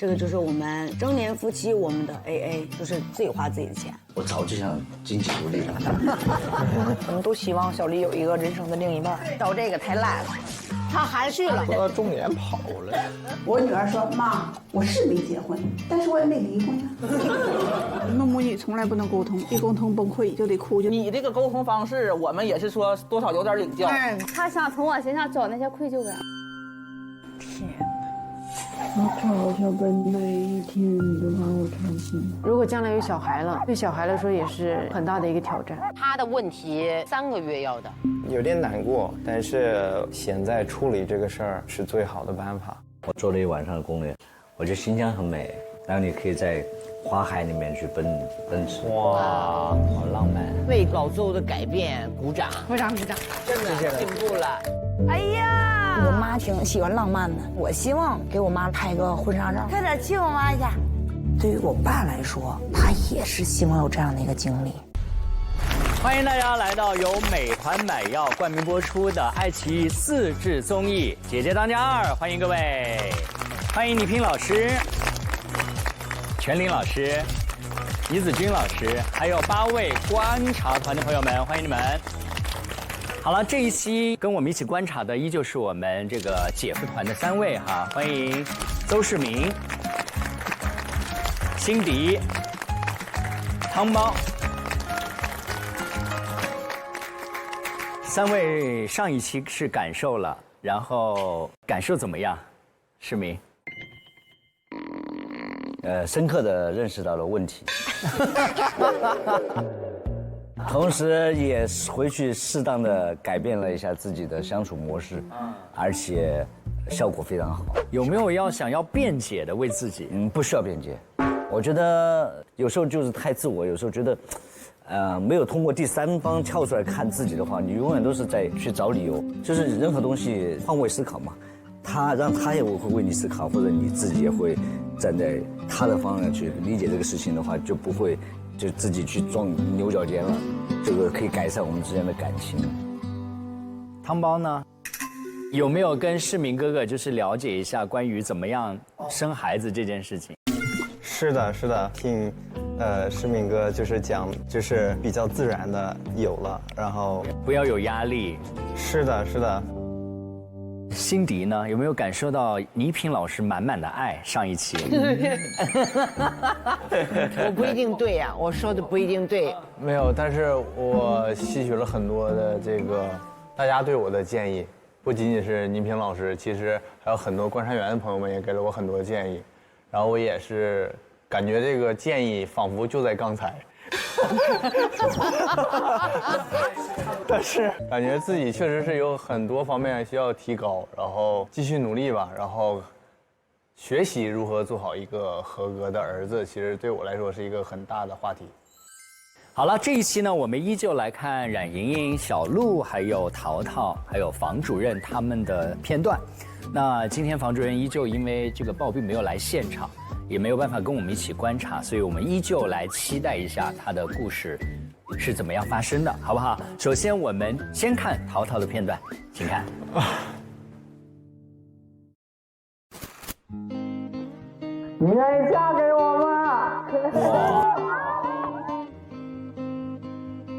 这个就是我们中年夫妻我们的 AA，就是自己花自己的钱。我早就想经济独立了。我们都希望小丽有一个人生的另一半，找这个太烂了。他含蓄了，说到中年跑了。我女儿说：“妈，我是没结婚，但是我也没离婚呀。”我们母女从来不能沟通，一沟通崩溃就得哭。你这个沟通方式，我们也是说多少有点领教。他想从我身上找那些愧疚感。我吵吵本每一天都把我吵醒。如果将来有小孩了，对小孩来说也是很大的一个挑战。他的问题3个月要的，有点难过，但是现在处理这个事儿是最好的办法。我做了一晚上的攻略，我觉得新疆很美，然后你可以在花海里面去奔驰。哇，好浪漫！为老周的改变鼓掌，鼓掌鼓掌，真的进步了。哎呀，我妈挺喜欢浪漫的，我希望给我妈拍个婚纱照，快点亲我妈一下。对于我爸来说，他也是希望有这样的一个经历。欢迎大家来到由美团买药冠名播出的爱奇艺4制综艺《姐姐当家2》，欢迎各位，欢迎倪萍老师、全林老师、倪子君老师，还有8位观察团的朋友们，欢迎你们。好了，这一期跟我们一起观察的依旧是我们这个姐夫团的3位哈，欢迎邹市明、辛迪、汤包。3位上一期是感受了，然后感受怎么样？市民？深刻地认识到了问题，同时也回去适当的改变了一下自己的相处模式，而且效果非常好。有没有想要辩解的为自己？不需要辩解，我觉得有时候就是太自我，有时候觉得。没有通过第三方跳出来看自己的话，你永远都是在去找理由。就是任何东西换位思考嘛，他也会为你思考，或者你自己也会站在他的方向去理解这个事情的话，就不会就自己去撞牛角尖了。这个可以改善我们之间的感情。汤包呢？有没有跟市民哥哥就是了解一下关于怎么样生孩子这件事情？是的，听市民哥就是讲，就是比较自然的有了，然后不要有压力。是的。辛迪呢，有没有感受到倪萍老师满满的爱？上一期，我不一定对呀，我说的不一定对。没有，但是我吸取了很多的这个大家对我的建议，不仅仅是倪萍老师，其实还有很多观察员的朋友们也给了我很多建议，然后我也是。感觉这个建议仿佛就在刚才，但是感觉自己确实是有很多方面需要提高，然后继续努力吧，然后学习如何做好一个合格的儿子，其实对我来说是一个很大的话题。好了，这一期呢，我们依旧来看冉莹莹、小鹿，还有淘淘，还有房主任他们的片段。那今天房主任依旧因为这个暴病没有来现场。也没有办法跟我们一起观察，所以我们依旧来期待一下他的故事是怎么样发生的，好不好？首先，我们先看淘淘的片段，请看。你愿意嫁给我吗？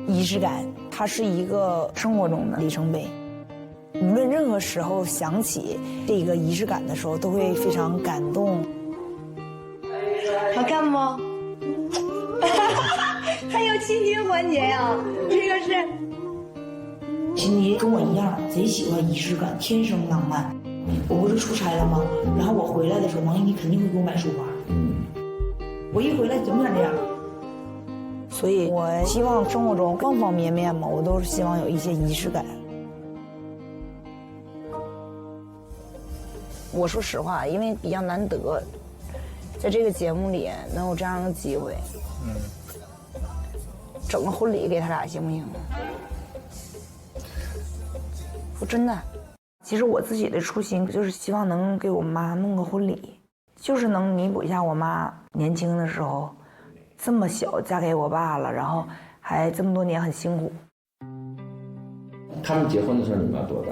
仪式感，它是一个生活中的里程碑。无论任何时候想起这个仪式感的时候，都会非常感动。好看吗？还有亲亲环节呀，这个是。辛迪跟我一样，贼喜欢仪式感，天生浪漫。我不是出差了吗？然后我回来的时候，王一妮肯定会给我买束花。我一回来总想这样。所以我希望生活中方方面面嘛，我都是希望有一些仪式感。我说实话，因为比较难得。在这个节目里能有这样的机会，整个婚礼给他俩行不行？我真的，其实我自己的初心就是希望能给我妈弄个婚礼，就是能弥补一下我妈年轻的时候这么小嫁给我爸了，然后还这么多年很辛苦。他们结婚的时候你妈多大？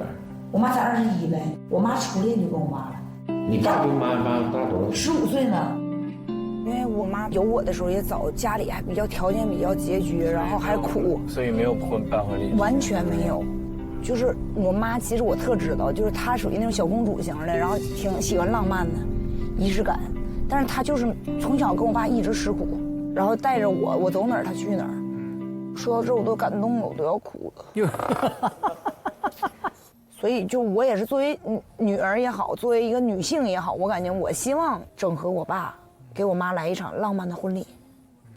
我妈才21呗，我妈初恋就跟我妈了。你你爸比妈大多少？15岁呢。因为我妈有我的时候也早，家里还比较条件比较拮据，然后还苦，所以没有办婚礼，完全没有。就是我妈，其实我特知道，就是她属于那种小公主型的，然后挺喜欢浪漫的，仪式感。但是她就是从小跟我爸一直吃苦，然后带着我走哪儿她去哪儿。说到这我都感动了，我都要哭了。所以就我也是作为女儿也好，作为一个女性也好，我感觉我希望整合我爸，给我妈来一场浪漫的婚礼，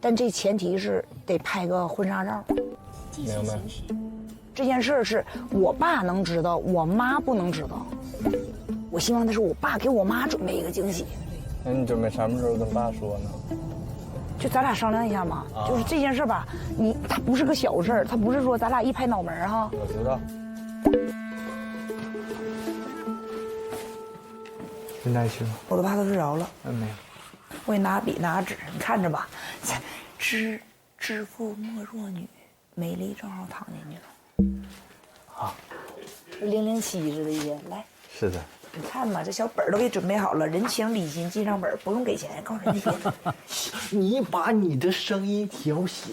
但这前提是得拍个婚纱照。明白。这件事是我爸能知道，我妈不能知道。我希望的是我爸给我妈准备一个惊喜。那你准备什么时候跟爸说呢？就咱俩商量一下嘛，就是这件事吧，它不是个小事儿，它不是说咱俩一拍脑门哈。我知道。现在去吗？我都怕他睡着了。没有。我给你拿笔拿纸，你看着吧。知父莫若女，美丽正好躺进去了。好。 007似的也来。是的。你看嘛，这小本都给准备好了，人情礼金记账本，不用给钱，告诉人家别。你把你的声音调小。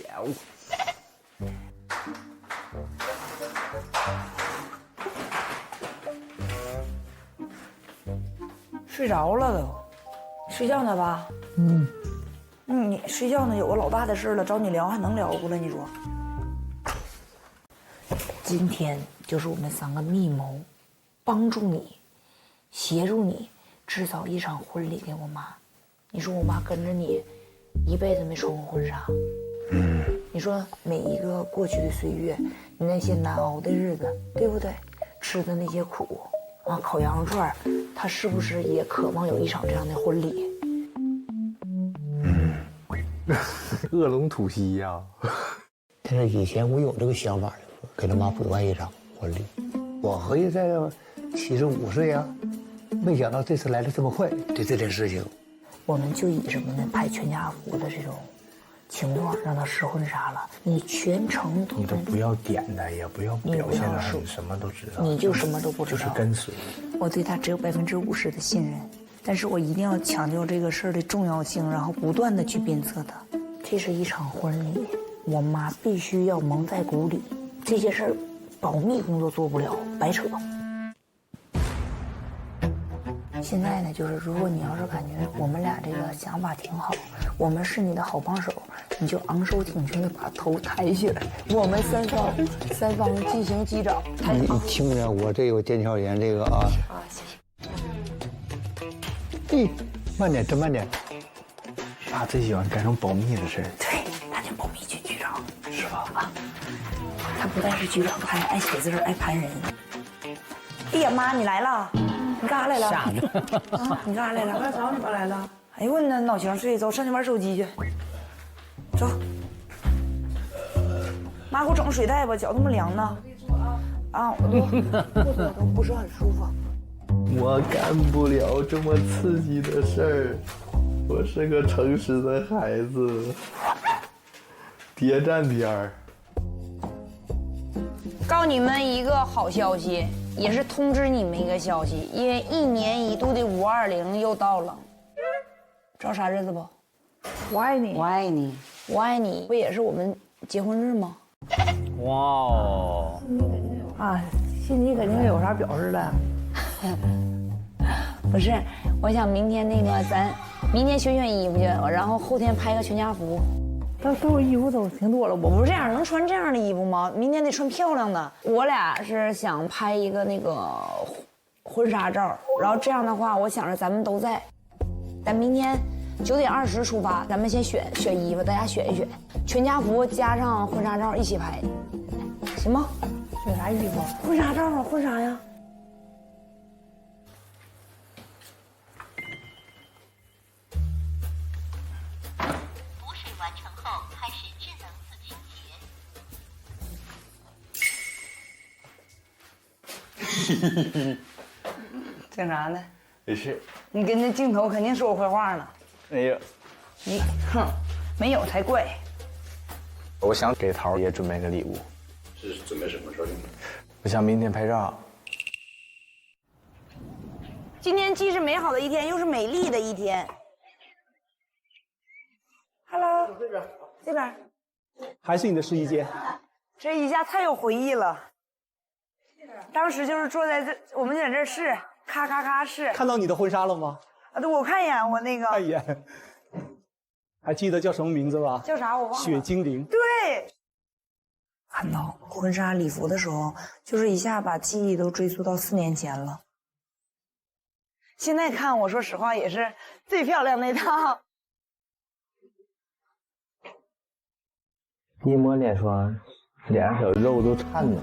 睡着了都，睡觉呢吧？你睡觉呢，有个老大的事了，找你聊还能聊不了？你说？今天就是我们3个密谋，帮助你，协助你制造一场婚礼给我妈。你说我妈跟着你，一辈子没穿过婚纱。你说每一个过去的岁月，你那些难熬的日子，对不对？吃的那些苦。 啊，烤羊肉串，他是不是也渴望有一场这样的婚礼？恶龙吐息呀！但是以前我有这个想法的，给他妈规划一场婚礼。我合计在75岁啊，没想到这次来的这么快。对这件事情，我们就以什么呢？拍全家福的这种情况，让他试婚纱了。你全程你都不要点他，也不要表现的你什么都知道，你就什么都不知道，就是跟随。我对他只有50%的信任，但是我一定要强调这个事儿的重要性，然后不断的去鞭策他。这是一场婚礼，我妈必须要蒙在鼓里，这些事儿保密工作做不了，白扯。现在呢，就是如果你要是感觉我们俩这个想法挺好，我们是你的好帮手，你就昂首挺胸的把头抬起来，我们三方进行击掌。你听着，我这有腱鞘炎，这个啊。啊，谢谢。慢点，真慢点。爸最喜欢干这种保密的事儿。对，他就保密去局长，是吧？啊，他不但是局长，他还爱写字，爱盘人。哎呀妈，你来了。 你干啥来了？吓的啊！你干啥来了？我来找你爸来了。哎呦我那脑墙睡，走上去玩手机去。走。妈，给我整个水袋吧，脚那么凉呢。啊，我都不是很舒服。我干不了这么刺激的事儿，我是个诚实的孩子。谍战片儿。告诉你们一个好消息。 也是通知你们一个消息，因为1年1度的520又到了，知道啥日子不？我爱你，我爱你，我爱你，不也是我们结婚日吗？哇哦！啊，心里肯定有啥表示的。不是，我想明天那个咱明天选衣服去，然后后天拍个全家福。 都衣服都挺多了，我不是这样，能穿这样的衣服吗？明天得穿漂亮的。我俩是想拍一个那个婚纱照，然后这样的话，我想着咱们都在。咱明天9点20出发，咱们先选衣服，大家选一选，全家福加上婚纱照一起拍，行吗？选啥衣服？婚纱照啊，婚纱呀。 完成后开始智能自清洁。整啥呢？没事。你跟那镜头肯定说我坏话呢。没有。你哼，没有才怪。我想给桃也准备个礼物。是准备什么事儿？我想明天拍照。今天既是美好的一天，又是美丽的一天。Hello， 这边。还是你的试衣间。这一家太有回忆了。当时就是坐在这，我们就在这试，咔咔咔试。看到你的婚纱了吗？啊，对，我看一眼，我那个。看一眼。还记得叫什么名字吧？叫啥我忘了。雪精灵。对。看到婚纱礼服的时候，就是一下把记忆都追溯到4年前了。现在看，我说实话也是最漂亮那套。一抹脸霜，脸上小肉都颤了。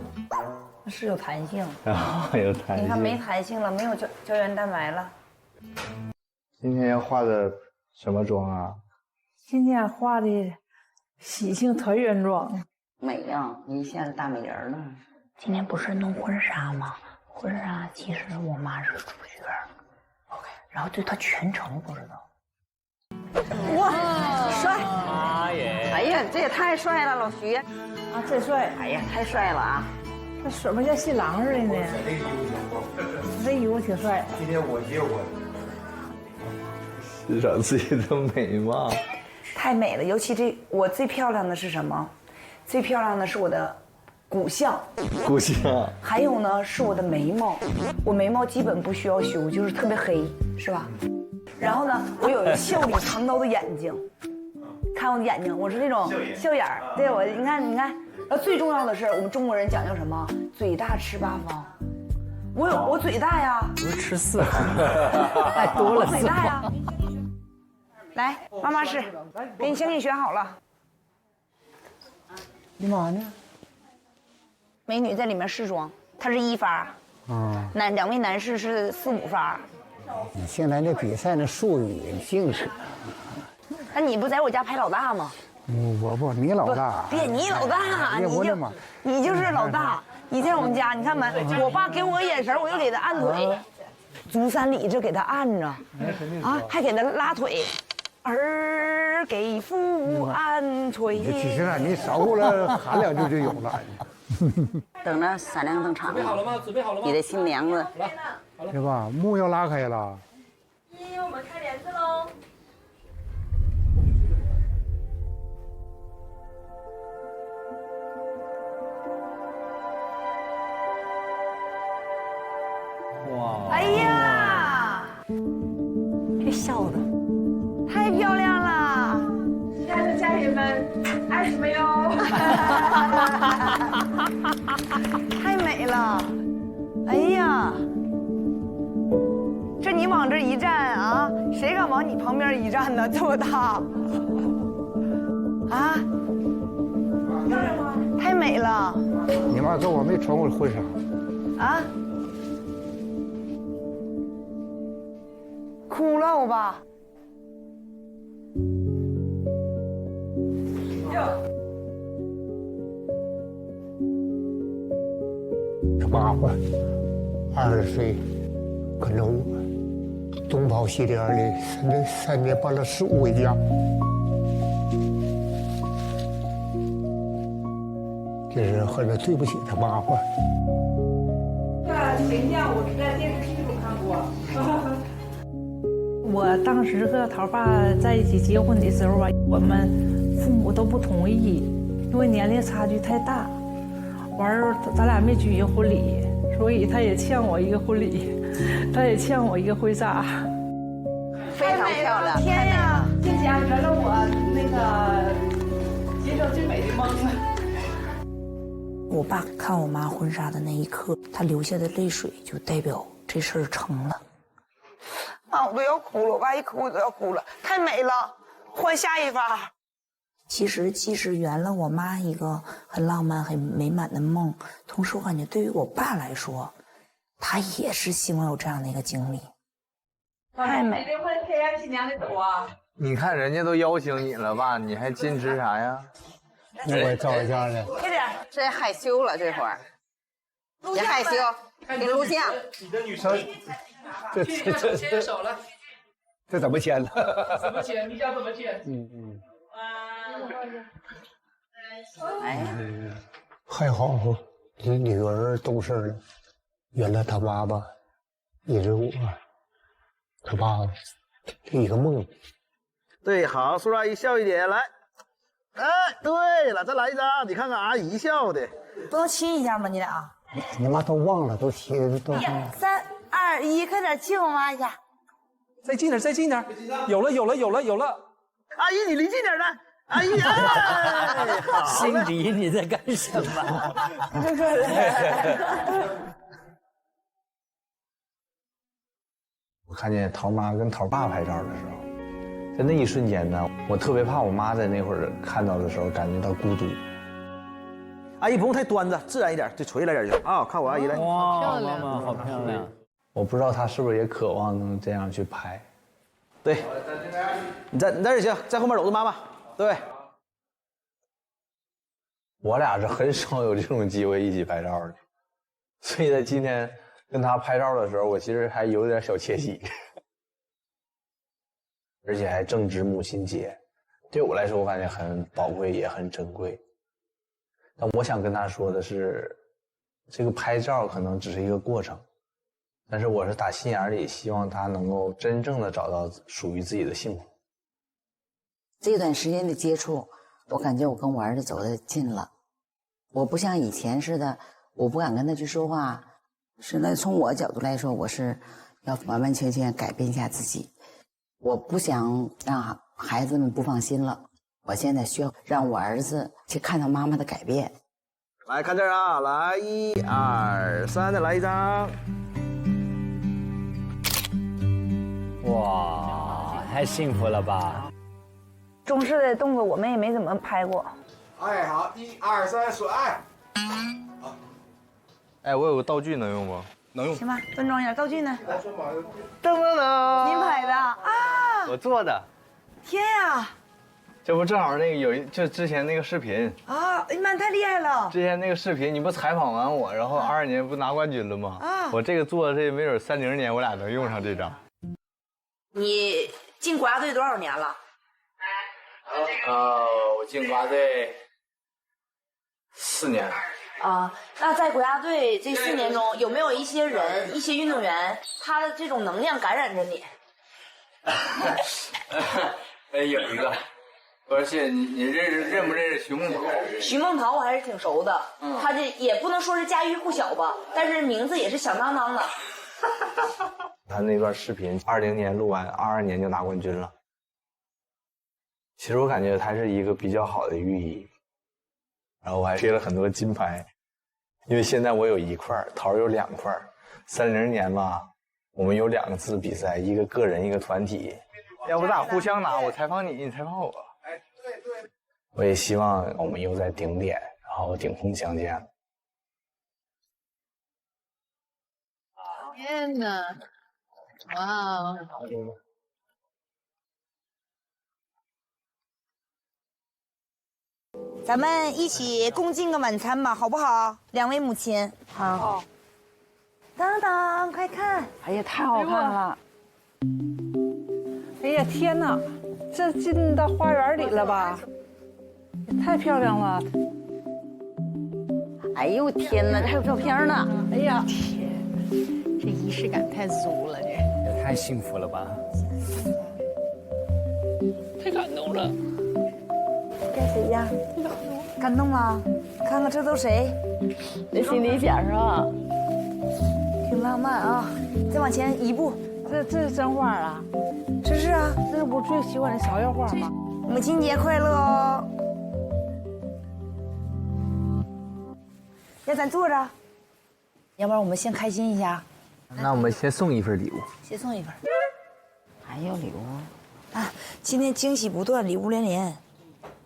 是有弹性，然后有弹性。你看没弹性了，没有胶原蛋白了。今天要化的什么妆啊？今天化的喜庆团圆妆。美呀，一下子大美人了。今天不是弄婚纱吗？婚纱其实我妈是主角 ，OK， 然后对她全程不知道。哇，帅！哎呀，这也太帅了，老徐啊，这帅！哎呀，太帅了啊！这什么像新郎似的呢？这衣服挺帅。今天我结婚，欣赏自己的美貌，太美了。尤其我最漂亮的是什么？最漂亮的是我的骨相，还有呢是我的眉毛，我眉毛基本不需要修，就是特别黑，是吧？然后呢，我有笑里藏刀的眼睛，看我的眼睛，我是那种笑眼儿。对我，你看，然后最重要的是，我们中国人讲究什么？嘴大吃八方。我嘴大呀，不是吃4方，太多了。我嘴大呀。来，妈妈试，给你选好了。你妈呢？美女在里面试妆，她是1发，两位男士是4、5发。你现在那比赛那术语净是。那你不在我家拍老大吗？我不，你老大。别，你老大，你就是老大。你在我们家，你看没？我爸给我眼神，我就给他按腿，足3里就给他按着，啊，还给他拉腿。儿给父按腿。其实啊，你少过了喊2句就有了。等着闪亮登场。准备好了吗？准备好了吗？你的新娘子。对吧？幕要拉开了。我们开帘子喽。哇！哎呀，这笑的太漂亮了！亲爱的家人们，爱什么哟？太美了！哎呀，这你往这一站啊，谁敢往你旁边一站呢？这么大，啊，漂亮吗？太美了！你妈跟我没穿过婚纱。啊？哭了，我爸。妈妈20岁，跟着我东跑西颠的3年半了15回家，这是很对不起他妈妈。这形象我是在电视剧中看过。我当时和桃爸在一起结婚的时候吧，我们父母都不同意，因为年龄差距太大。完儿，咱俩没举行婚礼，所以他也欠我一个婚礼，他也欠我一个婚纱。非常漂亮！天呀，这家圆了我那个今生最美的梦了。我爸看我妈婚纱的那一刻，他流下的泪水就代表这事儿成了。啊，我都要哭了！我爸一哭我都要哭了，太美了！换下一发。其实，即使圆了我妈一个很浪漫、很美满的梦，同时我感觉对于我爸来说，他也是希望有这样的一个经历。太美！结婚天然新娘的走啊！你看人家都邀请你了吧，你还矜持啥呀？那我也照一下呢。快点，这害羞了这会儿，别害羞，给录像。你的女神，牵手了。这怎么牵呢？怎么牵？你想怎么牵？哎，还好，你女儿懂事了，原来她妈妈也是我他爸这一个梦。对，好，叔叔阿姨笑一点，来。哎，对了，再来一张，你看看阿姨笑的。不能亲一下吗？你俩？你妈都忘了，都亲都。3、2、1，快点亲我妈一下。再近点，再近点。有了。阿姨，你离近点的。阿姨，哎，辛迪，你在干什么？我看见桃妈跟桃爸拍照的时候，在那一瞬间呢，我特别怕我妈在那会儿看到的时候感觉到孤独。阿姨不用太端着，自然一点，就垂来点就啊。看我阿姨来，哇，妈妈好漂亮。我不知道她是不是也渴望能这样去拍。对，你在这行，在后面搂着妈妈。对，我俩是很少有这种机会一起拍照的，所以在今天跟她拍照的时候，我其实还有点小窃喜，而且还正值母亲节，对我来说我感觉很宝贵也很珍贵。但我想跟她说的是，这个拍照可能只是一个过程，但是我是打心眼里希望她能够真正的找到属于自己的幸福。这段时间的接触，我感觉我跟我儿子走得近了。我不像以前似的，我不敢跟他去说话。是那从我角度来说，我是要完完全全改变一下自己。我不想让孩子们不放心了。我现在需要让我儿子去看到妈妈的改变。来看这儿啊，来1、2、3，再来一张。哇，太幸福了吧！中式的动作我们也没怎么拍过。哎，好，1、2、3，甩。哎，我有个道具能用吗？能用。行吧，端庄一点。道具呢？噔噔噔。您拍的啊？我做的。天呀！这不正好那个就之前那个视频啊！哎呀妈，太厉害了！之前那个视频你不采访完我，然后22年不拿冠军了吗？啊！我这个做的这没准30年我俩能用上这张。你进国家队多少年了？我进国家队4年。那在国家队这4年中，有没有一些人、一些运动员，他的这种能量感染着你？有一个，而且你认不认识徐梦桃？徐梦桃我还是挺熟的，他这也不能说是家喻户晓吧，但是名字也是响当当的。他那段视频20年录完，22年就拿冠军了。其实我感觉它是一个比较好的寓意，然后我还贴了很多金牌，因为现在我有1块，桃有2块。30年嘛，我们有2次比赛，一个个人，一个团体。要不咱俩互相拿，我采访你，你采访我。哎，对。我也希望我们又在顶点，然后顶峰相见。天哪！哇！咱们一起共进个晚餐吧，好不好？2位母亲，好。等等，快看！哎呀，太好看了！哎呀，天哪，这进到花园里了吧？也太漂亮了！哎呦天哪，这还有照片呢！哎呀，天，这仪式感太足了，这也太幸福了吧！太感动了。该谁呀？感动了，看看这都谁？这行李箱啊，挺浪漫啊！再往前1步，这是真花啊！这是啊，这是我最喜欢的芍药花吗？母亲节快乐哦！要咱坐着，要不然我们先开心一下。那我们先送1份礼物，先送1份。还有礼物啊！今天惊喜不断，礼物连连。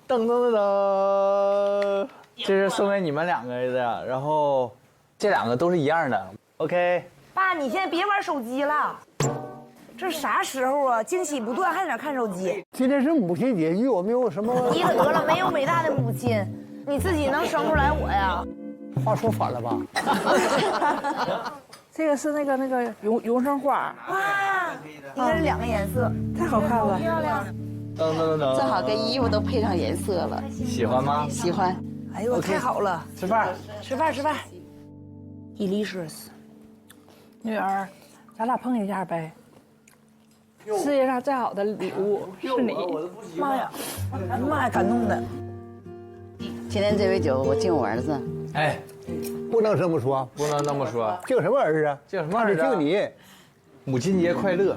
噔噔噔噔，这是送给你们2个的，然后这2个都是一样的。OK。爸，你现在别玩手机了。这啥时候啊？惊喜不断，还在那看手机？今天是母亲节，与我们有什么？你可得了，没有伟大的母亲，你自己能生出来我呀？话说反了吧？这个是那个永生花。哇，应该是2个颜色，太好看了，漂亮。噔噔噔，正好跟衣服都配上颜色了。喜欢吗？喜欢。哎呦，太好了！吃饭，吃饭，吃饭。Delicious。女儿，咱俩碰一下呗。世界上再好的礼物是你。妈呀，妈呀，感动的。今天这杯酒我敬我儿子。哎，不能这么说，不能那么说。敬什么儿子啊？敬什么儿子？敬你。母亲节快乐。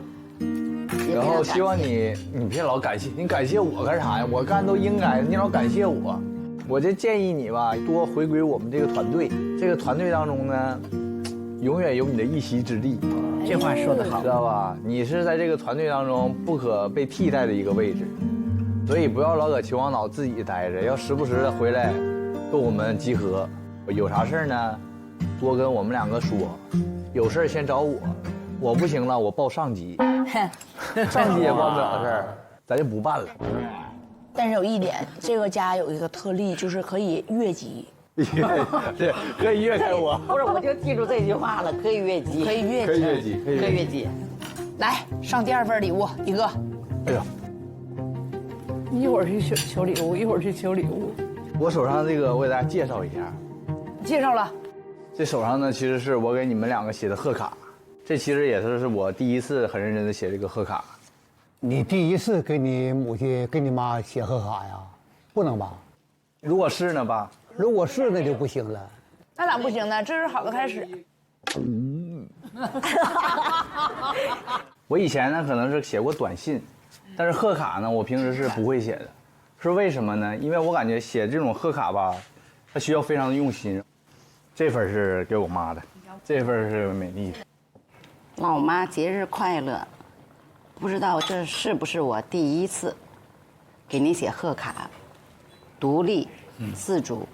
然后希望你别老感谢，你感谢我干啥呀？我干都应该的，你老感谢我。我就建议你吧，多回归我们这个团队。这个团队当中呢，永远有你的一席之地。这话说得好，知道吧？你是在这个团队当中不可被替代的一个位置，所以不要老搁秦皇岛自己待着，要时不时的回来跟我们集合。有啥事儿呢，多跟我们两个说。有事儿先找我，我不行了我报上级，上级也办不了的事儿，咱就不办了。但是有一点，这个家有一个特例，就是可以越级。是可以越开我。不是，我就记住这句话了，可以越级，可以越级，可以越级，可以越级。来，上第2份礼物，一个。哎呀，一会儿去求礼物，一会儿去求礼物。我手上这个我给大家介绍一下。介绍了。这手上呢，其实是我给你们2个写的贺卡。这其实也是我第一次很认真的写这个贺卡。你第一次给你母亲、给你妈写贺卡呀？不能吧？如果是呢吧？如果是那就不行了。那咋不行呢？这是好的开始。我以前呢可能是写过短信，但是贺卡呢我平时是不会写的，是为什么呢？因为我感觉写这种贺卡吧，它需要非常的用心。这份是给我妈的，这份是美丽的。老妈节日快乐！不知道这是不是我第一次给您写贺卡？独立、自主，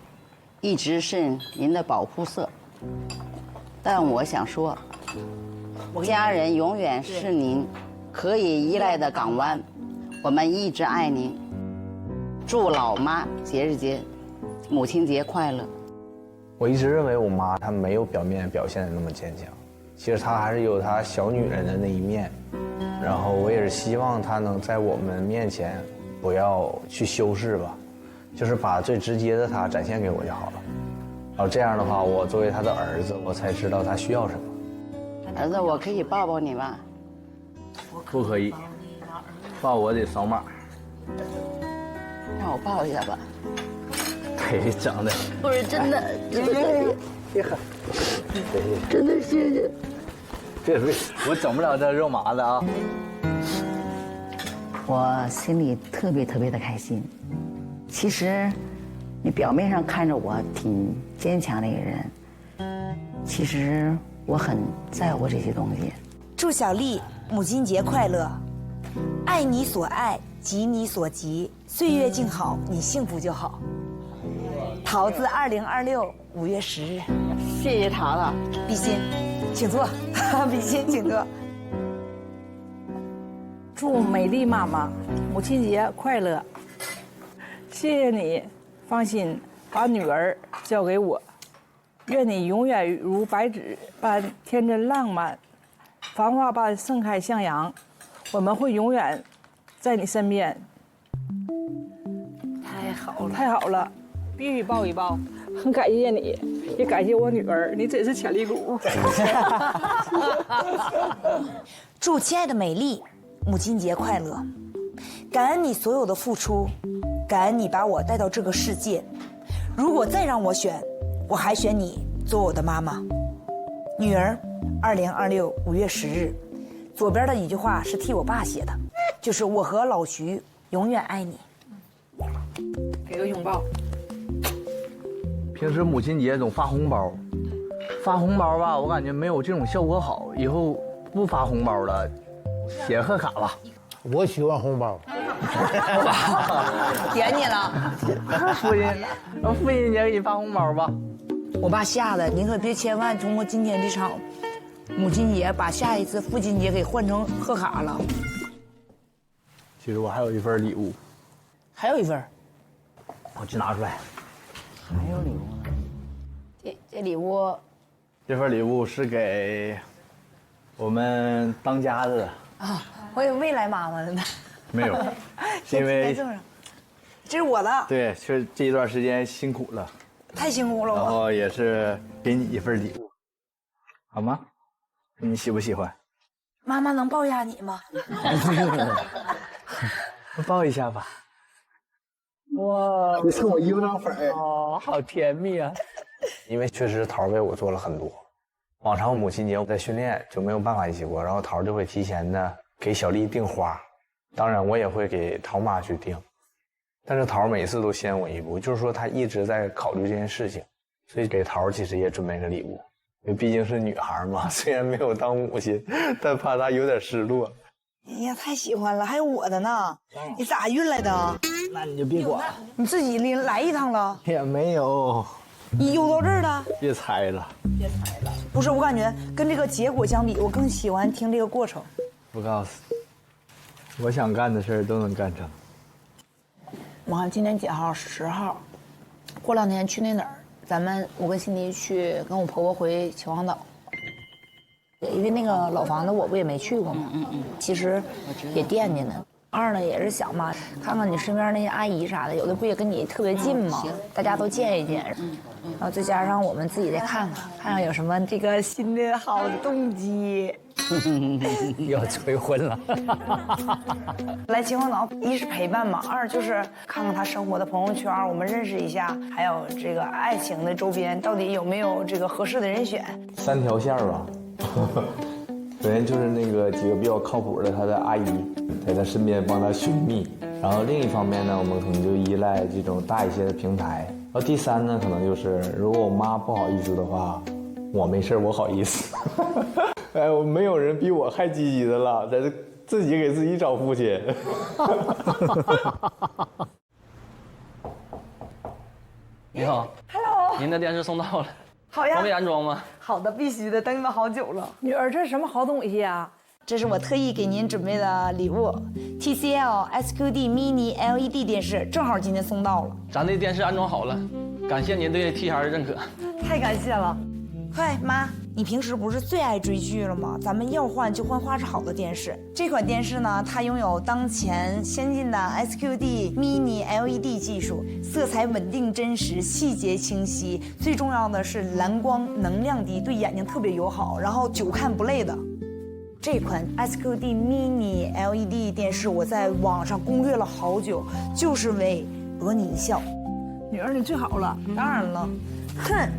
一直是您的保护色。但我想说，家人永远是您可以依赖的港湾，我们一直爱您。祝老妈母亲节快乐！我一直认为我妈她没有表面表现的那么坚强，其实她还是有她小女人的那一面。然后我也是希望她能在我们面前不要去修饰吧，就是把最直接的她展现给我就好了。然后这样的话，我作为她的儿子，我才知道她需要什么。儿子，我可以抱抱你吗？不可以，抱我得扫码。让我抱一下吧。腿长得不是真的，真的，真的谢谢。这我整不了这肉麻子啊。我心里特别的开心。其实，你表面上看着我挺坚强的一个人，其实我很在乎这些东西。祝小丽母亲节快乐，爱你所爱，急你所急，岁月静好，你幸福就好。桃子2026 5月10日，谢谢桃子，比心，请坐，比心请坐。祝美丽妈妈母亲节快乐！谢谢你，放心把女儿交给我，愿你永远如白纸般天真浪漫，繁花般盛开向阳。我们会永远在你身边。太好了，太好了！必须抱一抱，很感谢你，也感谢我女儿，你真是潜力股。祝亲爱的美丽母亲节快乐！感恩你所有的付出，感恩你把我带到这个世界。如果再让我选，我还选你做我的妈妈。女儿，2026 5月10日，左边的一句话是替我爸写的，就是我和老徐永远爱你。给个拥抱。平时母亲节总发红包，发红包吧，我感觉没有这种效果好。以后不发红包了，写贺卡吧。我喜欢红包。点你了。父亲节给你发红包吧。我爸吓得，您可别千万通过今天这场母亲节，把下一次父亲节给换成贺卡了。其实我还有一份礼物。还有一份。我去拿出来。还有礼物啊？这礼物，这份礼物是给我们当家的啊，我有未来妈妈的呢。没有，是因为这是我的。对，是这一段时间辛苦了，太辛苦了。然后也是给你一份礼物，好吗？你喜不喜欢？妈妈能抱一下你吗？抱一下吧。哇，你送我1张粉哦，好甜蜜啊！因为确实桃为我做了很多，往常母亲节我在训练就没有办法一起过，然后桃就会提前的给小丽订花，当然我也会给桃妈去订，但是桃每次都先我一步，就是说她一直在考虑这件事情，所以给桃其实也准备个礼物，因为毕竟是女孩嘛，虽然没有当母亲，但怕她有点失落。哎呀，太喜欢了，还有我的呢，你咋运来的？那你就别管，你自己拎来一趟了？也没有。你邮到这儿的？别猜了，别猜了。不是，我感觉跟这个结果相比，我更喜欢听这个过程。不告诉你，我想干的事儿都能干成。我看今天几号？10号，过2天去那哪儿？我跟辛迪去跟我婆婆回秦皇岛。因为那个老房子我不也没去过吗？其实也惦记呢。2呢也是想嘛，看看你身边那些阿姨啥的，有的不也跟你特别近吗？大家都见一见，然后再加上我们自己再看看有什么这个新的好的动机。又要催婚了。来秦皇岛，一是陪伴嘛，2就是看看他生活的朋友圈，我们认识一下，还有这个爱情的周边到底有没有这个合适的人选。3条线吧。首先就是那个几个比较靠谱的他的阿姨，在他身边帮他寻觅。然后另一方面呢，我们可能就依赖这种大一些的平台。然后第3呢，可能就是如果我妈不好意思的话，我没事我好意思。哎，我没有人比我还积极的了，在这自己给自己找父亲。你好 ，Hello， 您的电视送到了，好呀，方便安装吗？好的，必须的，等你们好久了。女儿，这是什么好东西啊？这是我特意给您准备的礼物 ，TCL SQD Mini LED 电视，正好今天送到了。咱这电视安装好了，感谢您对 T 孩的认可。太感谢了。快，妈，你平时不是最爱追剧了吗？咱们要换就换画质好的电视。这款电视呢，它拥有当前先进的 SQD Mini LED 技术，色彩稳定真实，细节清晰，最重要的是蓝光能量低，对眼睛特别友好，然后久看不累的。这款 SQD Mini LED 电视，我在网上攻略了好久，就是为讹你一笑。女儿，你最好了。当然了，哼，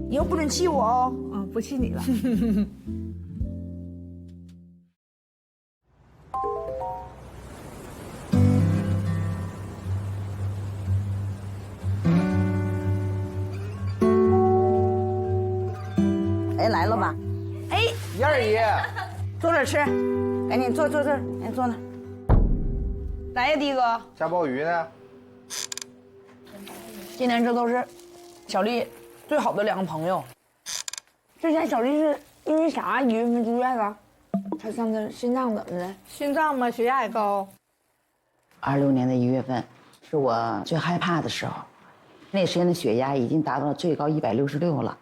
以后不准气我哦。不气你了。哎，来了吧？哎，燕儿爷，坐这儿吃，赶紧坐这儿，赶紧坐那儿。来呀，迪哥。下鲍鱼呢？今天这都是小丽最好的2个朋友。之前小丽是因为啥1月份住院了？她上次心脏怎么的？心脏嘛，血压也高。26年的1月份，是我最害怕的时候，那时间的血压已经达到最高166了。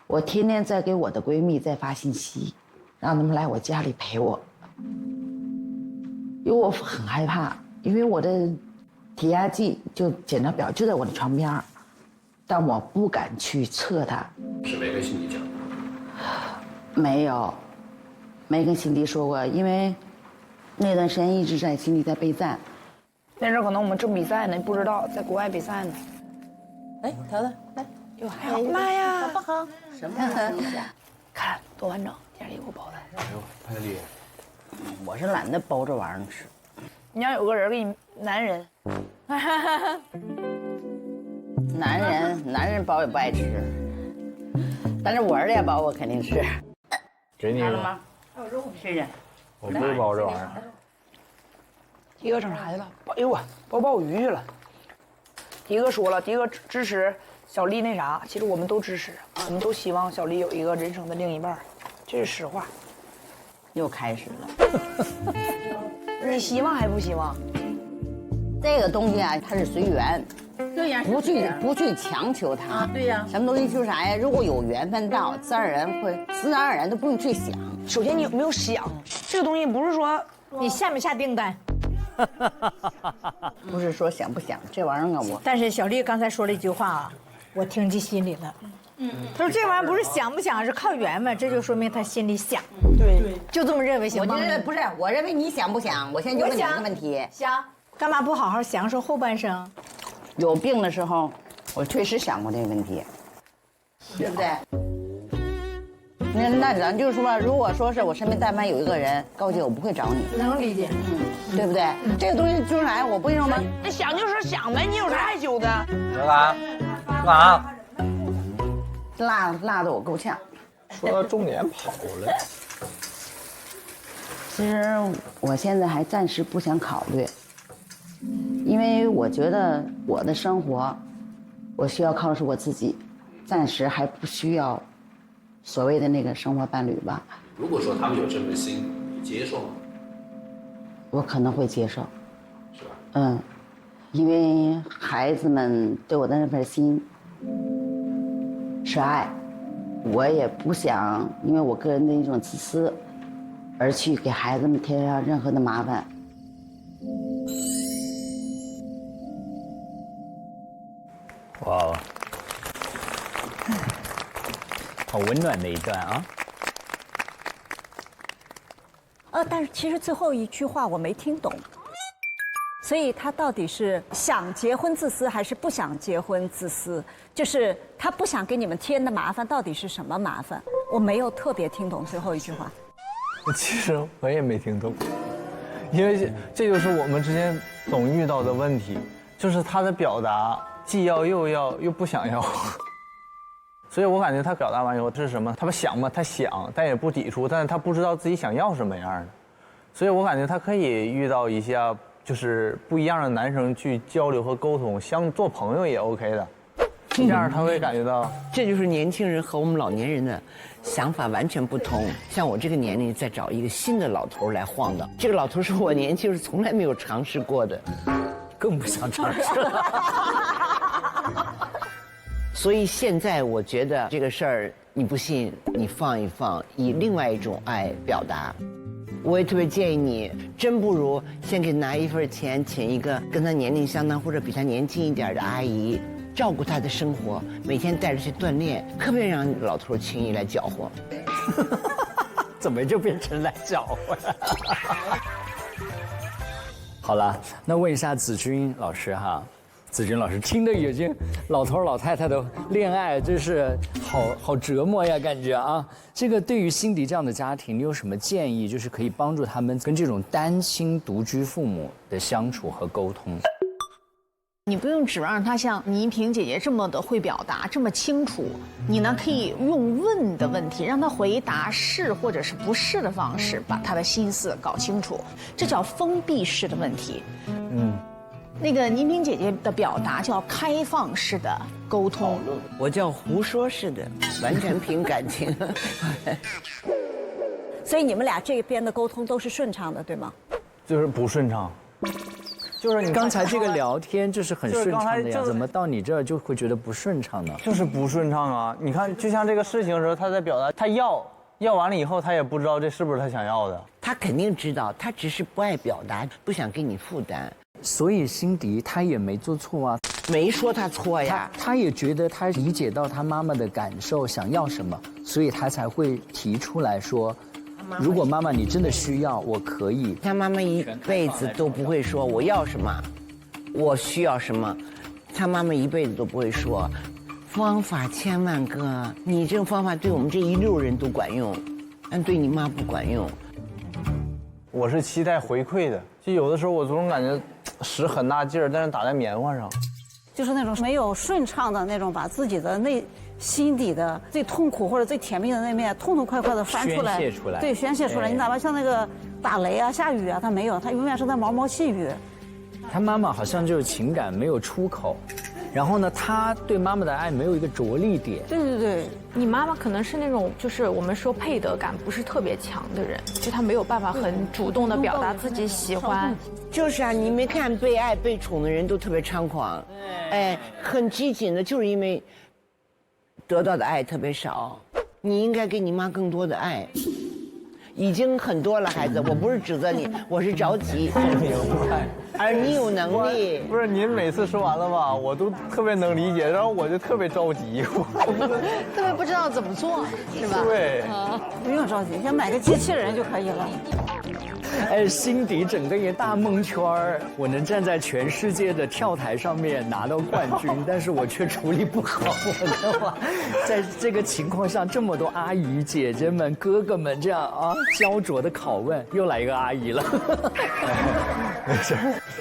我天天在给我的闺蜜在发信息，让他们来我家里陪我，因为我很害怕，因为我的体压计就检查表就在我的床边，但我不敢去测它。是没跟辛迪讲？没有，没跟辛迪说过，因为那段时间一直在辛迪在备战。那阵可能我们正比赛呢，不知道在国外比赛呢。哎，条子来，哟，还好，妈呀，好不好？什么看多完整，点里给我包的。哎呦，太厉害！我是懒得包这玩意儿吃。你要有个人给你，男人，男人包也不爱吃，但是我儿子也包，我肯定吃。给你了吗？还有肉，试试。我不会包这玩意儿。迪哥整啥去了？哎呦我包鲍鱼去了。迪哥说了，迪哥支持小丽那啥，其实我们都支持，我们都希望小丽有一个人生的另一半，这是实话。又开始了。你希望还不希望？这个东西啊，它是随缘，对呀，不去强求它。啊，对呀。什么东西就是啥呀？如果有缘分到，自然而然会，自然而然都不用去想。首先你有没有想？这个东西不是说你下没下订单？不是说想不想这玩意儿啊，我。但是小丽刚才说了一句话啊，我听进心里了。他说这玩意儿不是想不想，是靠缘分，这就说明他心里想。对，就这么认为行吗？我觉得不是，我认为你想不想？我现在就问你一个问题：想，干嘛不好好享受后半生？有病的时候，我确实想过这个问题，对不对？那咱就是说，如果说是我身边但凡有一个人，高姐我不会找你，能理解，对不对？这个东西就是啥，我不认为吗？那想就是想呗，你有啥害羞的？干嘛？干嘛？辣的我够呛。说到重点跑了。其实我现在还暂时不想考虑，因为我觉得我的生活，我需要靠的是我自己，暂时还不需要所谓的那个生活伴侣吧。如果说他们有这份心，你接受吗？我可能会接受，是吧？嗯，因为孩子们对我的那份心是爱，我也不想因为我个人的一种自私，而去给孩子们添上任何的麻烦。哇，好温暖的一段啊！但是其实最后一句话我没听懂，所以他到底是想结婚自私还是不想结婚自私？就是他不想给你们添的麻烦，到底是什么麻烦？我没有特别听懂最后一句话。其实我也没听懂，因为这就是我们之间总遇到的问题，就是他的表达既要又要又不想要。所以我感觉他表达完以后，这是什么？他想嘛，他想，但也不抵触，但是他不知道自己想要什么样的。所以我感觉他可以遇到一下就是不一样的男生去交流和沟通，做朋友也 OK 的。这样他会感觉到，这就是年轻人和我们老年人的想法完全不同。像我这个年龄，再找一个新的老头来晃荡，这个老头是我年轻时从来没有尝试过的，更不想尝试了。所以现在我觉得这个事儿，你不信你放一放，以另外一种爱表达。我也特别建议你，真不如先给拿一份钱，请一个跟他年龄相当或者比他年轻一点的阿姨，照顾他的生活，每天带着去锻炼，可别让老头轻易来搅和。怎么就变成来搅和了？好了，那问一下子君老师哈。子君老师听得已经老头老太太的恋爱真是好折磨呀，感觉啊。这个对于辛迪这样的家庭，你有什么建议？就是可以帮助他们跟这种单亲独居父母的相处和沟通。你不用指望他像倪萍姐姐这么的会表达，这么清楚。你呢可以用问的问题，让他回答是或者是不是的方式，把他的心思搞清楚。这叫封闭式的问题。那个倪萍姐姐的表达叫开放式的沟通，我叫胡说式的，完全凭感情。所以你们俩这边的沟通都是顺畅的，对吗？就是不顺畅，就是你刚才这个聊天就是很顺畅的呀，就是怎么到你这儿就会觉得不顺畅呢？就是不顺畅啊！你看，就像这个事情的时候，他在表达，他要完了以后，他也不知道这是不是他想要的。他肯定知道，他只是不爱表达，不想给你负担。所以辛迪他也没做错啊，没说他错呀。他也觉得他理解到他妈妈的感受，想要什么，所以他才会提出来说，如果妈妈你真的需要，我可以。他妈妈一辈子都不会说我要什么，我需要什么，他妈妈一辈子都不会说。方法千万个，你这种方法对我们这一溜人都管用，但对你妈不管用。我是期待回馈的，就有的时候我总感觉使很大劲儿，但是打在棉花上，就是那种没有顺畅的那种，把自己的心底的最痛苦或者最甜蜜的那面，痛痛快快的翻出来，宣泄出来，对，宣泄出来。你哪怕像那个打雷啊、下雨啊，他没有，他永远是在毛毛细雨。他妈妈好像就是情感没有出口，然后呢，他对妈妈的爱没有一个着力点。对对对，你妈妈可能是那种就是我们说配得感不是特别强的人，就她没有办法很主动的表达自己喜欢。就是啊，你没看被爱被宠的人都特别猖狂，哎，很激进的，就是因为得到的爱特别少。你应该给你妈更多的爱，已经很多了，孩子，我不是指责你，我是着急。明白。而你有能力。不是您每次说完了吧，我都特别能理解，然后我就特别着急，特别不知道怎么做，是吧？对。不用着急，先买个机器人就可以了。哎，辛迪整个一个大蒙圈儿，我能站在全世界的跳台上面拿到冠军，但是我却处理不好我的话，在这个情况下，这么多阿姨、姐姐们、哥哥们这样啊焦灼的拷问，又来一个阿姨了。没事。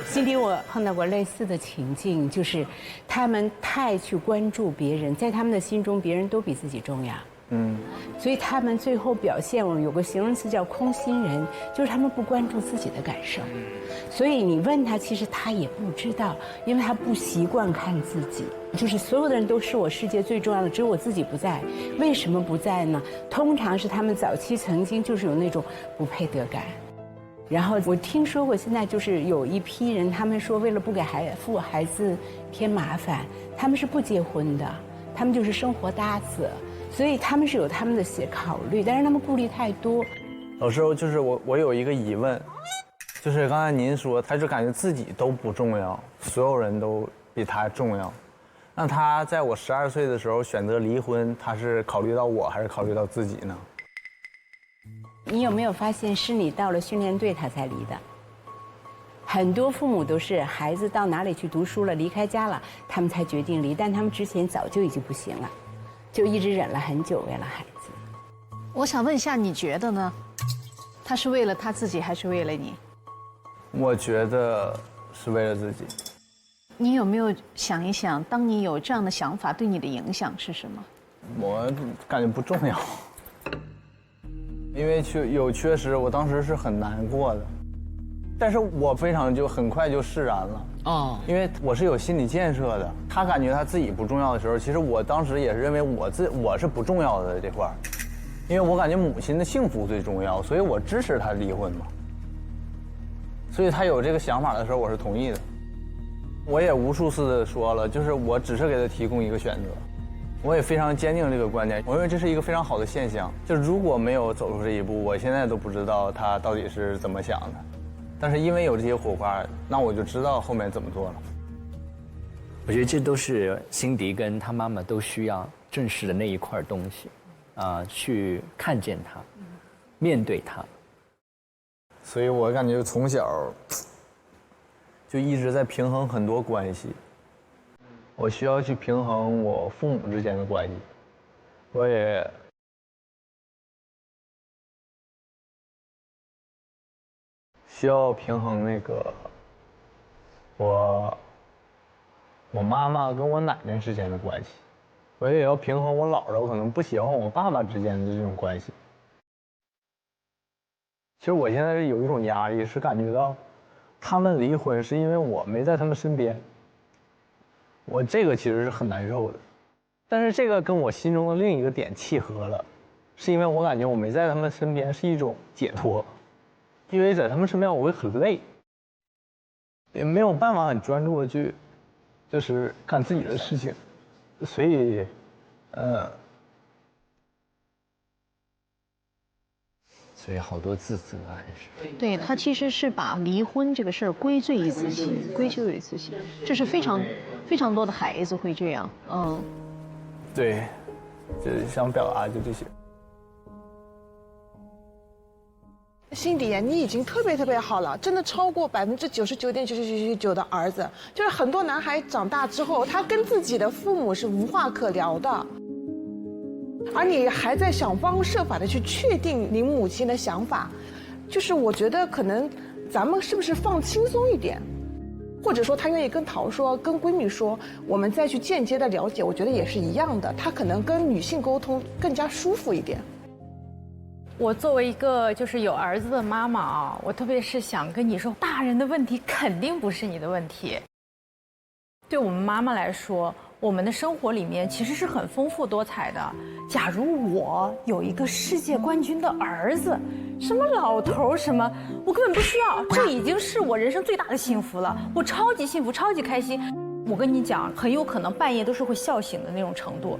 辛迪，我碰到过类似的情境，就是他们太去关注别人，在他们的心中，别人都比自己重要。所以他们最后表现，我有个形容词叫空心人，就是他们不关注自己的感受。所以你问他，其实他也不知道，因为他不习惯看自己。就是所有的人都是我世界最重要的，只有我自己不在。为什么不在呢？通常是他们早期曾经就是有那种不配得感。然后我听说过，现在就是有一批人，他们说为了不给孩子添麻烦，他们是不结婚的，他们就是生活搭子。所以他们是有他们的考虑，但是他们顾虑太多。老师，就是我有一个疑问，就是刚才您说，他就感觉自己都不重要，所有人都比他重要。那他在我12岁的时候选择离婚，他是考虑到我还是考虑到自己呢？你有没有发现，是你到了训练队他才离的？很多父母都是孩子到哪里去读书了，离开家了，他们才决定离，但他们之前早就已经不行了。就一直忍了很久，为了孩子。我想问一下，你觉得呢？他是为了他自己，还是为了你？我觉得是为了自己。你有没有想一想，当你有这样的想法，对你的影响是什么？我感觉不重要，因为确实，我当时是很难过的。但是我非常很快就释然了哦，因为我是有心理建设的。他感觉他自己不重要的时候，其实我当时也是认为我是不重要的这块儿，因为我感觉母亲的幸福最重要，所以我支持他离婚嘛。所以他有这个想法的时候，我是同意的。我也无数次的说了，就是我只是给他提供一个选择，我也非常坚定这个观点，我认为这是一个非常好的现象。就如果没有走出这一步，我现在都不知道他到底是怎么想的。但是因为有这些火花，那我就知道后面怎么做了。我觉得这都是辛迪跟他妈妈都需要正视的那一块东西，去看见他，面对他。所以我感觉从小就一直在平衡很多关系，我需要去平衡我父母之间的关系，我也需要平衡那个我妈妈跟我奶奶之间的关系，我也要平衡我姥姥可能不喜欢我爸爸之间的这种关系。其实我现在是有一种压力，是感觉到他们离婚是因为我没在他们身边，我这个其实是很难受的。但是这个跟我心中的另一个点契合了，是因为我感觉我没在他们身边是一种解脱。因为在他们身边我会很累，也没有办法很专注的去，就是干自己的事情，所以，所以好多自责还是。对，他其实是把离婚这个事儿归罪于自己，这是非常多的孩子会这样，对，就是想表达就这些。辛迪，你已经特别好了，真的超过99.9999%的儿子。就是很多男孩长大之后，他跟自己的父母是无话可聊的，而你还在想方设法的去确定你母亲的想法。就是我觉得可能咱们是不是放轻松一点，或者说他愿意跟桃说，跟闺蜜说，我们再去间接的了解，我觉得也是一样的。他可能跟女性沟通更加舒服一点。我作为一个就是有儿子的妈妈啊，我特别是想跟你说，大人的问题肯定不是你的问题。对我们妈妈来说，我们的生活里面其实是很丰富多彩的。假如我有一个世界冠军的儿子，什么老头什么，我根本不需要，这已经是我人生最大的幸福了，我超级幸福，超级开心。我跟你讲，很有可能半夜都是会笑醒的那种程度。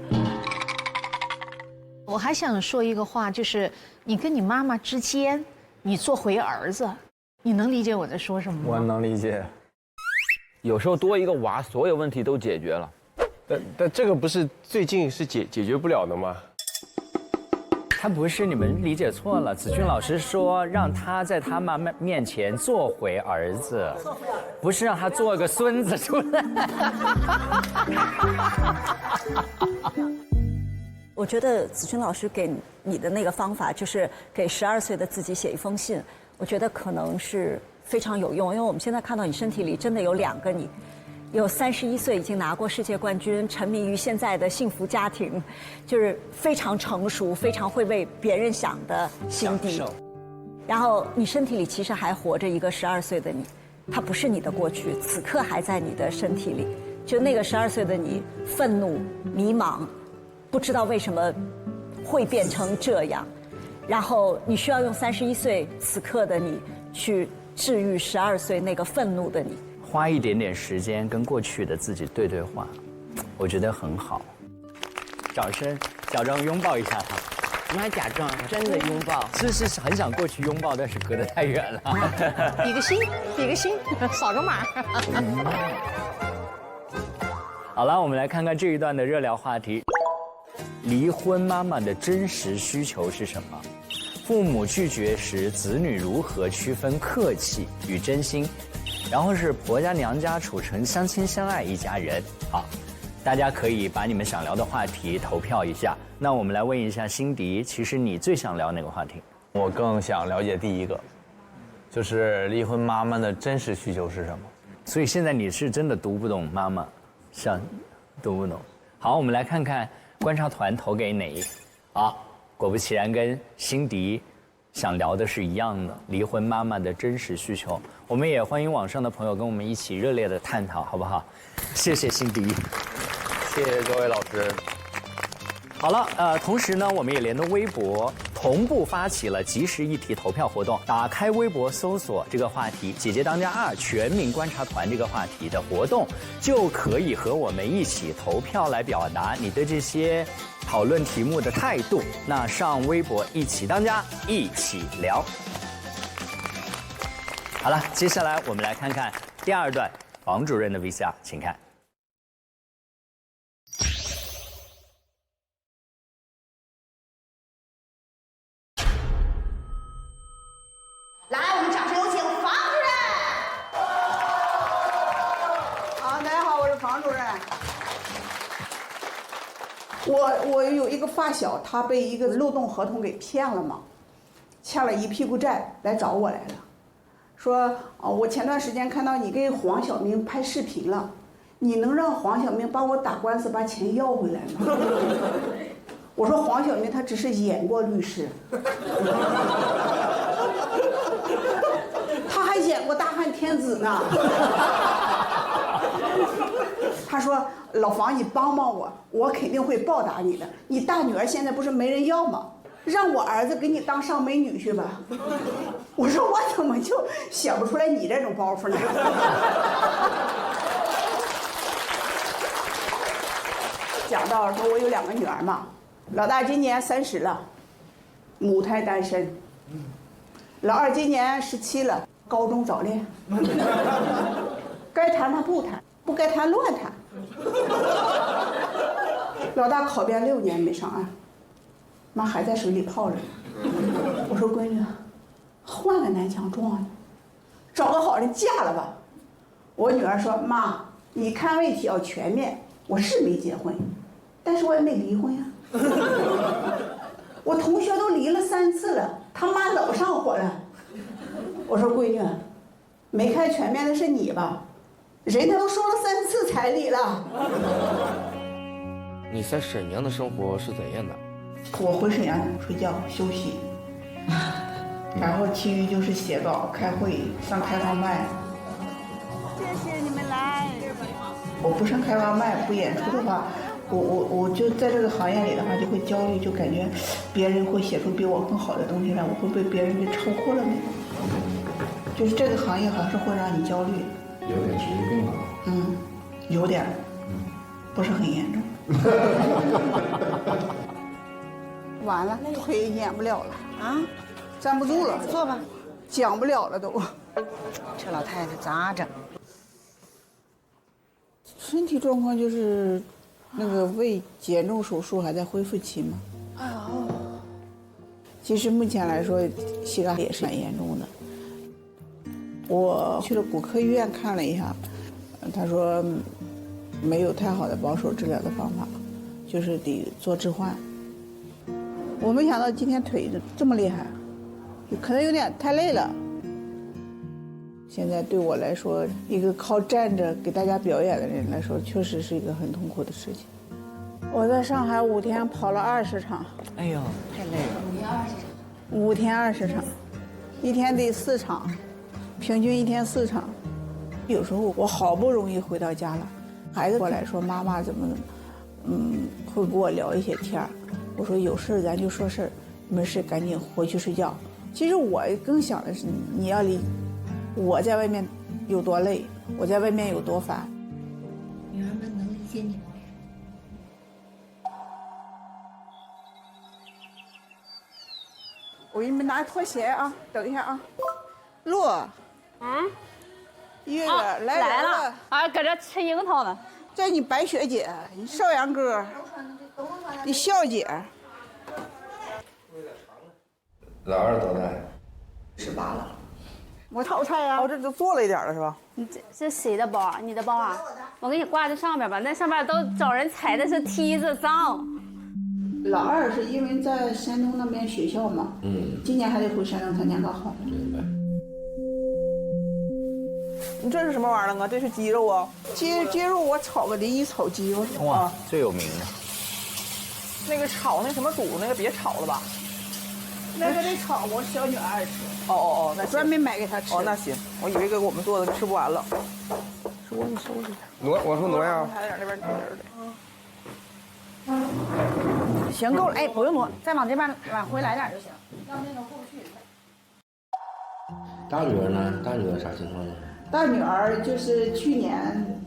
我还想说一个话，就是你跟你妈妈之间，你做回儿子，你能理解我在说什么吗？我能理解。有时候多一个娃，所有问题都解决了。但这个不是最近是解决不了的吗？他不是，你们理解错了。子君老师说让他在他妈妈面前做回儿子，不是让他做个孙子出来。我觉得子君老师给你的那个方法，就是给12岁的自己写一封信，我觉得可能是非常有用，因为我们现在看到你身体里真的有2个你。有31岁已经拿过世界冠军，沉迷于现在的幸福家庭，就是非常成熟、非常会为别人想的心地。然后你身体里其实还活着一个12岁的你，它不是你的过去，此刻还在你的身体里。就那个12岁的你，愤怒、迷茫，不知道为什么会变成这样。然后你需要用31岁此刻的你去治愈12岁那个愤怒的你。花一点点时间跟过去的自己对对话，我觉得很好。掌声，假装拥抱一下他。你还假装真的拥抱？是很想过去拥抱，但是隔得太远了。比个心，比个心，扫个码。好了，我们来看看这一段的热聊话题：离婚妈妈的真实需求是什么？父母拒绝时，子女如何区分客气与真心？然后是婆家娘家处成相亲相爱一家人。好，大家可以把你们想聊的话题投票一下。那我们来问一下辛迪，其实你最想聊哪个话题？我更想了解第一个，就是离婚妈妈的真实需求是什么。所以现在你是真的读不懂妈妈，像读不懂。好，我们来看看观察团投给哪一个。好，果不其然，跟辛迪想聊的是一样的，离婚妈妈的真实需求。我们也欢迎网上的朋友跟我们一起热烈的探讨，好不好？谢谢辛迪，谢谢各位老师。好了，同时呢，我们也联动微博，同步发起了即时议题投票活动。打开微博搜索这个话题"姐姐当家2全民观察团"这个话题的活动，就可以和我们一起投票来表达你对这些讨论题目的态度。那上微博"一起当家"，一起聊。好了，接下来我们来看看第2段房主任的 VCR， 请看。来，我们掌声有请房主任。好，大家好，我是房主任。我有一个发小，他被一个漏洞合同给骗了嘛，欠了一屁股债，来找我来了，说我前段时间看到你给黄晓明拍视频了，你能让黄晓明帮我打官司把钱要回来吗？我说黄晓明他只是演过律师。他还演过大汉天子呢。他说：“老房，你帮帮我，我肯定会报答你的。你大女儿现在不是没人要吗？让我儿子给你当上门女婿吧。”我说：“我怎么就想不出来你这种包袱呢？”讲到说，我有2个女儿嘛，老大今年30了，母胎单身。老二今年17了，高中早恋，该谈他不谈，不该谈乱谈。老大考编6年没上岸，妈还在水里泡着呢。我说闺女，换个男强壮的，找个好的嫁了吧。我女儿说妈，你看问题要全面，我是没结婚，但是我也没离婚呀。我同学都离了3次了，他妈老上火了。我说闺女，没看全面的是你吧？人家都收了3次彩礼了。你在沈阳的生活是怎样的？我回沈阳睡觉休息，然后其余就是写稿、开会、上开放麦。谢谢你们来。我不上开放麦、不演出的话，我就在这个行业里的话就会焦虑，就感觉别人会写出比我更好的东西来，我会被别人给超过了那种。就是这个行业好像是会让你焦虑。有点职业病了。嗯，有点，不是很严重。完了，腿演不了了啊，站不住了，坐吧，讲不了了都。这老太太咋整？身体状况就是那个胃减重手术还在恢复期嘛。其实目前来说，膝盖也是蛮严重的。我去了骨科医院看了一下，他说没有太好的保守治疗的方法，就是得做置换。我没想到今天腿这么厉害，可能有点太累了。现在对我来说，一个靠站着给大家表演的人来说，确实是一个很痛苦的事情。我在上海5天跑了20场，哎呦，太累了。5天20场，1天得4场，平均1天4场。有时候我好不容易回到家了，孩子过来说妈妈怎么，会跟我聊一些天儿。我说有事咱就说事儿，没事赶紧回去睡觉。其实我更想的是，你要理我在外面有多累，我在外面有多烦。女儿们能理解你吗？我给你们拿拖鞋啊，等一下啊。洛，月月来了啊，搁这吃樱桃呢。这你白雪姐，你少阳哥，你笑姐。老二多大？18了。我炒菜啊，哦，这就做了一点了是吧？这谁的包啊？你的包啊？我给你挂在上边吧，那上边都找人踩的是梯子，脏。老二是因为在山东那边学校嘛，今年还得回山东参加高考。明白。你这是什么玩意儿啊？这是鸡肉啊？鸡肉我炒个梨炒鸡肉。哇，最有名的。那个炒那什么肚，那个别炒了吧？那个得炒，我小女儿吃。哦，那专门买给她吃。哦，那行，我以为给我们做的吃不完了。说你收拾挪，我说挪呀。还在那边行，够了，哎，不用挪，再往这边往回来点就行。要那个过不去。大女儿呢？大女儿啥情况呢？大女儿就是去年，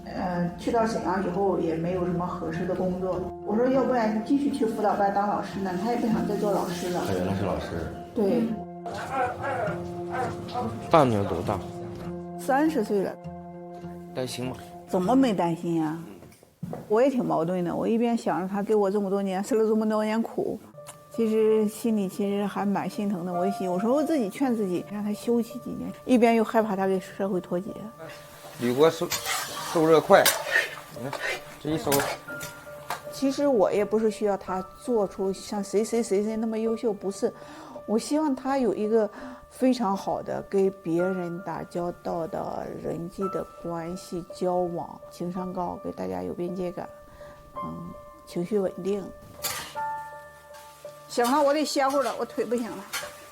去到沈阳以后也没有什么合适的工作。我说要不然你继续去辅导班当老师呢？她也不想再做老师了。她原来是老师。对。大女儿多大？30岁了。担心吗？怎么没担心呀？我也挺矛盾的。我一边想着她给我这么多年吃了这么多年苦，其实心里其实还蛮心疼的。我有时候自己劝自己让她休息几年，一边又害怕她跟社会脱节。铝锅受热快，你看这一收。其实我也不是需要她做出像谁那么优秀，不是。我希望她有一个非常好的跟别人打交道的人际的关系交往，情商高，给大家有边界感，情绪稳定。行了，我得歇会儿了，我腿不行了。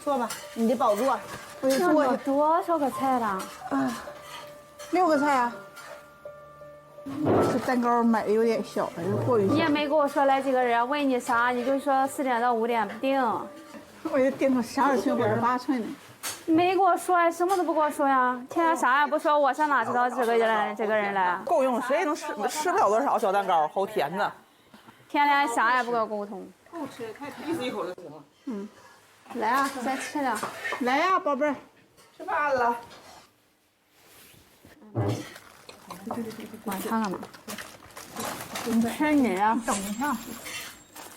坐吧，你的宝座。我得坐下。多少个菜了？6个菜啊。这蛋糕买的有点小了，就过于小。你也没跟我说来几个人，问你啥你就说4点到5点定。我就定个12寸或者8寸的。没跟我说呀，什么都不跟我说呀，天天啥也不说，我上哪知道这个人来？够用，谁也能吃不了多少小蛋糕，齁甜呢。天天啥也不跟我沟通。不吃太甜，意思一口就行了。来啊，再吃点。来呀，宝贝儿，吃饭了。晚上干嘛？你吃你呀。等一下，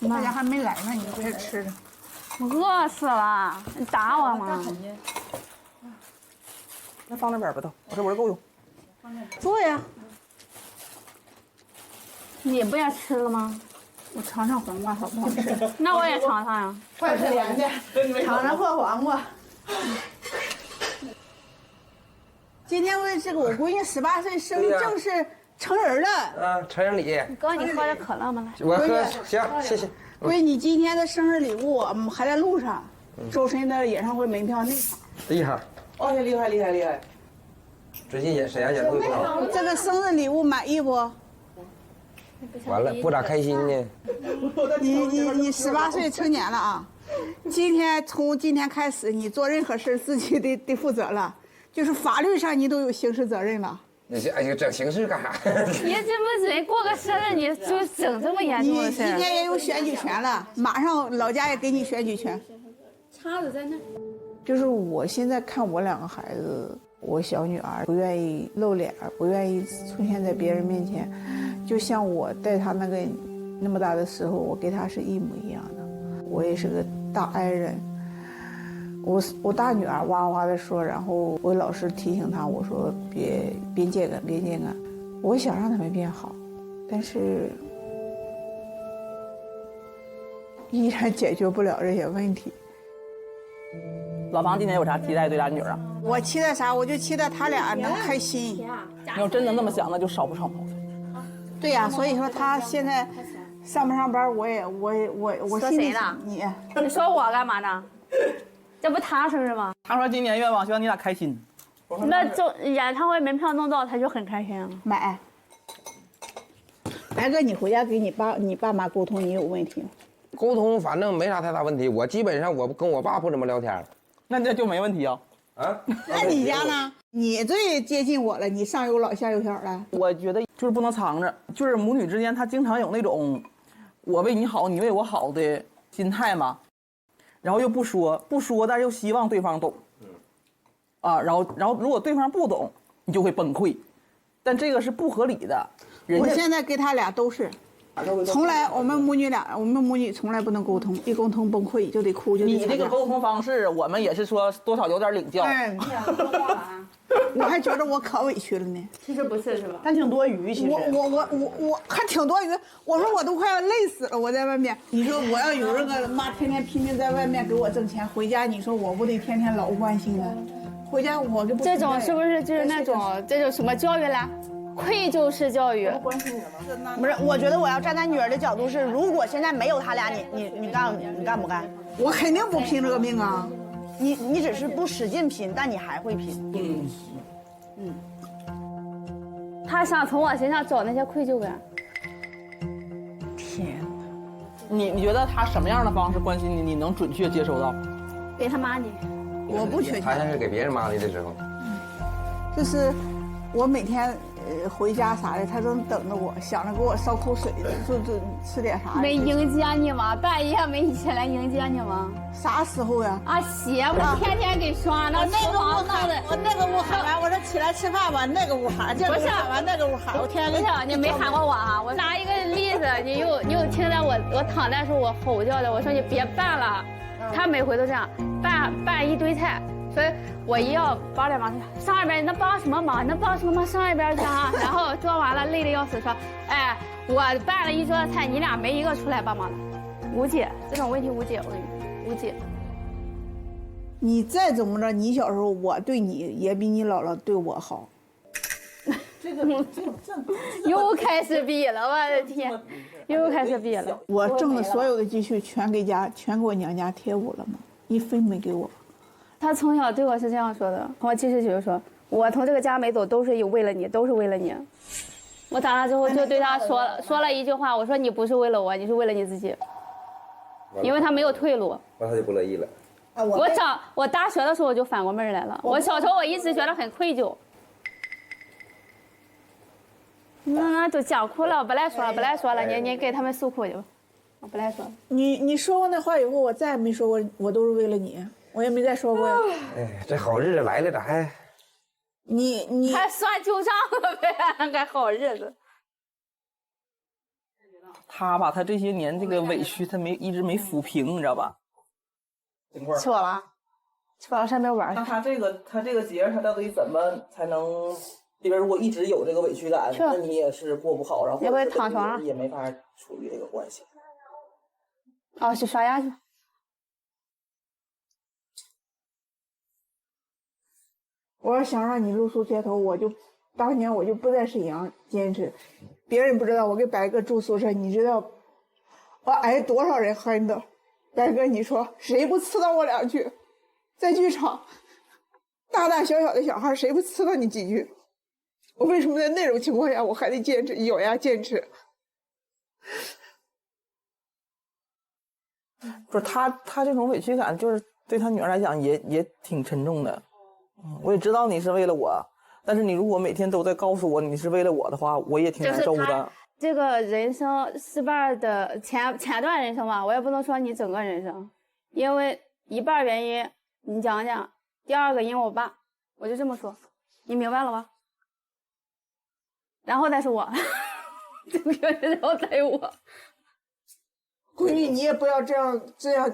大家还没来呢，你就在这吃着。我饿死了，你打我吗？那放那边吧，都，我这够用。坐呀。你不也吃了吗？我尝尝黄瓜好不好吃？那我也尝尝呀。快可怜的，尝尝破黄瓜。今天为这个我闺女18岁生日，正式成人了。成人礼。哥，你喝点可乐吗？我喝，行，谢谢。闺女今天的生日礼物还在路上，周深的演唱会门票那场。厉害。哦，厉害。最近沈阳演会不少。这个生日礼物满意不？完了，不咋开心呢。你18岁成年了啊！从今天开始，你做任何事自己得负责了，就是法律上你都有刑事责任了。那这哎呀，整形事干啥？你这不人过个生日，你就整这么严重的事？你今天也有选举权了，马上老家也给你选举权。叉子在那。就是我现在看我2个孩子，我小女儿不愿意露脸，不愿意出现在别人面前，就像我带她那么大的时候，我给她是一模一样的。我也是个大爱人。我大女儿哇哇的说，然后我老师提醒她，我说别这个别那个，我想让他们变好，但是依然解决不了这些问题。老房今年有啥期待对咱女儿啊？我期待啥？我就期待他俩能开心。你要真能那么想，那就少不上跑腿。对呀，所以说他现在上不上班，我说谁呢？你说我干嘛呢？这不他生日吗？他说今年愿望希望你俩开心。那就演唱会门票弄到，他就很开心啊。买。白哥，你回家给你爸妈沟通，你有问题吗？沟通反正没啥太大问题，我基本上我跟我爸不怎么聊天。那这就没问题啊。那你家呢？你最接近我了，你上有老下有小了。我觉得就是不能藏着，就是母女之间，她经常有那种我为你好，你为我好的心态嘛，然后又不说，但是又希望对方懂。然后如果对方不懂，你就会崩溃，但这个是不合理的。我现在跟他俩都是。从来我们母女从来不能沟通，一沟通崩溃就得哭，就得你这个沟通方式，我们也是说多少有点领教。我还觉得我可委屈了呢。其实不是，是吧？但挺多余，其实我还挺多余。我说我都快要累死了，我在外面。你说我要有这个妈天天拼命在外面给我挣钱，回家你说我不得天天老关心了？回家我就不。这种是不是就是那种这种什么教育啦？愧疚式教育。不是，我觉得我要站在女儿的角度是，如果现在没有他俩，你干不干？我肯定不拼这个命啊！你只是不使劲拼，但你还会拼。他想从我身上找那些愧疚感。天哪！你觉得他什么样的方式关心你，你能准确接收到？给他妈你。我不缺钱。他像是给别人妈的时候。就是我每天回家啥的，他都等着我，想着给我烧口水的，就吃点啥。没迎接你吗？半夜没你起来迎接你吗？啥时候呀？啊，鞋我天天给刷，那那个屋喊的，我那个屋喊完，我说起来吃饭吧，那个屋喊，这个屋喊完，那个屋喊，我天天。不是，你没喊过我啊？我拿一个例子，你有听到我躺在时候我吼叫的，我说你别拌了，他每回都这样拌一堆菜。所以我一要帮点忙，上二边你能帮什么忙？你能帮什么忙？上二边去啊！然后做完了累得要死，说，哎，我拌了一桌子菜，你俩没一个出来帮忙的，无解，这种问题无解，我跟你说，无解。你再怎么着，你小时候我对你也比你姥姥对我好。这又开始比了，我的天，又开始比了。我挣的所有的积蓄全给我娘家贴补了吗？一分没给我。他从小对我是这样说的，我其实就是说，我从这个家没走，都是为了你，都是为了你。我长大之后就对他说了一句话，我说你不是为了我，你是为了你自己，因为他没有退路。那他就不乐意了。我大学的时候我就反过味来了，我小时候我一直觉得很愧疚。那就讲哭了，不来说了，你给他们诉苦去吧，我不来说了。你说过那话以后，我再也没说过，我都是为了你。我也没再说过呀。哎，这好日子来了，咋还？你还算旧账了呗？还好日子。他吧，他这些年这个委屈，他一直没抚平，你知道吧？吃饱了，吃饱了上边玩。那他这个节，他到底怎么才能？这边如果一直有这个委屈感，那你也是过不好，然后要不然躺床上也没法处理这个关系。哦，去刷牙去。我要想让你露宿街头，当年我就不在沈阳坚持。别人不知道我跟白哥住宿舍，你知道我挨多少人恨的。白哥，你说谁不刺到我两句？在剧场，大大小小的小孩，谁不刺到你几句？我为什么在那种情况下我还得坚持，咬牙坚持？不是他这种委屈感，就是对他女儿来讲也挺沉重的。我也知道你是为了我，但是你如果每天都在告诉我你是为了我的话，我也挺难受的。这个人生失败的前段人生吧，我也不能说你整个人生，因为一半原因你讲讲，第二个因为我爸，我就这么说，你明白了吧？然后再是我，然后再我。闺女，你也不要这样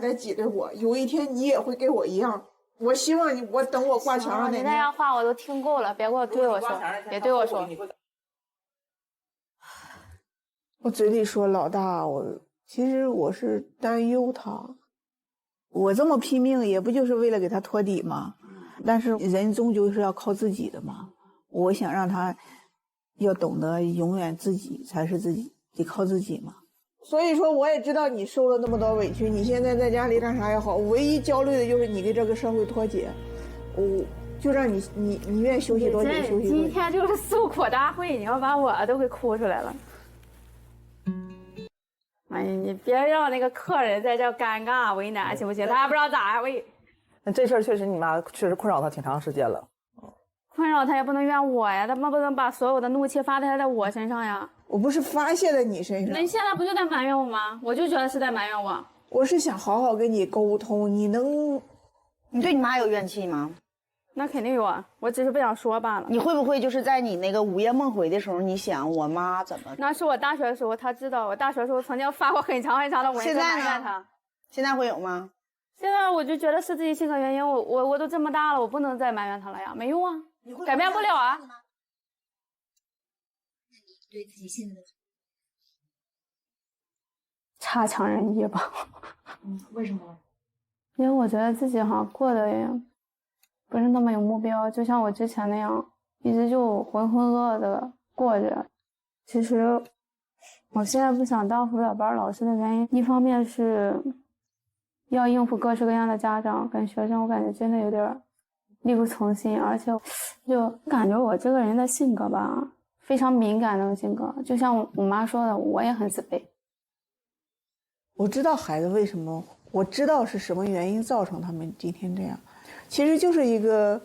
来挤兑我，有一天你也会跟我一样。我希望你，我等我挂墙上那天。你那样话我都听够了，别给我对我说，别对我说。我嘴里说老大，其实我是担忧他。我这么拼命，也不就是为了给他托底吗？但是人终究是要靠自己的嘛。我想让他要懂得，永远自己才是自己，得靠自己嘛。所以说，我也知道你受了那么多委屈，你现在在家里干啥也好，唯一焦虑的就是你跟这个社会脱节。我就让你愿意休息多久休息多久。今天就是诉苦大会，你要把我都给哭出来了。哎呀，你别让那个客人在这尴尬为难行不行？他还不知道咋安慰。那这事儿确实你妈确实困扰他挺长时间了。困扰他也不能怨我呀，他妈不能把所有的怒气发在我身上呀。我不是发泄在你身上，那你现在不就在埋怨我吗？我就觉得是在埋怨我。我是想好好跟你沟通，你对你妈有怨气吗？那肯定有啊，我只是不想说罢了。你会不会就是在你那个午夜梦回的时候，你想我妈怎么？那是我大学的时候，他知道我大学的时候曾经发过很长很长的文字埋怨他。现在会有吗？现在我就觉得是自己性格原因，我都这么大了，我不能再埋怨他了呀，没用啊，改变不了啊。对自己现在的差强人意吧。为什么？因为我觉得自己好像过得也不是那么有目标，就像我之前那样，一直就浑浑噩噩的过着。其实我现在不想当辅导班老师的原因，一方面是要应付各式各样的家长跟学生，我感觉真的有点力不从心，而且就感觉我这个人的性格吧，非常敏感那种性格，就像我妈说的，我也很自卑。我知道孩子为什么，我知道是什么原因造成他们今天这样，其实就是一个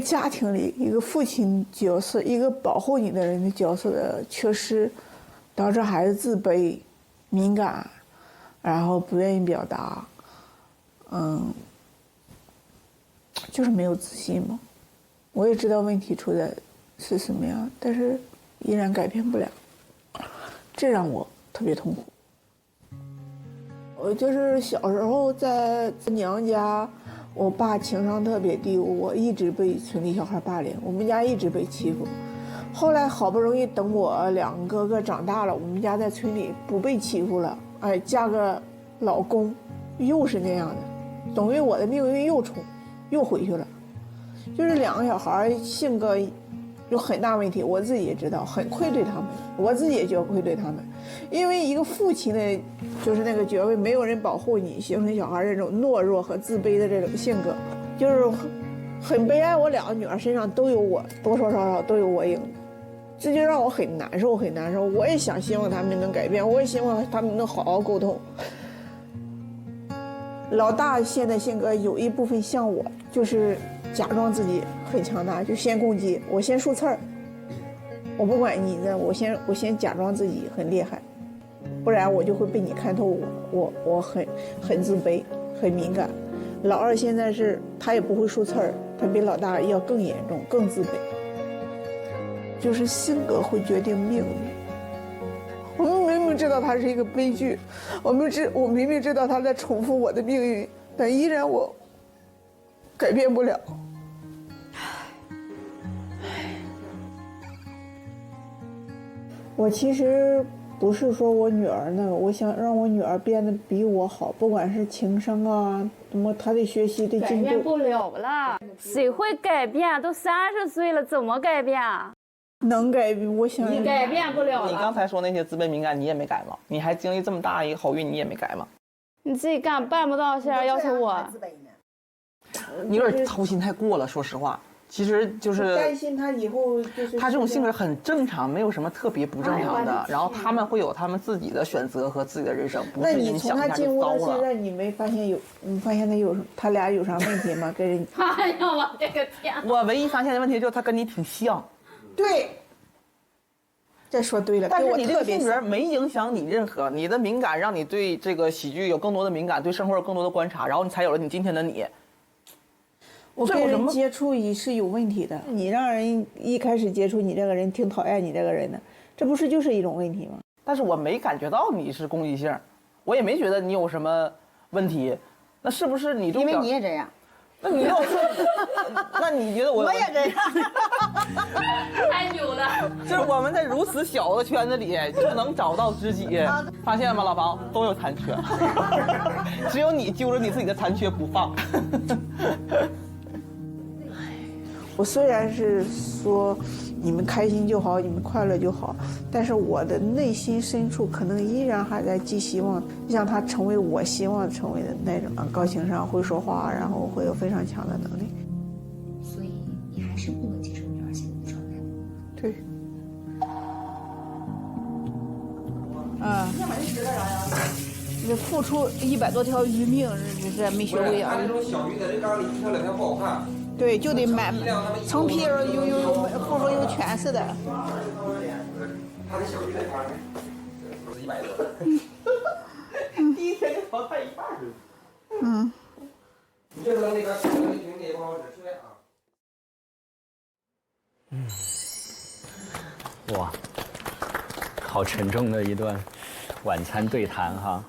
家庭里一个父亲角色，一个保护你的人的角色的缺失，导致孩子自卑、敏感，然后不愿意表达，就是没有自信嘛。我也知道问题出在是什么样，但是依然改变不了，这让我特别痛苦。我就是小时候在娘家，我爸情商特别低，我一直被村里小孩霸凌，我们家一直被欺负。后来好不容易等我两个哥哥长大了，我们家在村里不被欺负了，哎，嫁个老公，又是那样的，等于我的命运又回去了。就是两个小孩性格有很大问题，我自己也知道，很愧对他们，我自己也觉得愧对他们，因为一个父亲的，就是那个角位，没有人保护你，形成小孩这种懦弱和自卑的这种性格，就是很悲哀。我两个女儿身上都有我，多多少少都有我影子，这就让我很难受，很难受。我也希望他们能改变，我也希望他们能好好沟通。老大现在性格有一部分像我，就是假装自己很强大，就先攻击我，先树刺儿，我不管你的，我先假装自己很厉害，不然我就会被你看透我很自卑，很敏感。老二现在是他也不会树刺儿，他比老大要更严重，更自卑。就是性格会决定命运。我们明明知道他是一个悲剧，我明明知道他在重复我的命运，但依然我改变不了。我其实不是说我女儿那个，我想让我女儿变得比我好，不管是情商啊，什么她的学习的进度。改变不了了，谁会改变？都30岁了，怎么改变？能改变，我想你改变不了了。你刚才说那些自卑敏感，你也没改吗？你还经历这么大一个好运，你也没改吗？你自己办不到，现在要求我。你有点操心太过了，说实话。其实就是担心他以后就是他这种性格很正常，没有什么特别不正常的。然后他们会有他们自己的选择和自己的人生，不是你想一下就糟了。那你从他进屋到现在，你没发现你发现他俩有啥问题吗？跟人？哎呀，我这个天！我唯一发现的问题就是他跟你挺像。对。这说对了，但是你这个性格没影响你任何，你的敏感让你对这个喜剧有更多的敏感，对生活有更多的观察，然后你才有了你今天的你。我跟人接触也是有问题的，你让人一开始接触你这个人挺讨厌你这个人的，这不是就是一种问题吗？但是我没感觉到你是攻击性，我也没觉得你有什么问题，那是不是你就因为你也这样？那你要说，那你觉得我也这样？太牛了！就是我们在如此小的圈子里就能找到知己，发现了吗？老房都有残缺，只有你揪着你自己的残缺不放。我虽然是说你们开心就好，你们快乐就好，但是我的内心深处可能依然还在寄希望，让他成为我希望成为的那种高情商、会说话，然后会有非常强的能力。所以你还是不能接受女儿现在的状态。对。你付出100多条鱼命，这没学会啊。这种小鱼在这缸里一条两条不好看。对，就得买成批有附着有全是的。他的小鱼在缸里，都是100多。第一天就淘汰一半儿。嗯。你这扔那边，扔那瓶也不好使啊。哇，好沉重的一段晚餐对谈哈。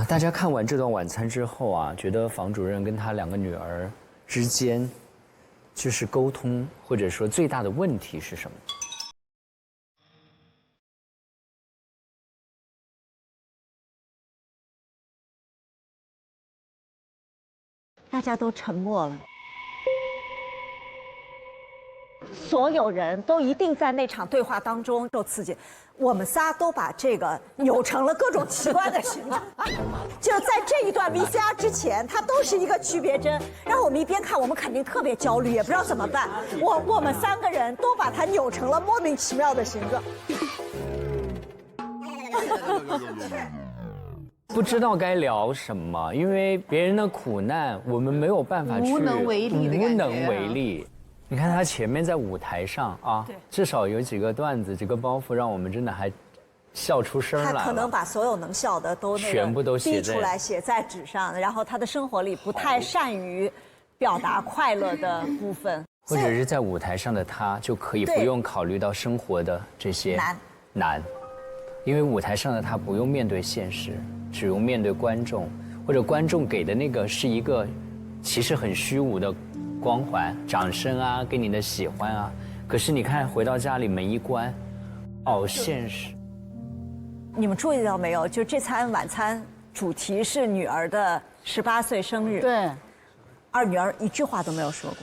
大家看完这段晚餐之后啊，觉得房主任跟他2个女儿之间，就是沟通或者说最大的问题是什么？大家都沉默了。所有人都一定在那场对话当中受刺激，我们仨都把这个扭成了各种奇怪的形状。就在这一段 VCR 之前，它都是一个区别针，然后我们一边看，我们肯定特别焦虑，也不知道怎么办。我们3个人都把它扭成了莫名其妙的形状。不知道该聊什么，因为别人的苦难，我们没有办法去无能为力的感觉。无能为力。你看他前面在舞台上啊，至少有几个段子、几个包袱，让我们真的还笑出声来了。他可能把所有能笑的都全部都逼出来，写在纸上。然后他的生活里不太善于表达快乐的部分，或者是在舞台上的他就可以不用考虑到生活的这些难，因为舞台上的他不用面对现实，只用面对观众，或者观众给的那个是一个其实很虚无的光环、掌声啊，给你的喜欢啊。可是你看，回到家里门一关，好现实。你们注意到没有？就这餐晚餐主题是女儿的18岁生日。对，2女儿一句话都没有说过。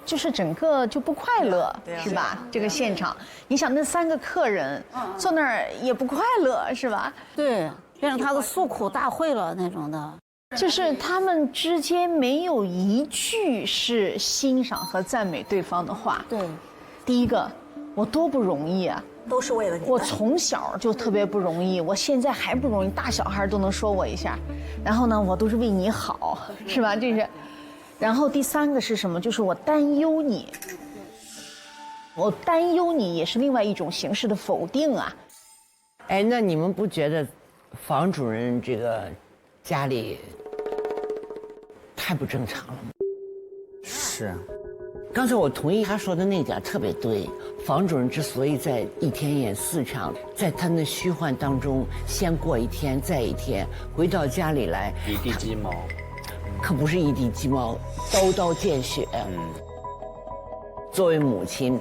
就是整个就不快乐，是吧？这个现场，你想那3个客人坐那儿也不快乐，是吧？对，变成他的诉苦大会了那种的。就是他们之间没有一句是欣赏和赞美对方的话。对，第一个，我多不容易啊，都是为了你。我从小就特别不容易，我现在还不容易，大小孩都能说我一下。然后呢，我都是为你好，是吧？这是。然后第3个是什么？就是我担忧你。我担忧你也是另外一种形式的否定啊。哎，那你们不觉得房主任这个家里太不正常了吗？是啊，刚才我同意他说的那点特别对。房主任之所以在一天演4场，在他那虚幻当中先过一天再一天，回到家里来一地鸡毛，可不是一地鸡毛，刀刀见血。作为母亲，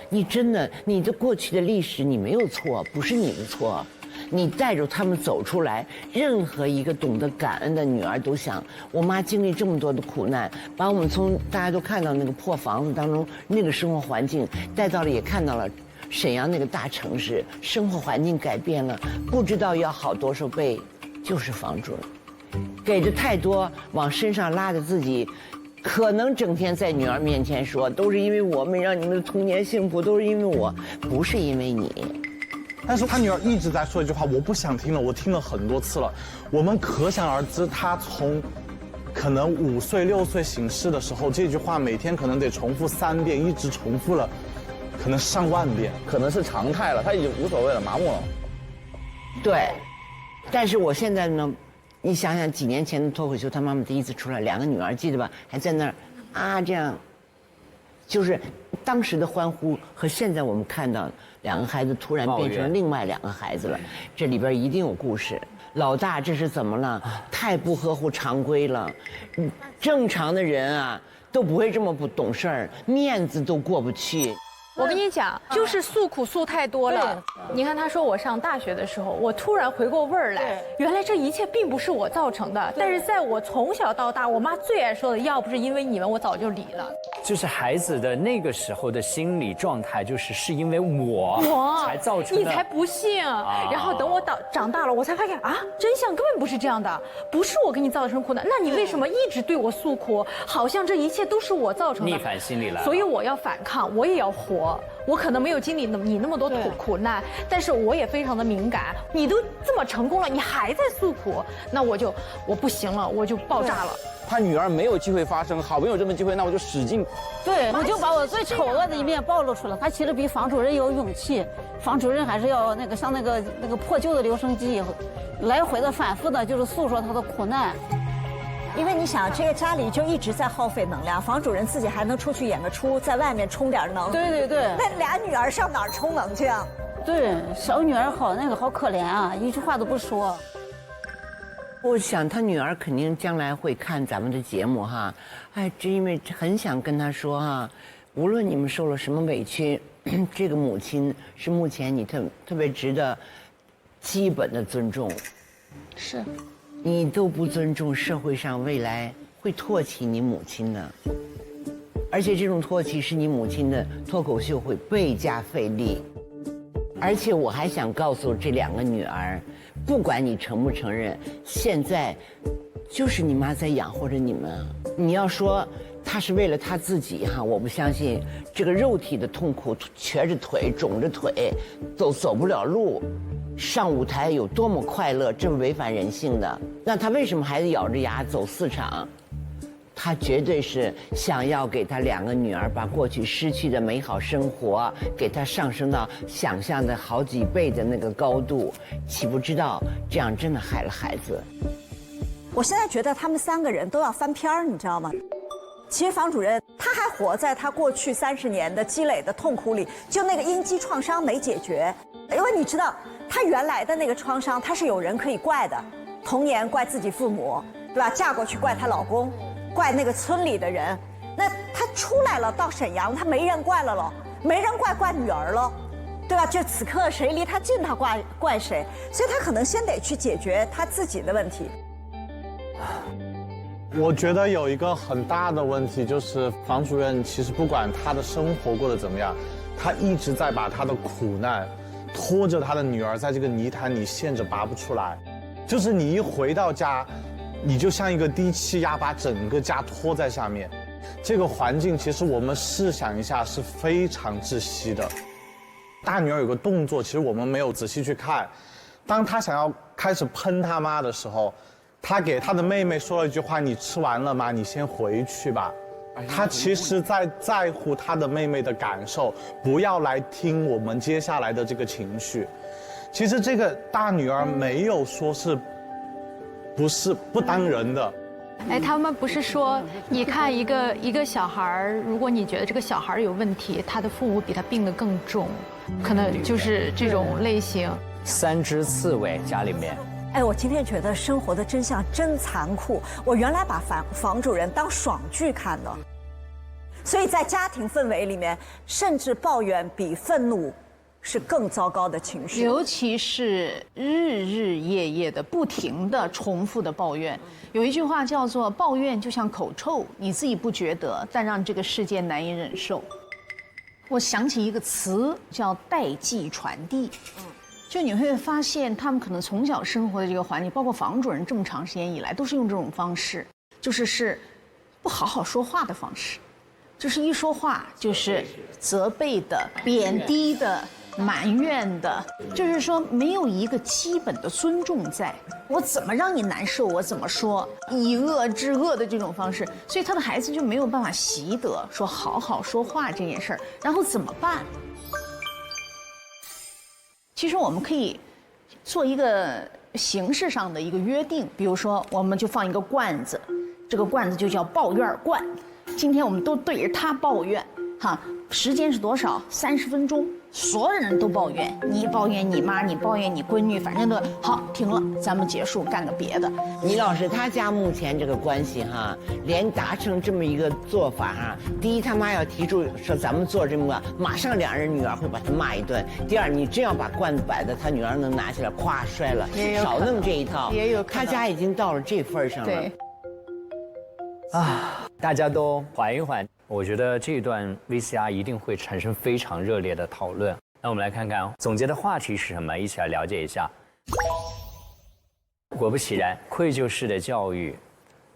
你真的，你的过去的历史你没有错，不是你的错。你带着他们走出来，任何一个懂得感恩的女儿都想，我妈经历这么多的苦难，把我们从大家都看到那个破房子当中那个生活环境带到了，也看到了沈阳那个大城市，生活环境改变了，不知道要好多少倍，就是房主任给的太多，往身上拉着自己可能整天在女儿面前说，都是因为我没让你们的童年幸福，都是因为我，不是因为你。但是他女儿一直在说一句话，我不想听了，我听了很多次了。我们可想而知，他从可能5岁6岁醒世的时候，这句话每天可能得重复3遍，一直重复了，可能上万遍，可能是常态了，他已经无所谓了，麻木了。对，但是我现在呢，你想想几年前的脱口秀，他妈妈第一次出来，2个女儿记得吧，还在那儿啊这样，就是当时的欢呼和现在我们看到2个孩子突然变成另外2个孩子了，这里边一定有故事。老大这是怎么了？太不合乎常规了，正常的人啊都不会这么不懂事儿，面子都过不去。我跟你讲，就是诉苦诉太多了。你看，他说我上大学的时候，我突然回过味儿来，原来这一切并不是我造成的。但是在我从小到大，我妈最爱说的，要不是因为你们，我早就离了。就是孩子的那个时候的心理状态，是因为我才造成的，你才不信。然后等我长大了，我才发现啊，真相根本不是这样的，不是我给你造成苦难，那你为什么一直对我诉苦？好像这一切都是我造成的。逆反心理来了。所以我要反抗，我也要活。我可能没有经历你那么多苦难，但是我也非常的敏感。你都这么成功了，你还在诉苦，那我不行了，我就爆炸了。他女儿没有机会发声，好不容易有这么机会，那我就使劲。对，我就把我最丑恶的一面暴露出来。他其实比房主任有勇气，房主任还是要像那个破旧的留声机，来回的反复的就是诉说他的苦难。因为你想，这个家里就一直在耗费能量，房主任自己还能出去演个出，在外面充点能。对对对，那俩女儿上哪儿充能去啊？对，小女儿好可怜啊，一句话都不说。我想他女儿肯定将来会看咱们的节目哈，哎，只因为很想跟他说哈，无论你们受了什么委屈，这个母亲是目前你特别值得基本的尊重。是。你都不尊重，社会上未来会唾弃你母亲的，而且这种唾弃是你母亲的脱口秀会倍加费力。而且我还想告诉这2个女儿，不管你承不承认，现在就是你妈在养活着你们。你要说她是为了她自己哈，我不相信。这个肉体的痛苦，瘸着腿、肿着腿，走不了路。上舞台有多么快乐，这是违反人性的。那他为什么还得咬着牙走4场？他绝对是想要给他2个女儿把过去失去的美好生活，给他上升到想象的好几倍的那个高度。岂不知道这样真的害了孩子？我现在觉得他们3个人都要翻篇儿，你知道吗？其实房主任他还活在他过去30年的积累的痛苦里，就那个应激创伤没解决，因为你知道。她原来的那个创伤，她是有人可以怪的，童年怪自己父母，对吧？嫁过去怪她老公，怪那个村里的人。那她出来了，到沈阳，她没人怪了，没人怪女儿了，对吧？就此刻谁离她近，她怪谁。所以她可能先得去解决她自己的问题。我觉得有一个很大的问题就是，房主任其实不管他的生活过得怎么样，他一直在把他的苦难。拖着他的女儿在这个泥潭里陷着拔不出来，就是你一回到家，你就像一个低气压把整个家拖在下面。这个环境其实我们试想一下是非常窒息的。大女儿有个动作，其实我们没有仔细去看，当她想要开始喷她妈的时候，她给她的妹妹说了一句话：“你吃完了吗？你先回去吧。”他其实在乎他的妹妹的感受，不要来听我们接下来的这个情绪。其实这个大女儿没有说是不当人的。哎，他们不是说，你看一个小孩儿，如果你觉得这个小孩有问题，他的父母比他病得更重，可能就是这种类型。3只刺猬家里面。哎，我今天觉得生活的真相真残酷。我原来把房主任当爽剧看的，所以在家庭氛围里面，甚至抱怨比愤怒是更糟糕的情绪。尤其是日日夜夜的不停的重复的抱怨。有一句话叫做“抱怨就像口臭，你自己不觉得，但让这个世界难以忍受”。我想起一个词叫代际传递。就你会发现，他们可能从小生活的这个环境，包括房主任这么长时间以来，都是用这种方式，就是不不好好说话的方式，就是一说话就是责备的、贬低的、埋怨的，就是说没有一个基本的尊重在。我怎么让你难受，我怎么说，以恶制恶的这种方式，所以他的孩子就没有办法习得说好好说话这件事儿。然后怎么办？其实我们可以做一个形式上的一个约定，比如说我们就放一个罐子，这个罐子就叫抱怨罐。今天我们都对着他抱怨，哈，时间是多少？30分钟，所有人都抱怨，你抱怨你妈，你抱怨你闺女，反正都好，停了，咱们结束，干个别的。倪老师他家目前这个关系哈，连达成这么一个做法哈，第一他妈要提出说咱们做这么个，马上两人女儿会把他骂一顿。第二，你这样把罐子摆的，他女儿能拿起来，咵摔了，少弄这一套。也有他家已经到了这份上了。对。啊，大家都缓一缓。我觉得这一段 VCR 一定会产生非常热烈的讨论。那我们来看看总结的话题是什么，一起来了解一下。果不其然，愧疚式的教育，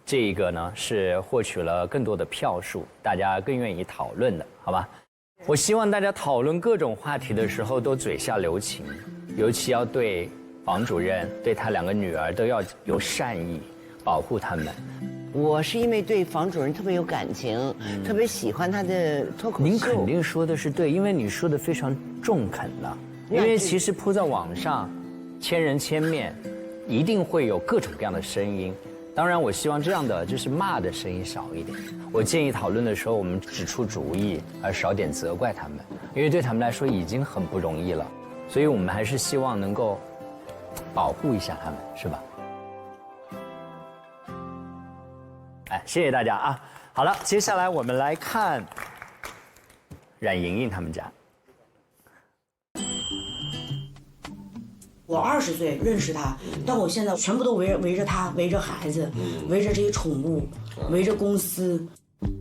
这一个呢是获取了更多的票数，大家更愿意讨论的，好吧？我希望大家讨论各种话题的时候都嘴下留情，尤其要对房主任、对他2个女儿都要有善意，保护他们。我是因为对房主任特别有感情，特别喜欢他的脱口秀。您肯定说的是对，因为你说的非常中肯了。因为其实铺在网上，千人千面，一定会有各种各样的声音。当然，我希望这样的就是骂的声音少一点。我建议讨论的时候，我们只出主意，而少点责怪他们，因为对他们来说已经很不容易了。所以我们还是希望能够保护一下他们，是吧？哎，谢谢大家啊！好了，接下来我们来看冉莹莹他们家。我20岁认识他，但我现在全部都围着他，围着孩子，围着这些宠物，围着公司。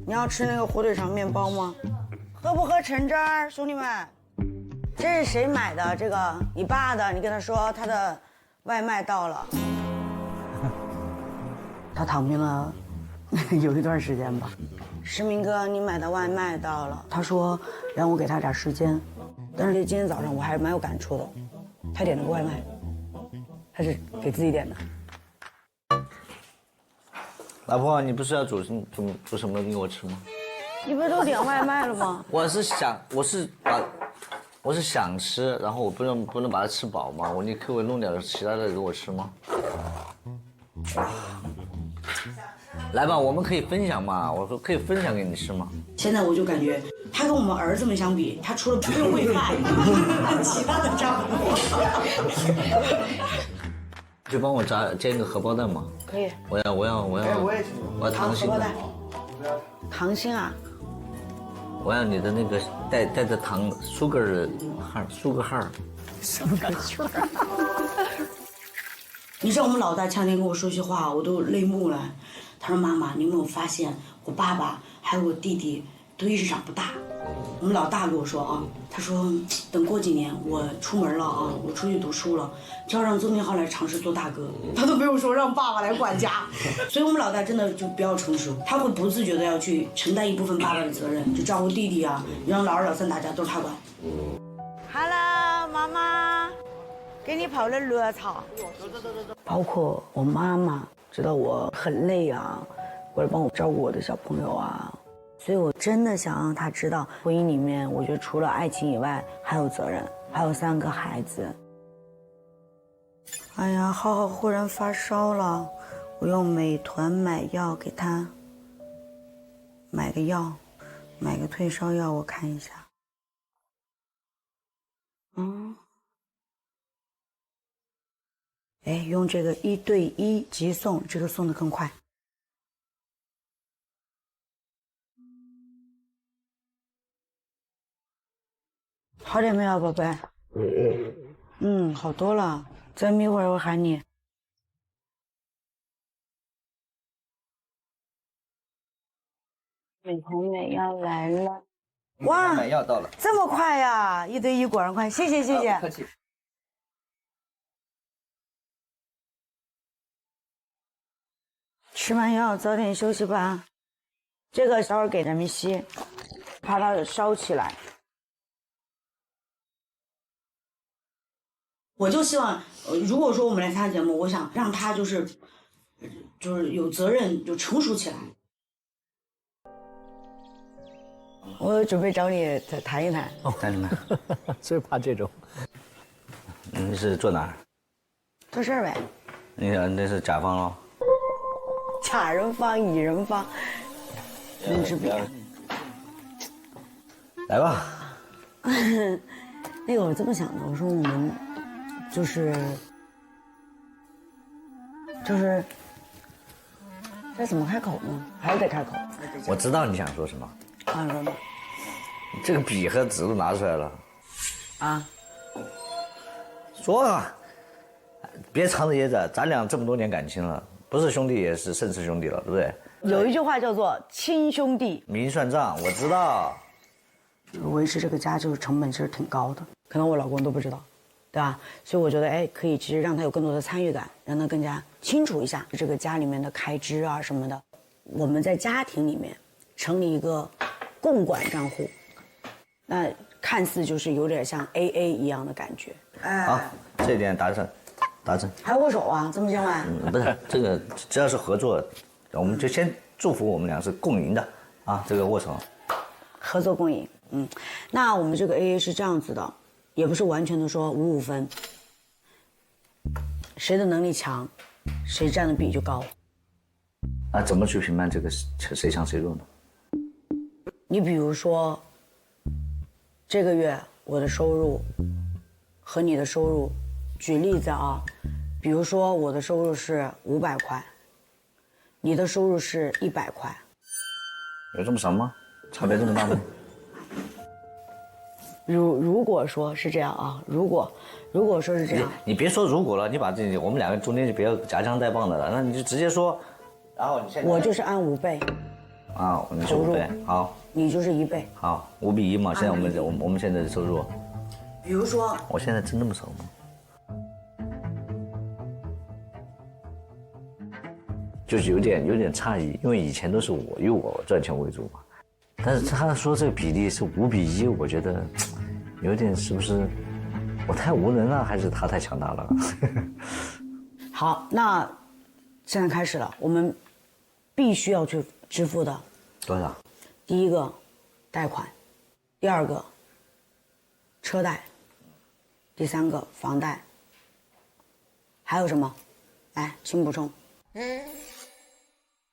你要吃那个火腿肠面包吗？喝不喝橙汁儿，兄弟们？这是谁买的？这个你爸的，你跟他说他的外卖到了。他躺平了有一段时间吧。石明哥，你买的外卖到了。他说让我给他点时间，但是今天早上我还是蛮有感触的。他点了个外卖，他是给自己点的。老婆，你不是要煮什么给我吃吗？你不是都点外卖了吗？我是想吃，然后我不能把它吃饱吗？你可不可以弄点其他的给我吃吗？来吧，我们可以分享嘛，我说可以分享给你吃吗？现在我就感觉他跟我们儿子们相比，他除了不会喂饭，其他的渣不就帮我煎个荷包蛋嘛。可以。我要糖心的。糖心啊！我要你的那个带着糖 sugar 的sugar 号。你知道我们老大前天跟我说句话，我都泪目了。他说：“妈妈，你有没有发现我爸爸还有我弟弟都一直长不大？”我们老大跟我说啊，他说等过几年我出门了啊，我出去读书了，就要让邹明浩来尝试做大哥，他都没有说让爸爸来管家。所以我们老大真的就比较成熟，他会不自觉的要去承担一部分爸爸的责任，就照顾弟弟啊，让老二老三打架都是他管。Hello， 妈妈，给你泡的热茶。包括我妈妈知道我很累啊，过来帮我照顾我的小朋友啊。所以我真的想让他知道，婚姻里面，我觉得除了爱情以外，还有责任，还有3个孩子。哎呀，浩浩忽然发烧了，我用美团买药给他买个药，买个退烧药，我看一下。哎，用这个1对1急送，这个送得更快。好点没有，宝贝？好多了。再眯会儿，我喊你。美团美药来了。哇，买药到了，这么快呀！1对1果然快，谢谢。不客气。吃完药早点休息吧。这个待会儿给咱们吸，怕它烧起来。我就希望，如果说我们来参加节目，我想让他就是有责任，就成熟起来。我准备找你谈一谈。谈什么？最怕这种。你是做哪儿？做事儿呗。那是甲方喽。甲人方、乙人方，睁只眼。来吧。那个我这么想的，我说我们就是这怎么开口呢？还是得开口。我知道你想说什么。啊，说吧。这个笔和纸都拿出来了。啊。说啊，别藏着掖着，咱俩这么多年感情了，不是兄弟也是胜似兄弟了，对不对？有一句话叫做亲兄弟明算账，我知道。维持这个家就是成本其实挺高的，可能我老公都不知道，对吧？所以我觉得，哎，可以其实让他有更多的参与感，让他更加清楚一下这个家里面的开支啊什么的。我们在家庭里面成立一个共管账户，那看似就是有点像 AA 一样的感觉。好，这一点达成。还握手啊，这么相爱？不是，这个只要是合作，我们就先祝福我们俩是共赢的啊，这个握手。合作共赢。那我们这个 AA 是这样子的，也不是完全的说5-5分，谁的能力强，谁占的比就高。啊，怎么去评判这个谁强谁弱呢？你比如说，这个月我的收入和你的收入，举例子啊，比如说我的收入是500块，你的收入是100块，有这么少吗？差别这么大吗？如果说是这样啊，如果说是这样，你别说如果了，你把我们两个中间就别夹枪带棒的了，那你就直接说，然后你现在我就是按5倍，啊，你是5倍，好，你就是1倍，好，5比1嘛，现在我们现在的收入，比如说，我现在挣那么少吗？就是有点诧异，因为以前都是以我赚钱为主嘛，但是他说这个比例是5比1，我觉得有点是不是我太无能了，还是他太强大了？好，那现在开始了，我们必须要去支付的多少？第一个，贷款；第二个，车贷；第三个，房贷。还有什么？来，请补充。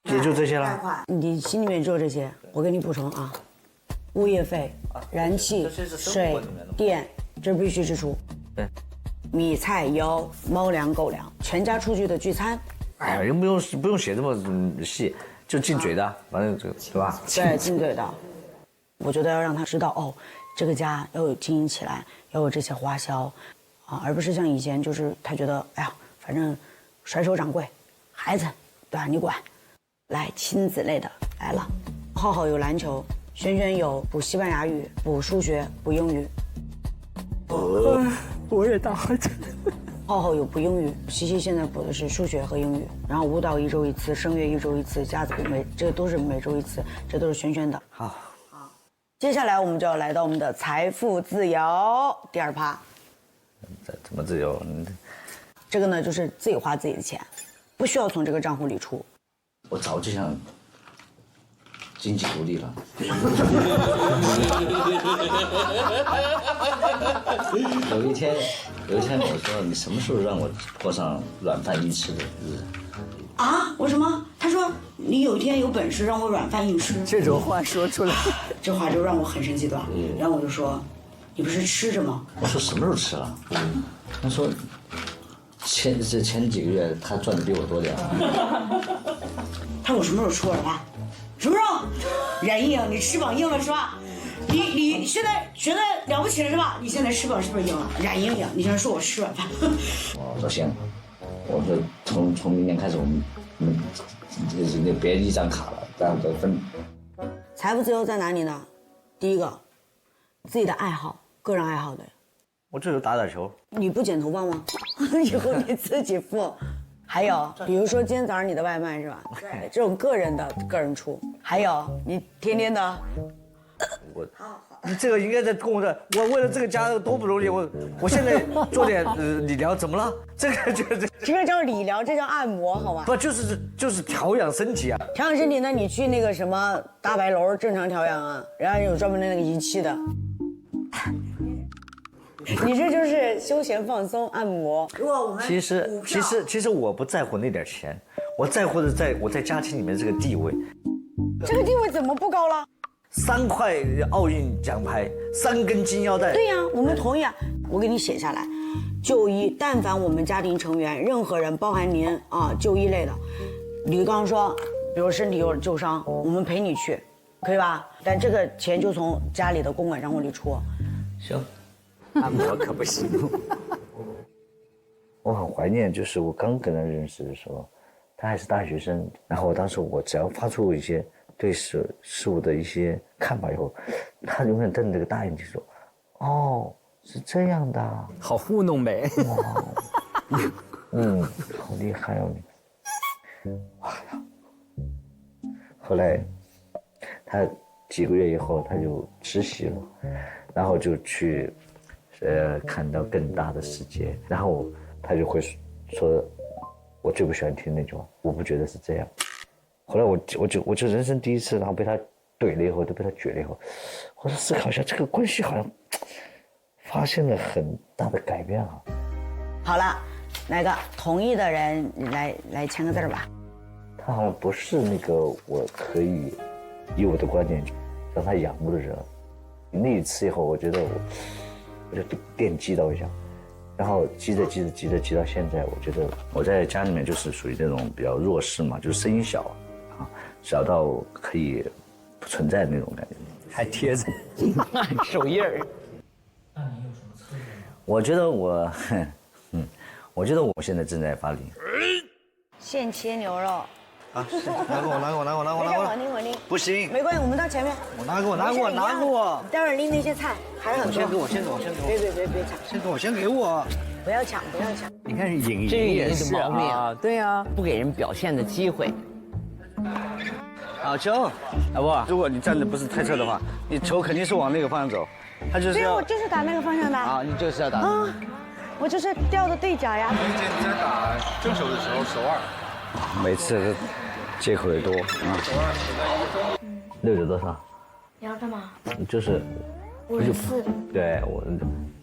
也就这些了。贷款，你心里面只有这些，我给你补充啊。物业费、燃气、水电，这必须支出。对。米菜油、猫粮狗粮，全家出去的聚餐。哎呀，又不用写这么细，就进嘴的，反正这个对吧？对，进嘴的。我觉得要让他知道哦，这个家要有经营起来，要有这些花销，啊，而不是像以前就是他觉得哎呀，反正甩手掌柜，孩子对吧？你管。来，亲子类的来了，浩浩有篮球，轩轩有补西班牙语、补数学、补英语。我也大孩子。浩浩有补英语，西西现在补的是数学和英语，然后舞蹈1周1次，声乐1周1次，架子鼓这都是每周1次，这都是轩轩的。好，接下来我们就要来到我们的财富自由第2趴。怎么自由？这个呢，就是自己花自己的钱，不需要从这个账户里出。我早就想经济独立了。有一天我说你什么时候让我过上软饭硬吃的日子？啊？我什么？他说你有一天有本事让我软饭硬吃。这种话说出来，这话就让我很生气，对吧？然后我就说，你不是吃着吗？我说什么时候吃了？他说前几个月他赚的比我多点。他说我什么时候出耳吧？什么时候？软硬，你翅膀硬了是吧？你现在觉得了不起了是吧？你现在翅膀是不是硬了？软硬硬，你现在说我吃软饭。我说行，我说从明年开始我们就是那别一张卡了，这样子分。财富自由在哪里呢？第一个，自己的爱好，个人爱好的。我就是打球。你不剪头发吗？以后你自己付。还有，比如说今天早上你的外卖是吧？对，这种个人出。还有你天天的，你这个应该在跟我说，我为了这个家多不容易，我现在做点理疗，怎么了？这个叫理疗，这叫按摩，好吧？不就是调养身体啊？调养身体，那你去那个什么大白楼正常调养啊，人家有专门的那个仪器的。你这就是休闲放松按摩。如果我们其实我不在乎那点钱，我在乎的我在家庭里面这个地位。这个地位怎么不高了？3块奥运奖牌，3根金腰带。对呀，我们同意啊。我给你写下来，就医，但凡我们家庭成员任何人，包含您啊，就医类的，你刚刚说，比如身体有旧伤，我们陪你去，可以吧？但这个钱就从家里的公款账户里出。行，按摩可不行。我很怀念，就是我刚跟他认识的时候，他还是大学生，然后当时我只要发出一些对事物的一些看法以后，他永远瞪着个大眼睛说：“哦，是这样的，好糊弄呗。”哇，好厉害哦你！哇呀！后来他几个月以后他就实习了，然后就去看到更大的世界，然后他就会说，我最不喜欢听那句话，我不觉得是这样。后来我就人生第一次，然后被他怼了以后，都被他撅了以后，我说思考一下，这个关系好像发现了很大的改变啊。好了，哪个同意的人来签个字吧。他好像不是那个我可以以我的观点让他仰慕的人。那一次以后，我觉得我就电击到一下，然后击着到现在，我觉得我在家里面就是属于那种比较弱势嘛，就是声音小啊，小到可以不存在的那种感觉，还贴着手印儿。那你有什么策略吗？我觉得我现在正在发力。现切牛肉。啊，拿给我，拎，不行，没关系，我们到前面。拿给我，待会儿拎那些菜还是很多。先给我，别抢，先给我，不要抢。你看影这也是是毛病啊，对呀，不给人表现的机会。好球，老婆，如果你站的不是太侧的话，你球肯定是往那个方向走，他就是要。对，我就是打那个方向的。啊，你就是要打。啊，我就是吊的对角呀。你在打正手的时候手腕。每次借口也多啊。6.9多少？量着吗？就是54。对，我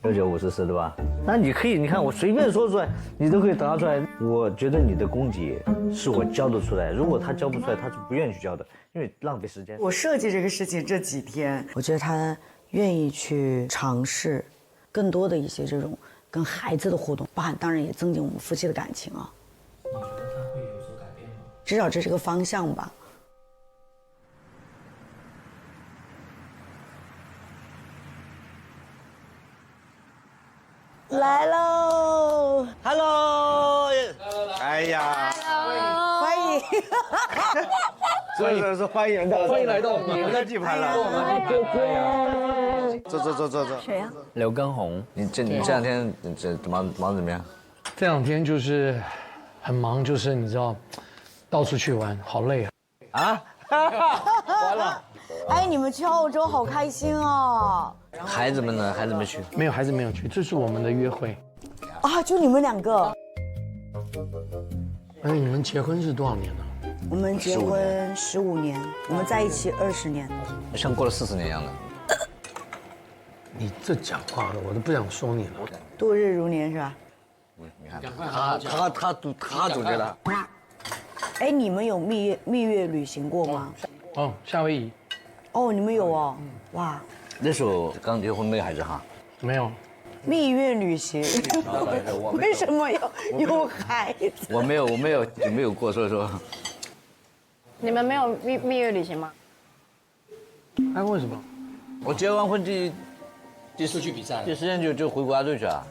6954对吧？那你可以，你看我随便说出来，你都可以答出来。我觉得你的功底是我教得出来，如果他教不出来，他是不愿意去教的，因为浪费时间。我设计这个事情这几天，我觉得他愿意去尝试更多的一些这种跟孩子的互动，包含当然也增进我们夫妻的感情啊。你觉得他会有所改变吗？至少这是个方向吧。来喽 ，Hello， 哎呀，欢迎，所以说是欢迎的，欢迎来到你们的地盘了，姐姐，坐。谁呀？刘畊宏，你这两天忙怎么样？这2天就是很忙，就是你知道，到处去玩，好累啊！完了。哎，你们去澳洲好开心哦！孩子们呢？孩子们去？没有，孩子没有去，这是我们的约会。啊，就你们2个？哎，你们结婚是多少年了？我们结婚15年，我们在一起20年，像过了40年一样的。你这讲话的，我都不想说你了。度日如年是吧？你看，他总觉得。哎，你们有蜜月旅行过吗？哦，夏威夷。哦，你们有哦，哇！那时候刚结婚没有孩子哈？没有。蜜月旅行，为什么要有孩子？我没有过，所以说。你们没有蜜月旅行吗？哎，为什么？我结完婚第出去比赛，第10天就回国家队去了。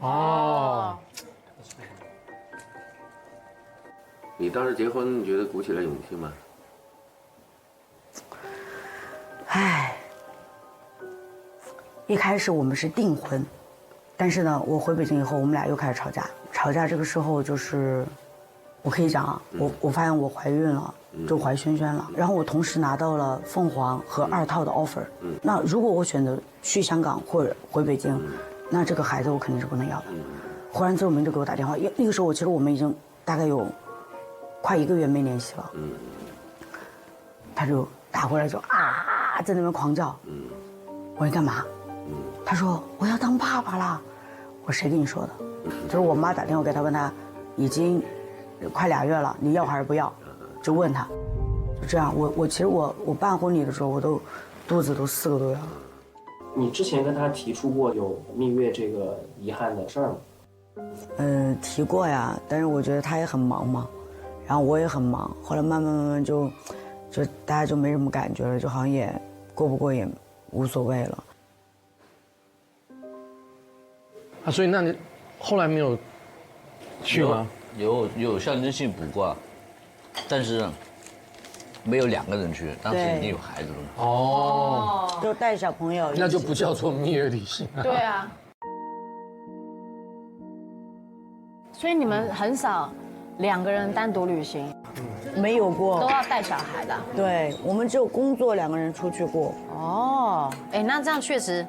哦。你当时结婚，你觉得鼓起了勇气吗？唉，一开始我们是订婚，但是呢，我回北京以后，我们俩又开始吵架。吵架这个时候就是，我可以讲啊，我发现我怀孕了，就怀萱萱了，然后我同时拿到了凤凰和2套的 offer。那如果我选择去香港或者回北京，那这个孩子我肯定是不能要的。忽然邹明就给我打电话，因为那个时候其实我们已经大概有快1个月没联系了。他就打过来就在那边狂叫。我说你干嘛？他说我要当爸爸啦。我说谁跟你说的？就是我妈打电话给他问他，已经快2月了，你要还是不要？就问他，就这样。我其实我办婚礼的时候，我都肚子都4个多月了。你之前跟他提出过有蜜月这个遗憾的事儿吗？提过呀，但是我觉得他也很忙嘛，然后我也很忙，后来慢慢就大家就没什么感觉了，就好像也过不过也无所谓了。所以那你后来没有去吗？有象征性卜卦，但是没有2个人去，当时已经有孩子了。哦，就带小朋友，那就不叫做蜜月旅行。对啊。所以你们很少2个人单独旅行，没有过，都要带小孩的。对，我们只有工作2个人出去过。哦，哎，那这样确实，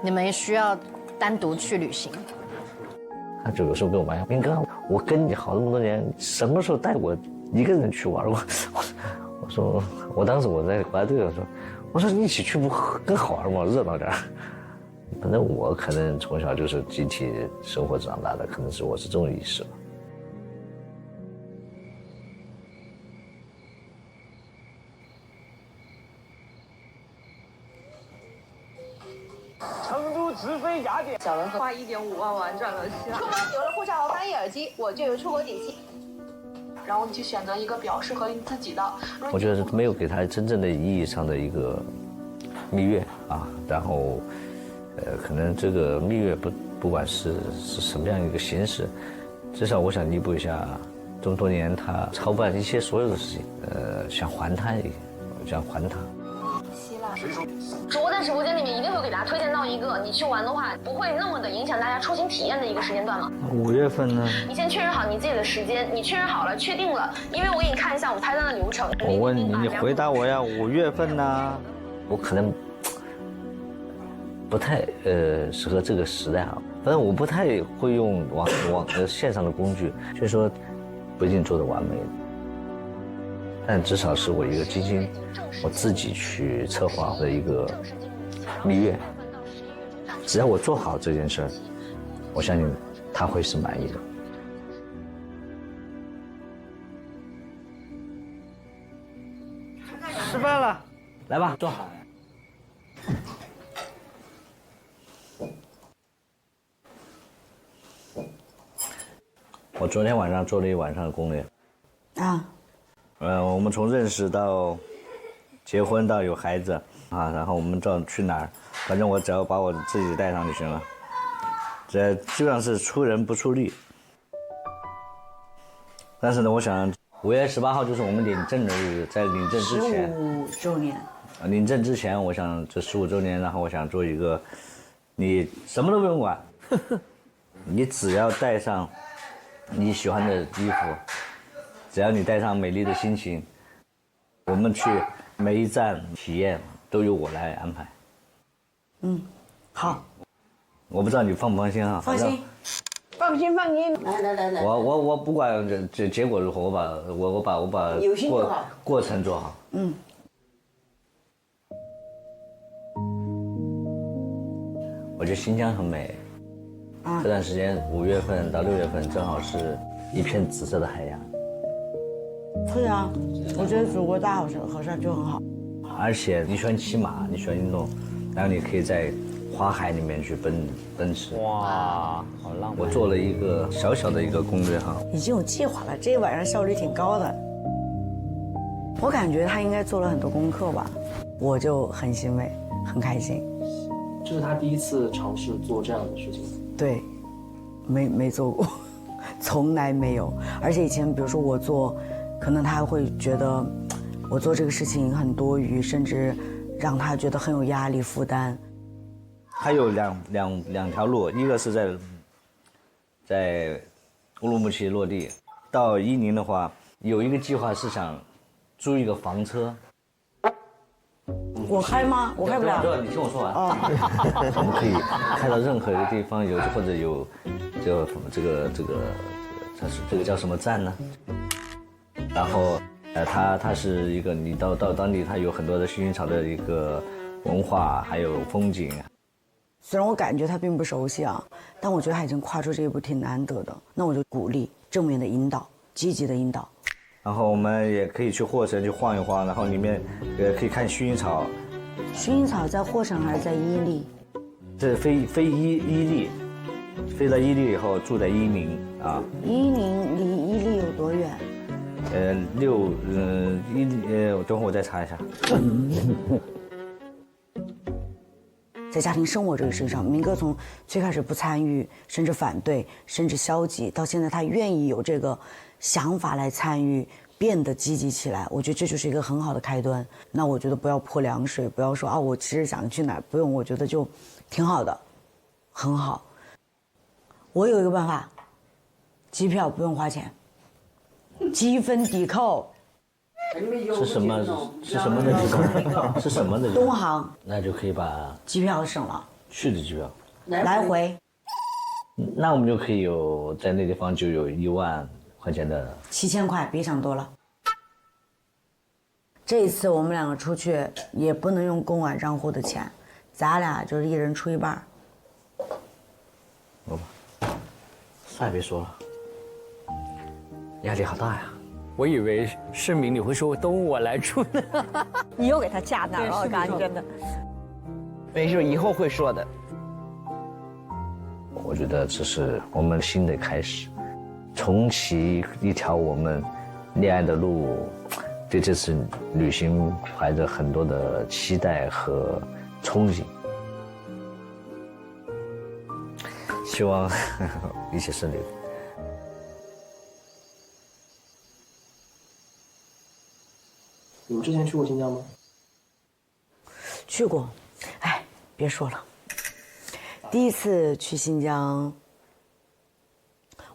你们也需要单独去旅行。他就有时候跟我玩笑，斌哥，我跟你好这么多年，什么时候带我1个人去玩过？我说，我当时我在国家队的时候，我说一起去不更好玩吗？热闹点。反正我可能从小就是集体生活长大的，可能是我是这种意识吧。成都直飞雅典，小文花1.5万玩转了西。出门有了护照和翻译耳机，我就有出国底气。然后你去选择一个比较适合你自己的。我觉得没有给他真正的意义上的一个蜜月啊，然后。可能这个蜜月不管是什么样一个形式，至少我想弥补一下这么多年他操办一些所有的事情，想还他。希腊，我在直播间里面一定会给大家推荐到一个，你去玩的话不会那么的影响大家出行体验的一个时间段嘛。5月份呢？你先确认好你自己的时间，你确认好了，确定了，因为我给你看一下我们拍单的流程。我问你，你回答我呀，5月份呢？我可能。不太适合这个时代啊，反正我不太会用线上的工具，所以说不一定做得完美，但至少是我一个精心我自己去策划的一个蜜月，只要我做好这件事儿，我相信他会是满意的。吃饭了，来吧，坐好。我昨天晚上做了一晚上的攻略，我们从认识到结婚到有孩子啊，然后我们去哪儿，反正我只要把我自己带上就行了，这基本上是出人不出力。但是呢，我想5月18号就是我们领证的日子，在领证之前15周年，领证之前，我想这15周年，然后我想做一个，你什么都不用管，你只要带上你喜欢的衣服，只要你带上美丽的心情，我们去每一站体验都由我来安排。好。我不知道你放不放心啊？放心，放心。来。我不管这结果如何，我把有心就好，过程做好。我觉得新疆很美。这段时间5月份到6月份正好是一片紫色的海洋。对啊，我觉得祖国大好山就很好。而且你喜欢骑马，你喜欢运动，然后你可以在花海里面去奔驰。哇，好浪漫！我做了一个小小的一个攻略哈，已经有计划了，这一晚上效率挺高的。我感觉他应该做了很多功课吧，我就很欣慰，很开心。这是他第一次尝试做这样的事情。对，没做过，从来没有。而且以前，比如说我做，可能他会觉得我做这个事情很多余，甚至让他觉得很有压力负担。还有两条路，一个是在乌鲁木齐落地，到伊宁的话，有一个计划是想租一个房车。我开吗？我开不了。你听我说完。我们可以开到任何一个地方，或者有这个叫什么站呢？然后它是一个你到当地，它有很多的薰衣草的一个文化，还有风景。虽然我感觉他并不熟悉啊，但我觉得他已经跨出这一步挺难得的。那我就鼓励正面的引导，积极的引导。然后我们也可以去霍城去晃一晃，然后里面可以看薰衣草。薰衣草在霍城还是在伊利？这飞伊利，飞到伊利以后住在伊宁啊。伊宁离伊利有多远？等会我再查一下。在家庭生活这个事上，明哥从最开始不参与，甚至反对，甚至消极，到现在他愿意有这个想法来参与，变得积极起来。我觉得这就是一个很好的开端。那我觉得不要泼凉水，不要说啊，我其实想去哪儿，不用，我觉得就挺好的，很好。我有一个办法，机票不用花钱，积分抵扣。是什么的抵扣？是什么的？东航。那就可以把机票省了，去的机票，来回。那我们就可以在那地方就有1万块钱的7000块，别想多了。这一次我们2个出去也不能用公馆账户的钱，咱俩就是一人出一半。好吧，啥也别说了，压力好大呀。我以为盛敏你会说都我来出呢，你又给他架那儿了，我感觉真的。没事，以后会说的。我觉得这是我们新的开始，重启一条我们恋爱的路。对这次旅行怀着很多的期待和憧憬，希望一切顺利。你们之前去过新疆吗？去过，哎，别说了。第一次去新疆，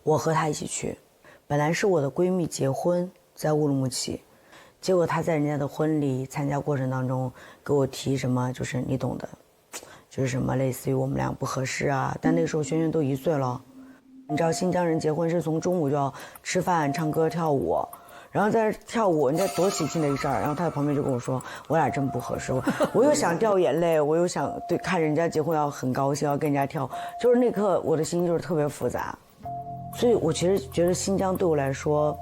我和她一起去，本来是我的闺蜜结婚在乌鲁木齐，结果她在人家的婚礼参加过程当中给我提什么，就是你懂的，就是什么类似于我们俩不合适啊。但那个时候萱萱都1岁了，你知道新疆人结婚是从中午就要吃饭、唱歌、跳舞。然后在这跳舞，人家多喜庆的一事儿。然后他在旁边就跟我说：“我俩真不合适。”我又想掉眼泪，我又想看人家结婚要很高兴，要跟人家跳。就是那刻我的心就是特别复杂，所以我其实觉得新疆对我来说，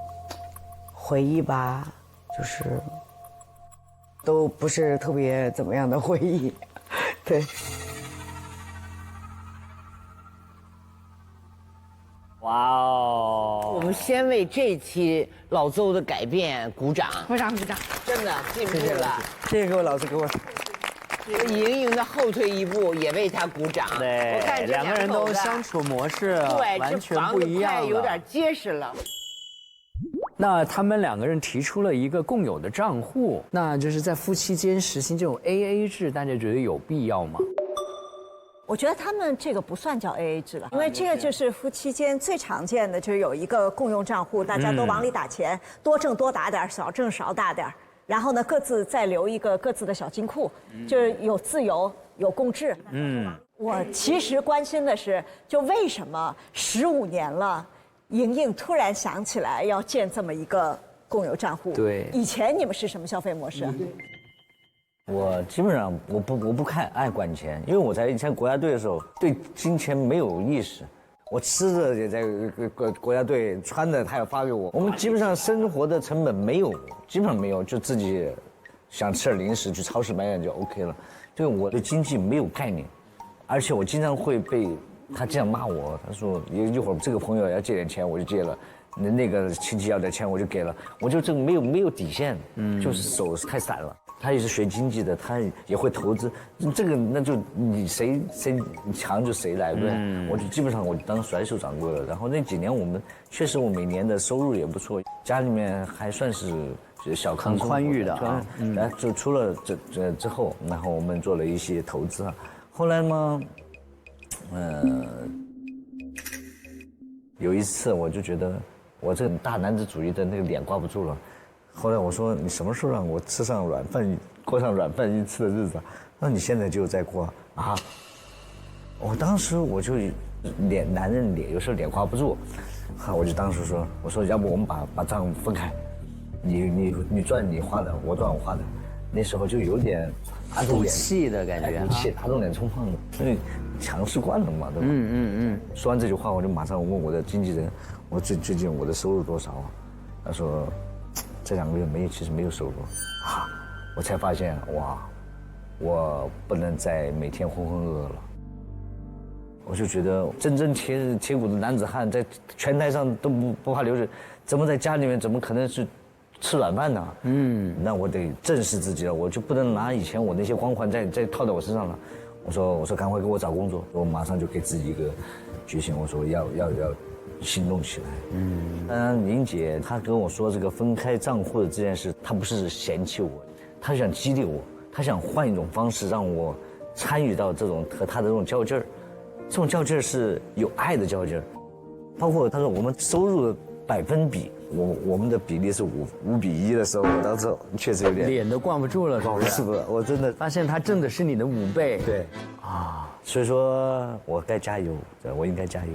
回忆吧，就是都不是特别怎么样的回忆，对。哇哦！我们先为这一期老邹的改变鼓掌，鼓掌鼓掌！真的进步了，谢谢各位老师给我。莹莹的后退一步也为他鼓掌。对，我看2个人都相处模式对完全不一样了，有点结实了。那他们2个人提出了一个共有的账户，那就是在夫妻间实行这种 AA 制，大家觉得有必要吗？我觉得他们这个不算叫 AA 制了，因为这个就是夫妻间最常见的，就是有一个共用账户，大家都往里打钱，多挣多打点，少挣少打点，然后呢各自再留一个各自的小金库，就是有自由有共治。我其实关心的是，就为什么15年了，莹莹突然想起来要建这么一个共有账户？对，以前你们是什么消费模式？我基本上我不爱管钱，因为我在以前国家队的时候对金钱没有意识，我吃的也在国家队，穿的他要发给我，我们基本上生活的成本没有，基本上没有，就自己想吃点零食去超市买点就 OK 了，就我对经济没有概念，而且我经常会被他这样骂我，他说一会儿这个朋友要借点钱我就借了，那个亲戚要点钱我就给了，我就这个没有底线，就是手太散了。他也是学经济的，他也会投资，这个那就你谁强就谁来，对。我就基本上我当甩手掌柜了。然后那几年我们确实我每年的收入也不错，家里面还算是小康很宽裕的啊。然后就出了这之后，然后我们做了一些投资啊。后来嘛，有一次我就觉得我这个大男子主义的那个脸挂不住了。后来我说你什么时候让我吃上软饭，过上软饭硬吃的日子？那你现在就在过啊？我当时我就男人脸有时候脸挂不住，我就当时说，我说要不我们把账分开，你赚你花的，我赚我花的。那时候就有点赌气的感觉，赌气打肿脸充胖子，因为强势惯了嘛，对吧？说完这句话，我就马上问我的经纪人，我最近我的收入多少啊？他说这2个月其实没有收入啊。我才发现哇，我不能再每天浑浑噩噩了。我就觉得真正铁骨的男子汉在拳台上都不怕流血，怎么在家里面怎么可能是吃软饭呢？那我得正视自己了，我就不能拿以前我那些光环再套在我身上了。我说赶快给我找工作，我马上就给自己一个决心，我说要行动起来。当然莹姐她跟我说这个分开账户的这件事，她不是嫌弃我，她想激励我，她想换一种方式让我参与到这种和她的这种较劲儿。这种较劲儿是有爱的较劲儿，包括她说我们收入的百分比，我们的比例是5比1的时候，我当时确实有点脸都挂不住了，是不是？我真的发现他挣的是你的5倍。对，所以说我该加油，我应该加油。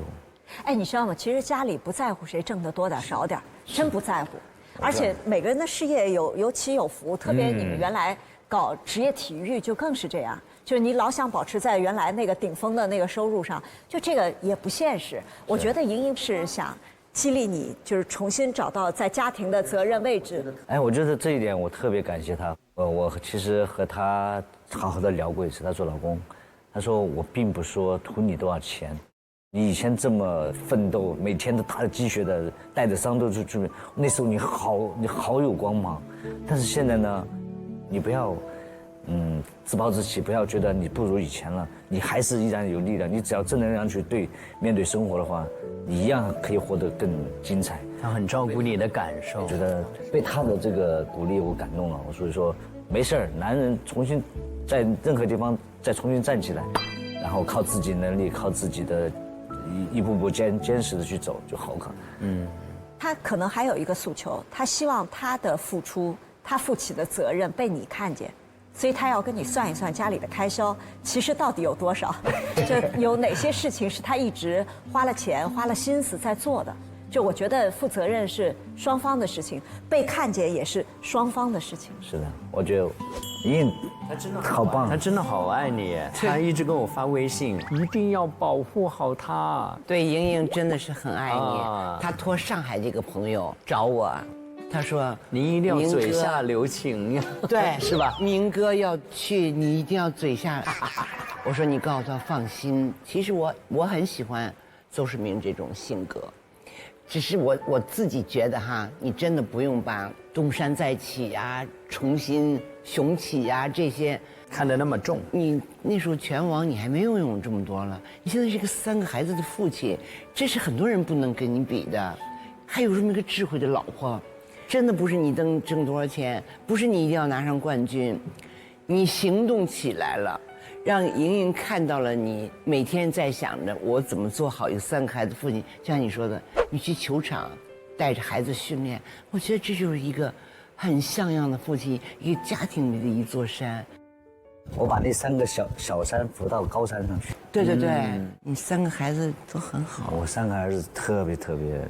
哎，你知道吗？其实家里不在乎谁挣得多点少点，真不在乎。而且每个人的事业有起有伏，特别你们原来搞职业体育就更是这样，就是你老想保持在原来那个顶峰的那个收入上，就这个也不现实。我觉得莹莹是想激励你，就是重新找到在家庭的责任位置。哎，我觉得这一点我特别感谢她。我其实和她好好的聊过一次。她说：“老公，她说我并不说图你多少钱，你以前这么奋斗，每天都打着鸡血的，带着伤都出去，那时候你好有光芒。但是现在呢，你不要自暴自弃，不要觉得你不如以前了，你还是依然有力量。你只要正能量去面对生活的话，你一样可以活得更精彩。”他很照顾你的感受，觉得被他的这个鼓励我感动了。所以说没事儿，男人重新在任何地方再重新站起来，然后靠自己能力，靠自己的一步步坚实的去走就好看。他可能还有一个诉求，他希望他的付出，他负起的责任被你看见。所以他要跟你算一算家里的开销，其实到底有多少，就有哪些事情是他一直花了钱、花了心思在做的。就我觉得负责任是双方的事情，被看见也是双方的事情。是的，我觉得莹莹他真的好棒，他真的好爱你，他一直跟我发微信，一定要保护好他。对，莹莹真的是很爱你。她托上海这个朋友找我。他说：“您一定要嘴下留情，对，是吧？明哥要去，你一定要嘴下。”我说：“你告诉他放心。”其实我很喜欢邹市明这种性格，只是我自己觉得哈，你真的不用把东山再起呀、重新雄起呀这些看得那么重。你那时候拳王你还没有拥有这么多了，你现在是个3个孩子的父亲，这是很多人不能跟你比的，还有这么一个智慧的老婆。真的不是你挣多少钱，不是你一定要拿上冠军，你行动起来了，让莹莹看到了你每天在想着我怎么做好一个3个孩子父亲。就像你说的，你去球场带着孩子训练，我觉得这就是一个很像样的父亲，一个家庭里的一座山。我把那3个小山扶到高山上去。对，你3个孩子都很好。我3个儿子特别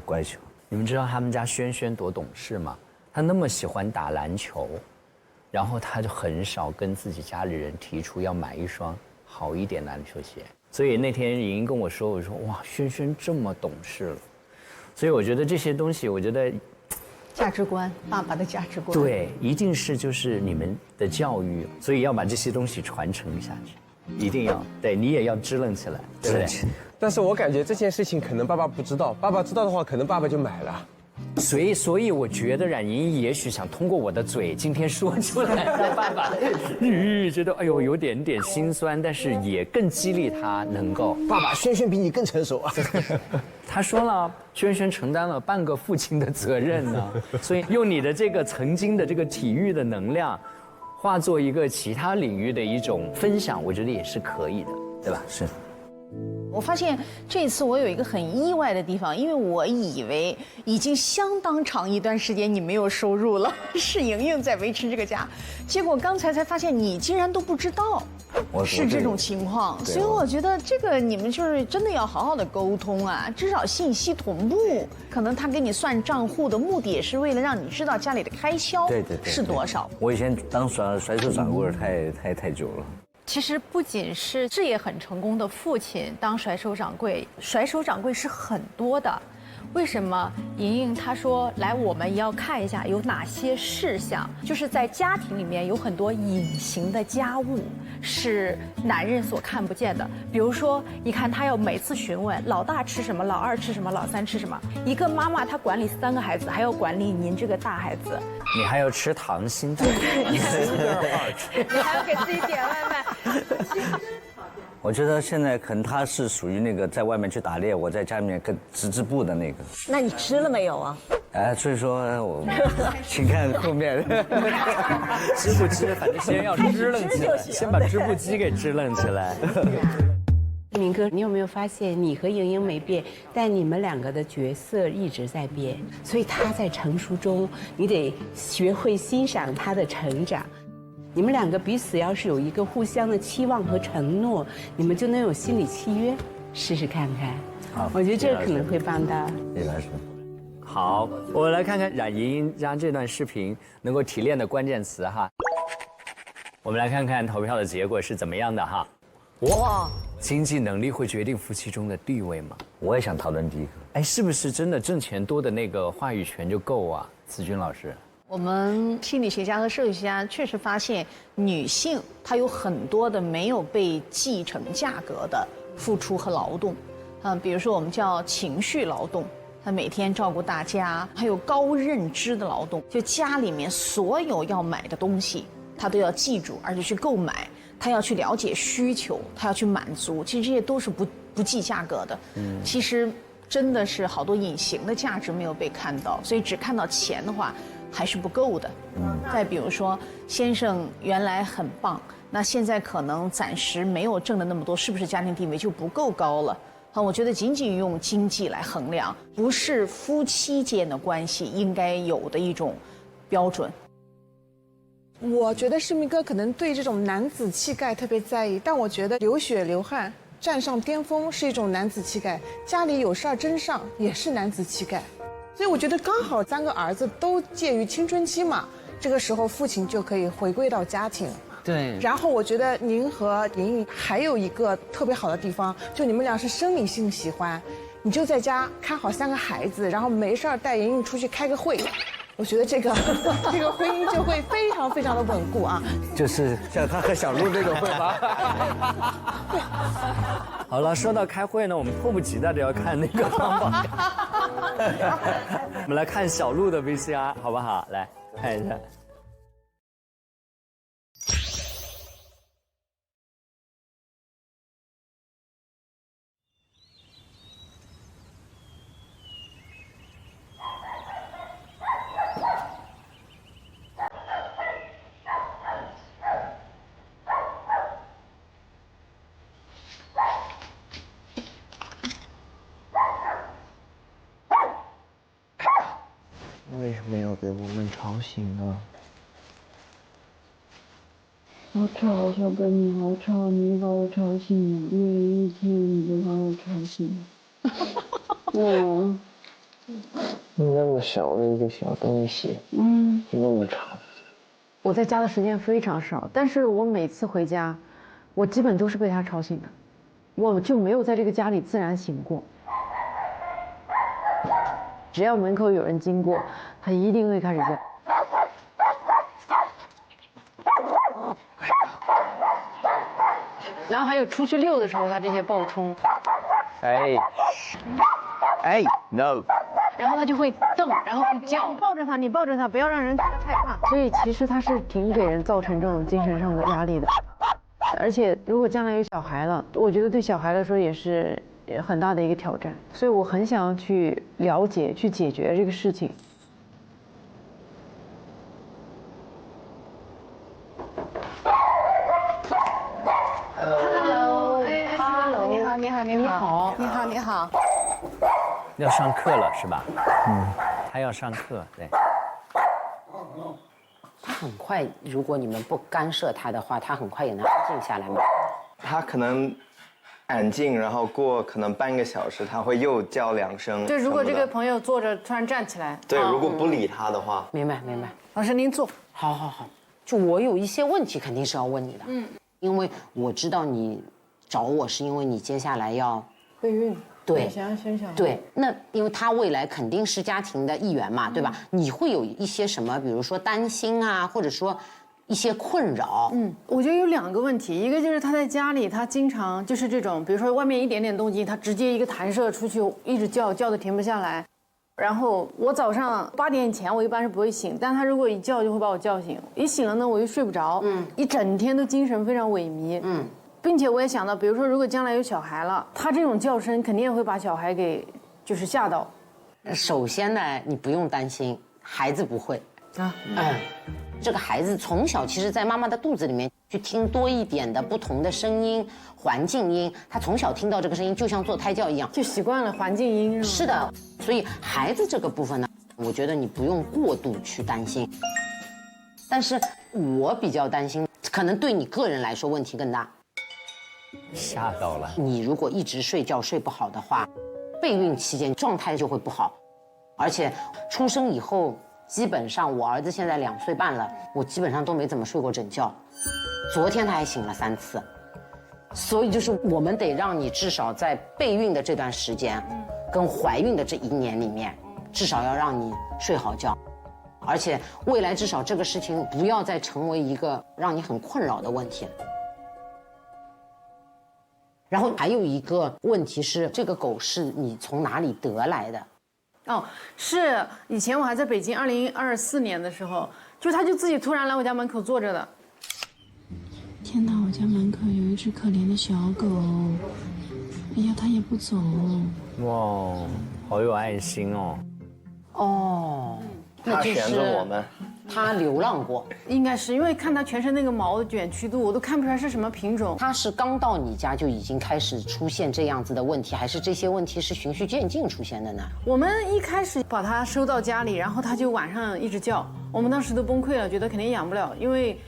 乖巧。你们知道他们家轩轩多懂事吗？他那么喜欢打篮球，然后他就很少跟自己家里人提出要买一双好一点的篮球鞋。所以那天莹莹跟我说，我说哇，轩轩这么懂事了。所以我觉得这些东西，我觉得价值观，爸爸的价值观，对，一定是就是你们的教育，所以要把这些东西传承下去，一定要，对你也要支棱起来，对不对？但是我感觉这件事情可能爸爸不知道，爸爸知道的话，可能爸爸就买了。所以我觉得冉莹莹也许想通过我的嘴今天说出来，让爸爸觉得哎呦有点心酸，但是也更激励他能够。爸爸，轩轩比你更成熟啊。他说了，轩轩承担了半个父亲的责任呢，所以用你的这个曾经的这个体育的能量，化作一个其他领域的一种分享，我觉得也是可以的，对吧？是。我发现这次我有一个很意外的地方，因为我以为已经相当长一段时间你没有收入了，是莹莹在维持这个家，结果刚才才发现你竟然都不知道是这种情况，所以我觉得这个你们就是真的要好好的沟通啊，至少信息同步。可能他给你算账户的目的也是为了让你知道家里的开销是多少。我以前当甩手掌柜太久了。其实不仅是事业很成功的父亲当甩手掌柜，甩手掌柜是很多的。为什么莹莹她说来，我们要看一下有哪些事项，就是在家庭里面有很多隐形的家务是男人所看不见的。比如说，你看她要每次询问老大吃什么，老二吃什么，老三吃什么。一个妈妈她管理3个孩子，还要管理您这个大孩子，你还要吃溏心蛋，你还要给自己点外卖。我觉得现在可能他是属于那个在外面去打猎，我在家里面跟织布的那个。那你吃了没有啊？哎，所以说我，请看后面。织不织，反正先要支棱起来，先把织布机给支棱起来。明哥，你有没有发现你和莹莹没变，但你们2个的角色一直在变，所以他在成熟中，你得学会欣赏他的成长。你们2个彼此要是有一个互相的期望和承诺，你们就能有心理契约，试试看看。好，我觉得这可能会帮到。李老师，好，我们来看看冉莹莹将这段视频能够提炼的关键词哈。我们来看看投票的结果是怎么样的哈。哇，经济能力会决定夫妻中的地位吗？我也想讨论第一个。哎，是不是真的挣钱多的那个话语权就够啊？子君老师。我们心理学家和社会学家确实发现，女性她有很多的没有被继承价格的付出和劳动，比如说我们叫情绪劳动，她每天照顾大家，还有高认知的劳动，就家里面所有要买的东西，她都要记住，而且去购买，她要去了解需求，她要去满足，其实这些都是不计价格的。其实真的是好多隐形的价值没有被看到，所以只看到钱的话还是不够的。再比如说，先生原来很棒，那现在可能暂时没有挣的那么多，是不是家庭地位就不够高了？我觉得仅仅用经济来衡量，不是夫妻间的关系应该有的一种标准。我觉得世明哥可能对这种男子气概特别在意，但我觉得流血流汗站上巅峰是一种男子气概，家里有事儿真上也是男子气概。所以我觉得刚好3个儿子都介于青春期嘛，这个时候父亲就可以回归到家庭。对。然后我觉得您和莹莹还有一个特别好的地方，就你们俩是生理性喜欢，你就在家看好3个孩子，然后没事儿带莹莹出去开个会。我觉得这个婚姻就会非常非常的稳固啊。就是像他和小鹿那个会吗？好了，说到开会呢，我们迫不及待的要看那个方法。我们来看小鹿的 VCR 好不好？来看一下。为什么要给我们吵醒呢？好吵，小本你好吵，你把我吵醒了，1人1天你就把我吵醒了。那么小的一个小东西，那么吵。我在家的时间非常少，但是我每次回家，我基本都是被他吵醒的，我就没有在这个家里自然醒过。只要门口有人经过，他一定会开始叫。然后还有出去遛的时候，他这些暴冲。哎 ，no。然后他就会瞪，然后会叫。你抱着他，不要让人觉得害怕。所以其实他是挺给人造成这种精神上的压力的。而且如果将来有小孩了，我觉得对小孩来说也是很大的一个挑战。所以我很想要去了解、去解决这个事情。Hello， 你好，你好，你好，你好。要上课了是吧？他要上课，对。他很快，如果你们不干涉他的话，他很快也能安静下来吗？他可能安静，然后过可能半个小时，他会又叫2声。对，如果这个朋友坐着突然站起来，对，如果不理他的话，明白明白。老师您坐。好好好，就我有一些问题肯定是要问你的，因为我知道你找我是因为你接下来要备孕。对，想要生小孩。对，那因为他未来肯定是家庭的一员嘛，对吧？你会有一些什么，比如说担心啊，或者说一些困扰？我觉得有2个问题，一个就是他在家里，他经常就是这种，比如说外面一点点动静，他直接一个弹射出去，一直叫的停不下来。然后我早上8点以前我一般是不会醒，但他如果一叫就会把我叫醒，一醒了呢我又睡不着，一整天都精神非常萎靡，并且我也想到，比如说如果将来有小孩了，他这种叫声肯定也会把小孩给就是吓到。首先呢，你不用担心，孩子不会啊，这个孩子从小其实，在妈妈的肚子里面去听多一点的不同的声音、环境音，他从小听到这个声音，就像做胎教一样，就习惯了环境音。是的，所以孩子这个部分呢，我觉得你不用过度去担心。但是我比较担心，可能对你个人来说问题更大。吓到了。你如果一直睡觉睡不好的话，备孕期间状态就会不好，而且出生以后，基本上我儿子现在2岁半了，我基本上都没怎么睡过整觉。昨天他还醒了3次，所以就是我们得让你至少在备孕的这段时间，跟怀孕的这1年里面，至少要让你睡好觉，而且未来至少这个事情不要再成为一个让你很困扰的问题了。然后还有一个问题是，这个狗是你从哪里得来的？哦，是以前我还在北京，2024年的时候，就他就自己突然来我家门口坐着的。天哪，我家门口有一只可怜的小狗，哎呀，它也不走。哇，好有爱心哦。哦，他选择我们。它流浪过，应该是因为看它全身那个毛卷曲度，我都看不出来是什么品种。它是刚到你家就已经开始出现这样子的问题，还是这些问题是循序渐进出现的呢？我们一开始把它收到家里，然后它就晚上一直叫，我们当时都崩溃了，觉得肯定养不了，因为，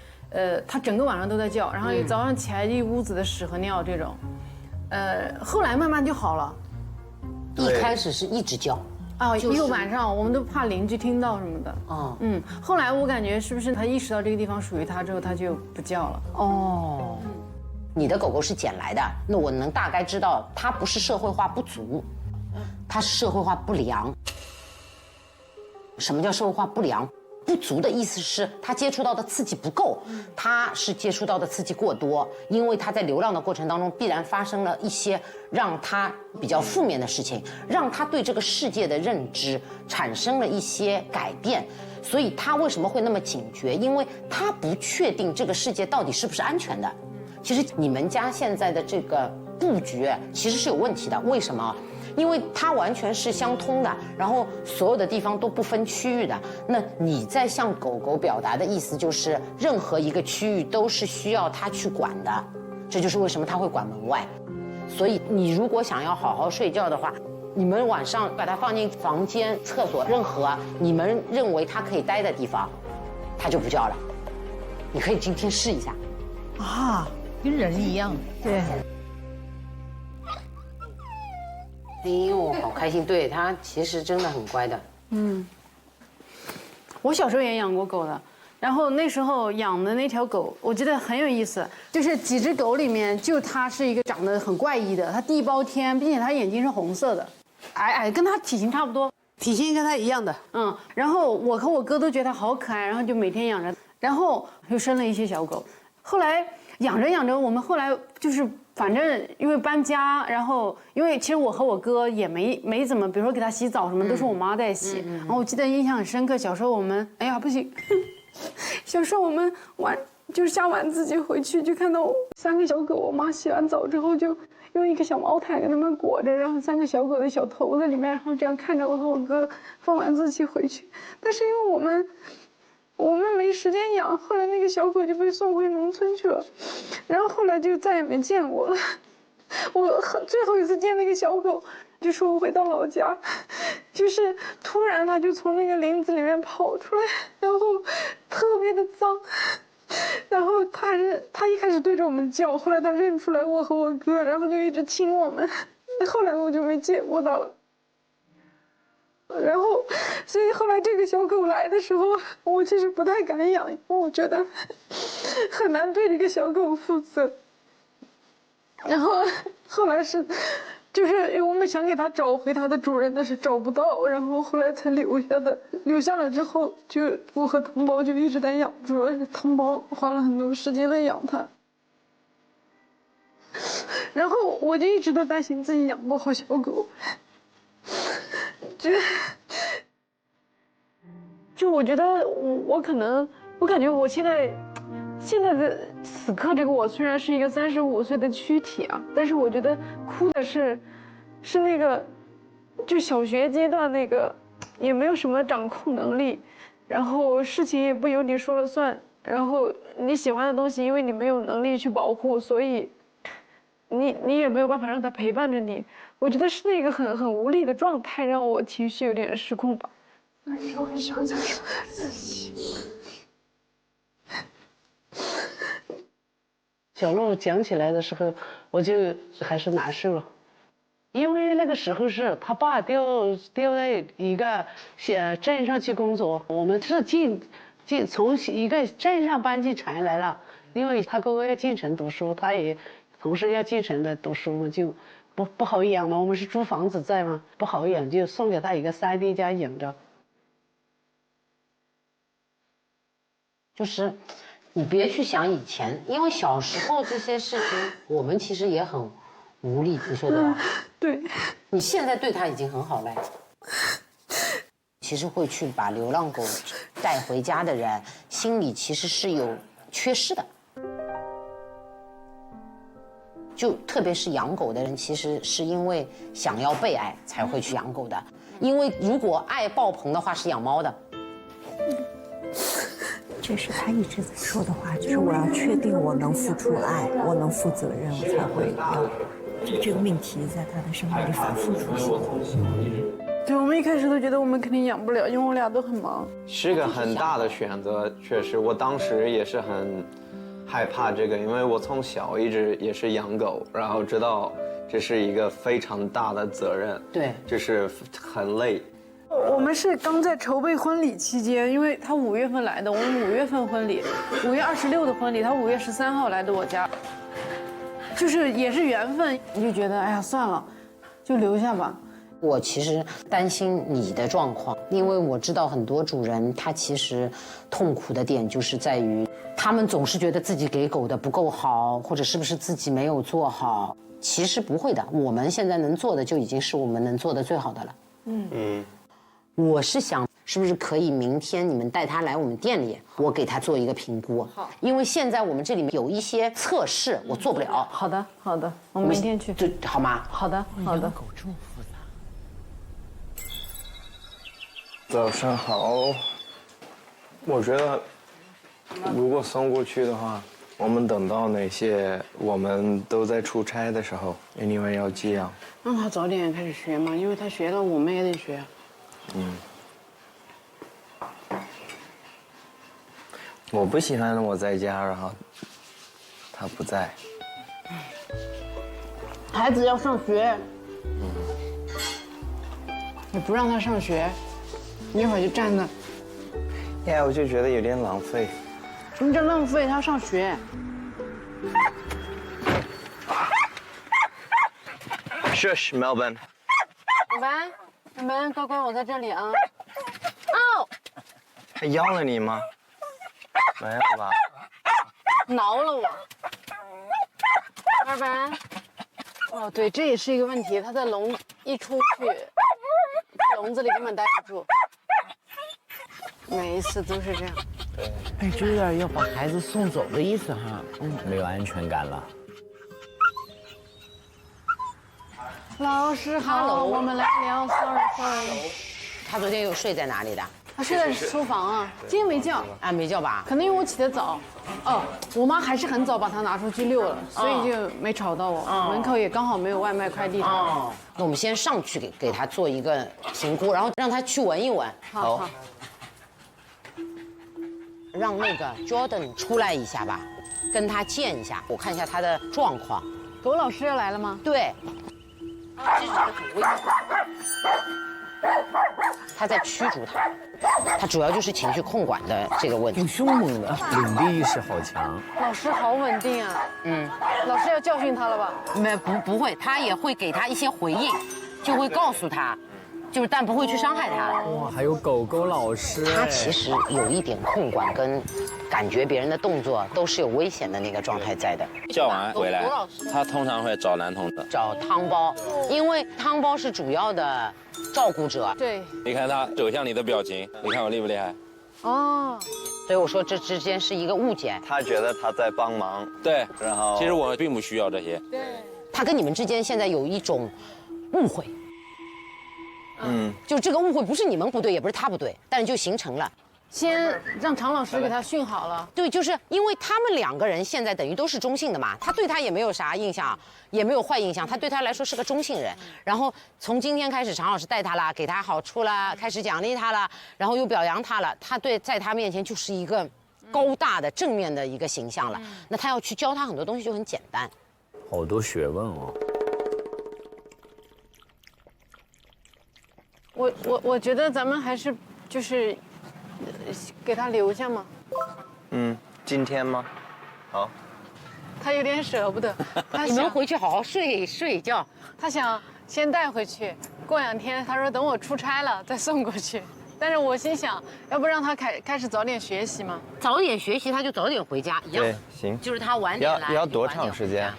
它整个晚上都在叫，然后早上起来一屋子的屎和尿这种，后来慢慢就好了。一开始是一直叫。哦，一个晚上我们都怕邻居听到什么的。哦，后来我感觉是不是他意识到这个地方属于他之后，他就不叫了。哦，你的狗狗是捡来的，那我能大概知道它不是社会化不足，它是社会化不良。什么叫社会化不良？不足的意思是他接触到的刺激不够，他是接触到的刺激过多，因为他在流浪的过程当中必然发生了一些让他比较负面的事情，让他对这个世界的认知产生了一些改变，所以他为什么会那么警觉？因为他不确定这个世界到底是不是安全的。其实你们家现在的这个布局其实是有问题的，为什么？因为它完全是相通的，然后所有的地方都不分区域的。那你在向狗狗表达的意思就是，任何一个区域都是需要它去管的，这就是为什么它会管门外。所以你如果想要好好睡觉的话，你们晚上把它放进房间、厕所，任何你们认为它可以待的地方，它就不叫了。你可以今天试一下。啊，跟人一样。对。哎呦，好开心！对，它其实真的很乖的。我小时候也养过狗的，然后那时候养的那条狗，我觉得很有意思，就是几只狗里面，就它是一个长得很怪异的，它地包天，并且它眼睛是红色的，矮，跟它体型差不多，体型跟它一样的。然后我和我哥都觉得它好可爱，然后就每天养着，然后又生了一些小狗，后来养着养着，我们后来就是。反正因为搬家，然后因为其实我和我哥也没怎么，比如说给他洗澡什么，都是我妈在洗。然后我记得印象很深刻，小时候我们，哎呀不行，小时候我们就是下晚自习回去，就看到3个小狗，我妈洗完澡之后就用一个小毛毯给它们裹着，然后3个小狗的小头在里面，然后这样看着我和我哥放晚自习回去。但是因为我们没时间养，后来那个小狗就被送回农村去了，然后后来就再也没见过了。我最后一次见那个小狗，就说我回到老家，就是突然它就从那个林子里面跑出来，然后特别的脏，然后它一开始对着我们叫，后来它认出来我和我哥，然后就一直亲我们，后来我就没见过它了。然后，所以后来这个小狗来的时候，我其实不太敢养，因为我觉得很难对这个小狗负责。然后后来是，就是我们想给它找回它的主人，但是找不到，然后后来才留下的。留下了之后，就我和同胞就一直在养，主要是同胞花了很多时间在养它。然后我就一直都担心自己养不好小狗。就我觉得我可能，我感觉我现在的此刻这个我虽然是一个35岁的躯体啊，但是我觉得哭的是那个，就小学阶段那个，也没有什么掌控能力，然后事情也不由你说了算，然后你喜欢的东西，因为你没有能力去保护，所以你也没有办法让它陪伴着你。我觉得是那个很无力的状态，让我情绪有点失控吧。那你说你想讲什么？小鹿讲起来的时候，我就还是难受了，因为那个时候是他爸调在一个镇上去工作，我们是从一个镇上搬进城来了，因为他哥哥要进城读书，他也同时要进城来读书嘛，就不好养嘛，我们是租房子在嘛，不好养，就送给他一个3D 家养着。就是你别去想以前，因为小时候这些事情我们其实也很无力，你说对吧？对。你现在对他已经很好了。其实会去把流浪狗带回家的人，心里其实是有缺失的。就特别是养狗的人，其实是因为想要被爱才会去养狗的，因为如果爱爆棚的话是养猫的。这是他一直说的话，就是我要确定我能付出爱，我能负责任，我才会要。这个命题在他的生活里反复出现。对，我们一开始都觉得我们肯定养不了，因为我俩都很忙。是个很大的选择，确实，我当时也是很害怕这个，因为我从小一直也是养狗，然后知道这是一个非常大的责任，对，就是很累。我们是刚在筹备婚礼期间，因为他5月份来的，我们5月份婚礼，5月26的婚礼，他5月13号来的我家，就是也是缘分，你就觉得哎呀算了，就留下吧。我其实担心你的状况，因为我知道很多主人他其实痛苦的点就是在于，他们总是觉得自己给狗的不够好，或者是不是自己没有做好。其实不会的，我们现在能做的就已经是我们能做的最好的了。我是想，是不是可以明天你们带他来我们店里，我给他做一个评估。好，因为现在我们这里面有一些测试，我做不了。好的，好的，我们明天去。就好吗？好的，好的。狗这么复杂。早上好。我觉得，如果送过去的话，我们等到那些我们都在出差的时候，因为要寄养。让他早点开始学嘛，因为他学了，我们也得学。我不喜欢我在家，然后他不在。孩子要上学，你不让他上学，你一会儿就站那。我就觉得有点浪费。什么叫浪费？他上学。Shush, Melvin。Melvin，乖乖，我在这里啊。哦。他咬了你吗？没有吧？挠了我。Melvin。哦，对，这也是一个问题。他在笼一出去，笼子里根本待不住。每一次都是这样。对。哎，这有点要把孩子送走的意思哈。没有安全感了。老师好，我们来聊。Sorry。他昨天又睡在哪里的？他睡在书房啊，今天没叫啊，没叫吧？可能因为我起得早。哦，我妈还是很早把他拿出去遛了，所以就没吵到我。门口也刚好没有外卖快递。哦，那我们先上去给他做一个评估，然后让他去闻一闻。好。让那个 Jordan 出来一下吧，跟他见一下，我看一下他的状况。狗老师要来了吗？对。其实这个很危险。他在驱逐他主要就是情绪控管的这个问题。挺凶猛的，领地意识好强。老师好稳定啊。老师要教训他了吧？不会，他也会给他一些回应，就会告诉他。就是，但不会去伤害他。哇，还有狗狗老师，他其实有一点控管跟感觉别人的动作都是有危险的那个状态在的。叫完回来，他通常会找男同志，找汤包，因为汤包是主要的照顾者。对，你看他走向你的表情，你看我厉不厉害？哦，所以我说这之间是一个误解。他觉得他在帮忙，对，然后其实我并不需要这些。对，他跟你们之间现在有一种误会。就这个误会不是你们不对，也不是他不对，但是就形成了。先让常老师给他训好了。对，就是因为他们两个人现在等于都是中性的嘛，他对他也没有啥印象，也没有坏印象，他对他来说是个中性人。然后从今天开始，常老师带他啦，给他好处啦，开始奖励他了，然后又表扬他了，他在他面前就是一个高大的正面的一个形象了。那他要去教他很多东西就很简单。好多学问哦。我觉得咱们还是就是给他留下嘛。今天吗？好。他有点舍不得，你们回去好好睡一觉。他想先带回去，过2天他说等我出差了再送过去。但是我心想，要不让他开始早点学习嘛？早点学习他就早点回家一样。对，行。就是他晚点来。要多长时间？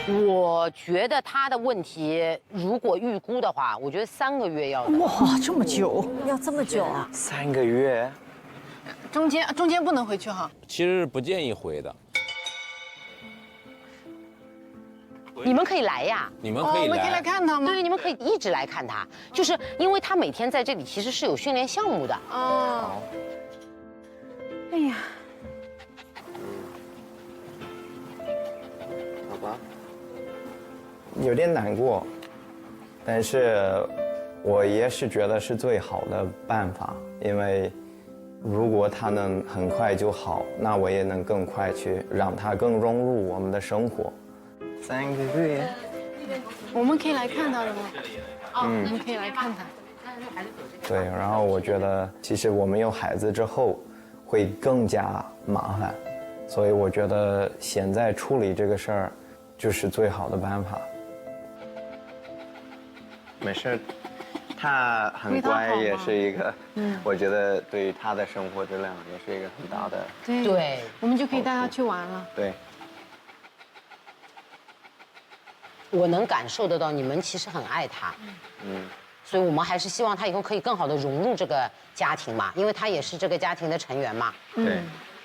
我觉得他的问题，如果预估的话，我觉得3个月要。哇，这么久，要这么久啊？3个月。中间不能回去哈。其实是不建议回的。你们可以来呀。你们可以来。我们可以来看他吗？对，你们可以一直来看他，就是因为他每天在这里其实是有训练项目的。哦。哎呀。好吧。有点难过，但是我也是觉得是最好的办法，因为如果他能很快就好，那我也能更快去让他更融入我们的生活。3个月，我们可以来看他的吗？我们可以来看他。对，然后我觉得其实我们有孩子之后会更加麻烦，所以我觉得现在处理这个事儿就是最好的办法。没事，他很乖，也是一个，我觉得对于他的生活质量也是一个很大的。对，我们就可以带他去玩了。对。我能感受得到你们其实很爱他，所以我们还是希望他以后可以更好的融入这个家庭嘛，因为他也是这个家庭的成员嘛。对。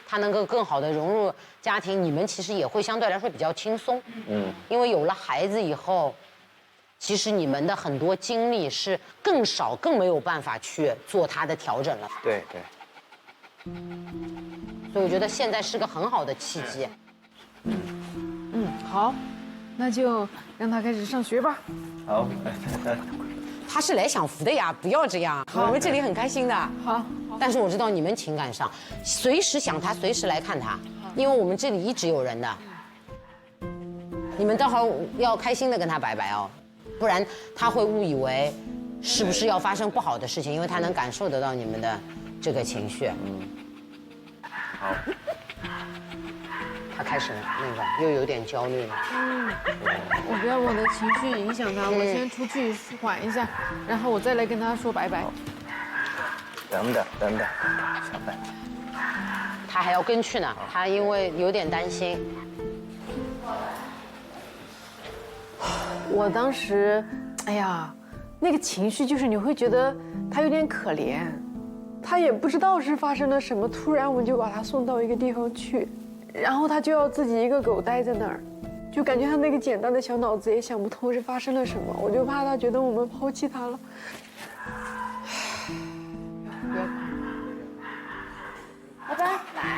他能够更好的融入家庭，你们其实也会相对来说比较轻松。因为有了孩子以后。其实你们的很多精力是更少、更没有办法去做它的调整了。对。所以我觉得现在是个很好的契机。好，那就让他开始上学吧。好。他是来享福的呀，不要这样。我们这里很开心的。好。但是我知道你们情感上，随时想他，随时来看他，因为我们这里一直有人的。你们待会儿要开心的跟他拜拜哦。不然他会误以为是不是要发生不好的事情，因为他能感受得到你们的这个情绪。好。他开始那个又有点焦虑了。我不要我的情绪影响他，我先出去缓一下，然后我再来跟他说拜拜。等等，小白。他还要跟去呢，他因为有点担心。我当时，哎呀，那个情绪就是你会觉得他有点可怜，他也不知道是发生了什么，突然我们就把他送到一个地方去，然后他就要自己一个狗待在那儿，就感觉他那个简单的小脑子也想不通是发生了什么，我就怕他觉得我们抛弃他了。不要哭。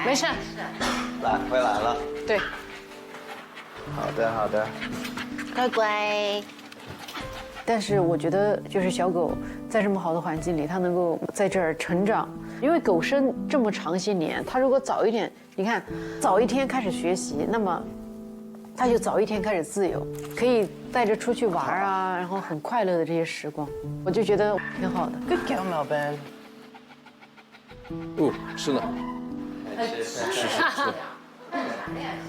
没事。来，回来了。对。好的，好的。乖乖。但是我觉得，就是小狗在这么好的环境里，它能够在这儿成长，因为狗生这么长些年，它如果早一点，你看，早一天开始学习，那么它就早一天开始自由，可以带着出去玩啊，然后很快乐的这些时光，我就觉得挺好的。Good girl, Melbourne。哦，是的。是。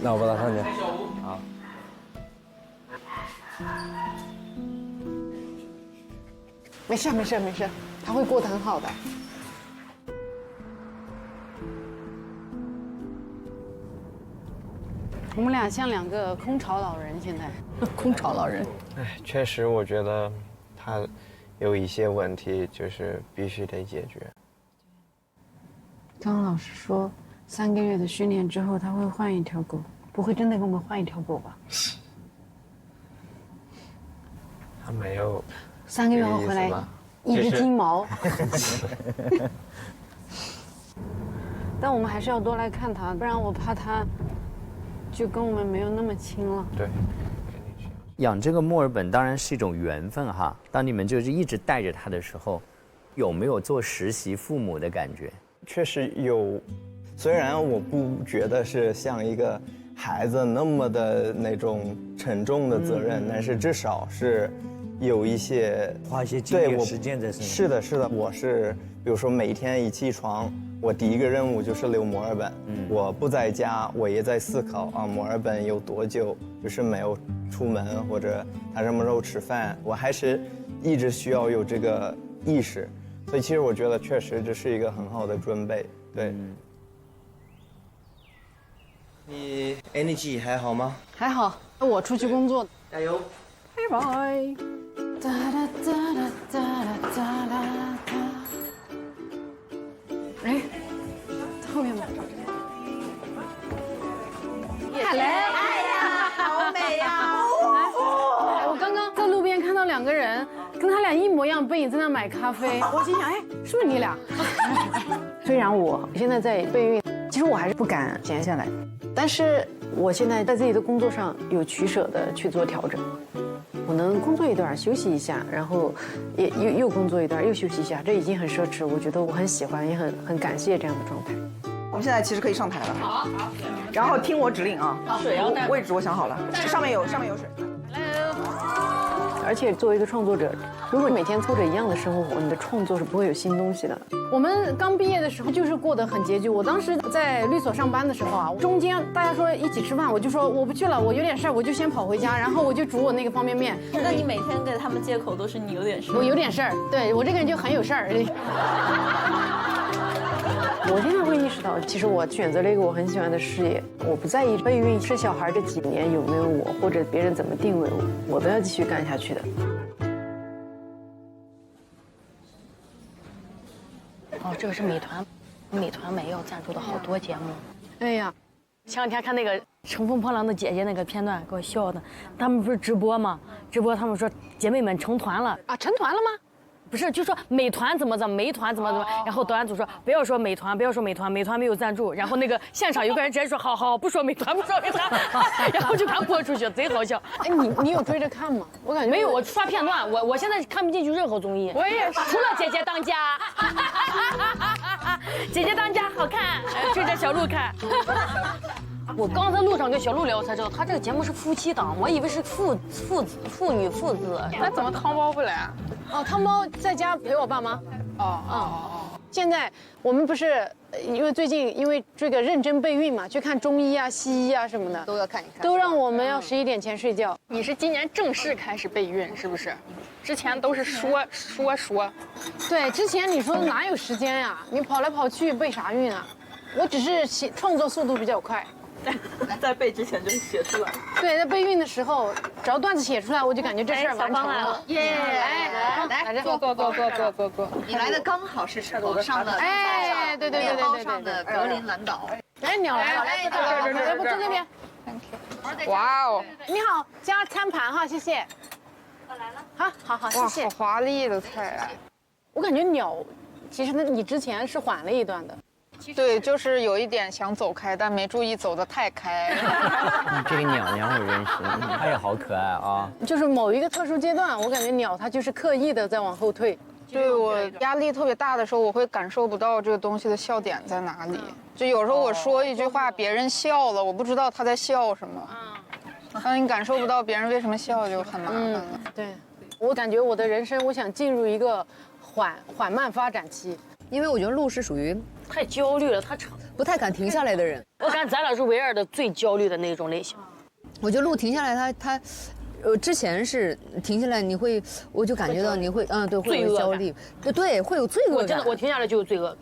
那我把它放进。好。没事没事没事，他会过得很好的。我们俩像两个空巢老人，现在。空巢老人。哎，确实，我觉得他有一些问题，就是必须得解决。刚刚老师说，3个月的训练之后，他会换一条狗，不会真的给我们换一条狗吧？他没有。3个月后回来，一只金毛。但我们还是要多来看它，不然我怕它就跟我们没有那么亲了。对。养这个墨尔本当然是一种缘分哈。当你们就是一直带着它的时候，有没有做实习父母的感觉？确实有，虽然我不觉得是像一个孩子那么的那种沉重的责任，但是至少是。有一些花一些精力时间在身上。是的，是的，我是比如说每天一起床，我第一个任务就是溜墨尔本。我不在家，我也在思考啊，墨尔本有多久就是没有出门，或者他什么时候吃饭，我还是一直需要有这个意识。所以其实我觉得确实这是一个很好的准备。对。你 energy 还好吗？还好，我出去工作。加油！拜拜。哒啦哒啦哒啦哒啦哒。哎，在后面吗？海雷，哎呀，好美呀！哎，我刚刚在路边看到2个人，跟他俩一模一样背影，在那买咖啡。我心想，哎，是不是你俩？虽然我现在在备孕，其实我还是不敢闲下来，但是我现在在自己的工作上有取舍的去做调整。我能工作一段休息一下，然后也又工作一段又休息一下，这已经很奢侈。我觉得我很喜欢，也很感谢这样的状态。我们现在其实可以上台了。好。然后听我指令啊。水要带。位置我想好了，上面有水。而且作为一个创作者，如果每天过着一样的生活，你的创作是不会有新东西的。我们刚毕业的时候就是过得很拮据。我当时在律所上班的时候啊，中间大家说一起吃饭，我就说我不去了，我有点事儿，我就先跑回家，然后我就煮我那个方便面。那你每天给他们借口都是你有点事儿？我有点事儿，对我这个人就很有事儿。我现在会意识到，其实我选择了一个我很喜欢的事业，我不在意备孕生小孩这几年有没有我，或者别人怎么定位我，我都要继续干下去的。哦，这个是美团没有赞助的好多节目。哎呀，前两天看那个《乘风破浪的姐姐》那个片段，给我笑的。他们不是直播吗？直播他们说姐妹们成团了啊，成团了吗？不是，就说美团怎么，美团怎么，然后导演组说不要说美团，美团没有赞助。然后那个现场有个人直接说好，不说美团，然后就把它播出去，贼好笑。哎，你有追着看吗？我感觉没有，我刷片段，我现在看不进去任何综艺。我也是，除了《姐姐当家》，姐姐当家好看，追着小鹿看。我刚在路上跟小鹿聊才知道，他这个节目是夫妻档，我以为是父女父子。那怎么汤包不来？哦，汤包在家陪我爸妈。现在我们不是因为最近因为这个认真备孕嘛，去看中医啊、西医啊什么的，都要看一看，都让我们要11点前睡觉。你是今年正式开始备孕是不是？之前都是说。对，之前你说哪有时间呀？你跑来跑去备啥孕啊？我只是创作速度比较快。在背之前就写出来。对，在备孕的时候，只要段子写出来，我就感觉这事儿完成了。耶！来，坐。你来的刚好是车头上的，哎，对包上的格陵兰岛。哎，鸟来了，来，坐这边。哇哦！你好，加餐盘哈，谢谢。我来了。好，谢谢。哇，好华丽的菜啊！我感觉鸟，其实你之前是缓了一段的。对，就是有一点想走开，但没注意走得太开。这个鸟鸟我认识，它也好可爱啊。就是某一个特殊阶段，我感觉鸟它就是刻意的在往后退。对我压力特别大的时候，我会感受不到这个东西的笑点在哪里。就有时候我说一句话，别人笑了，我不知道他在笑什么。当你感受不到别人为什么笑，就很麻烦了。对，我感觉我的人生，我想进入一个缓慢发展期。因为我觉得鹿是属于太焦虑了，他不太敢停下来的人。我感觉咱俩是唯二的最焦虑的那种类型。我觉得鹿停下来，他之前是停下来，我就感觉到你会，对，会有焦虑，对，会有罪恶感。我停下来就有罪恶感，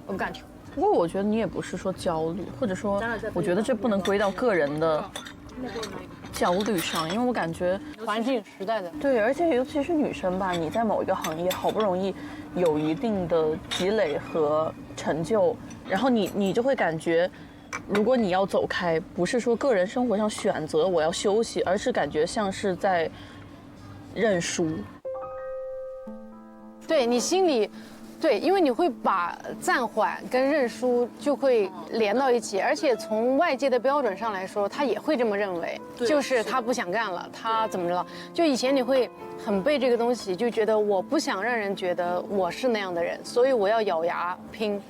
我不敢停。不过我觉得你也不是说焦虑，或者说，我觉得这不能归到个人的焦虑上，因为我感觉环境时代的对，而且尤其是女生吧，你在某一个行业好不容易有一定的积累和成就，然后你就会感觉。如果你要走开，不是说个人生活上选择我要休息，而是感觉像是在认输。对你心里，对，因为你会把暂缓跟认输就会连到一起，而且从外界的标准上来说，他也会这么认为，就是他不想干了，他怎么着了？就以前你会很被这个东西，就觉得我不想让人觉得我是那样的人，所以我要咬牙拼。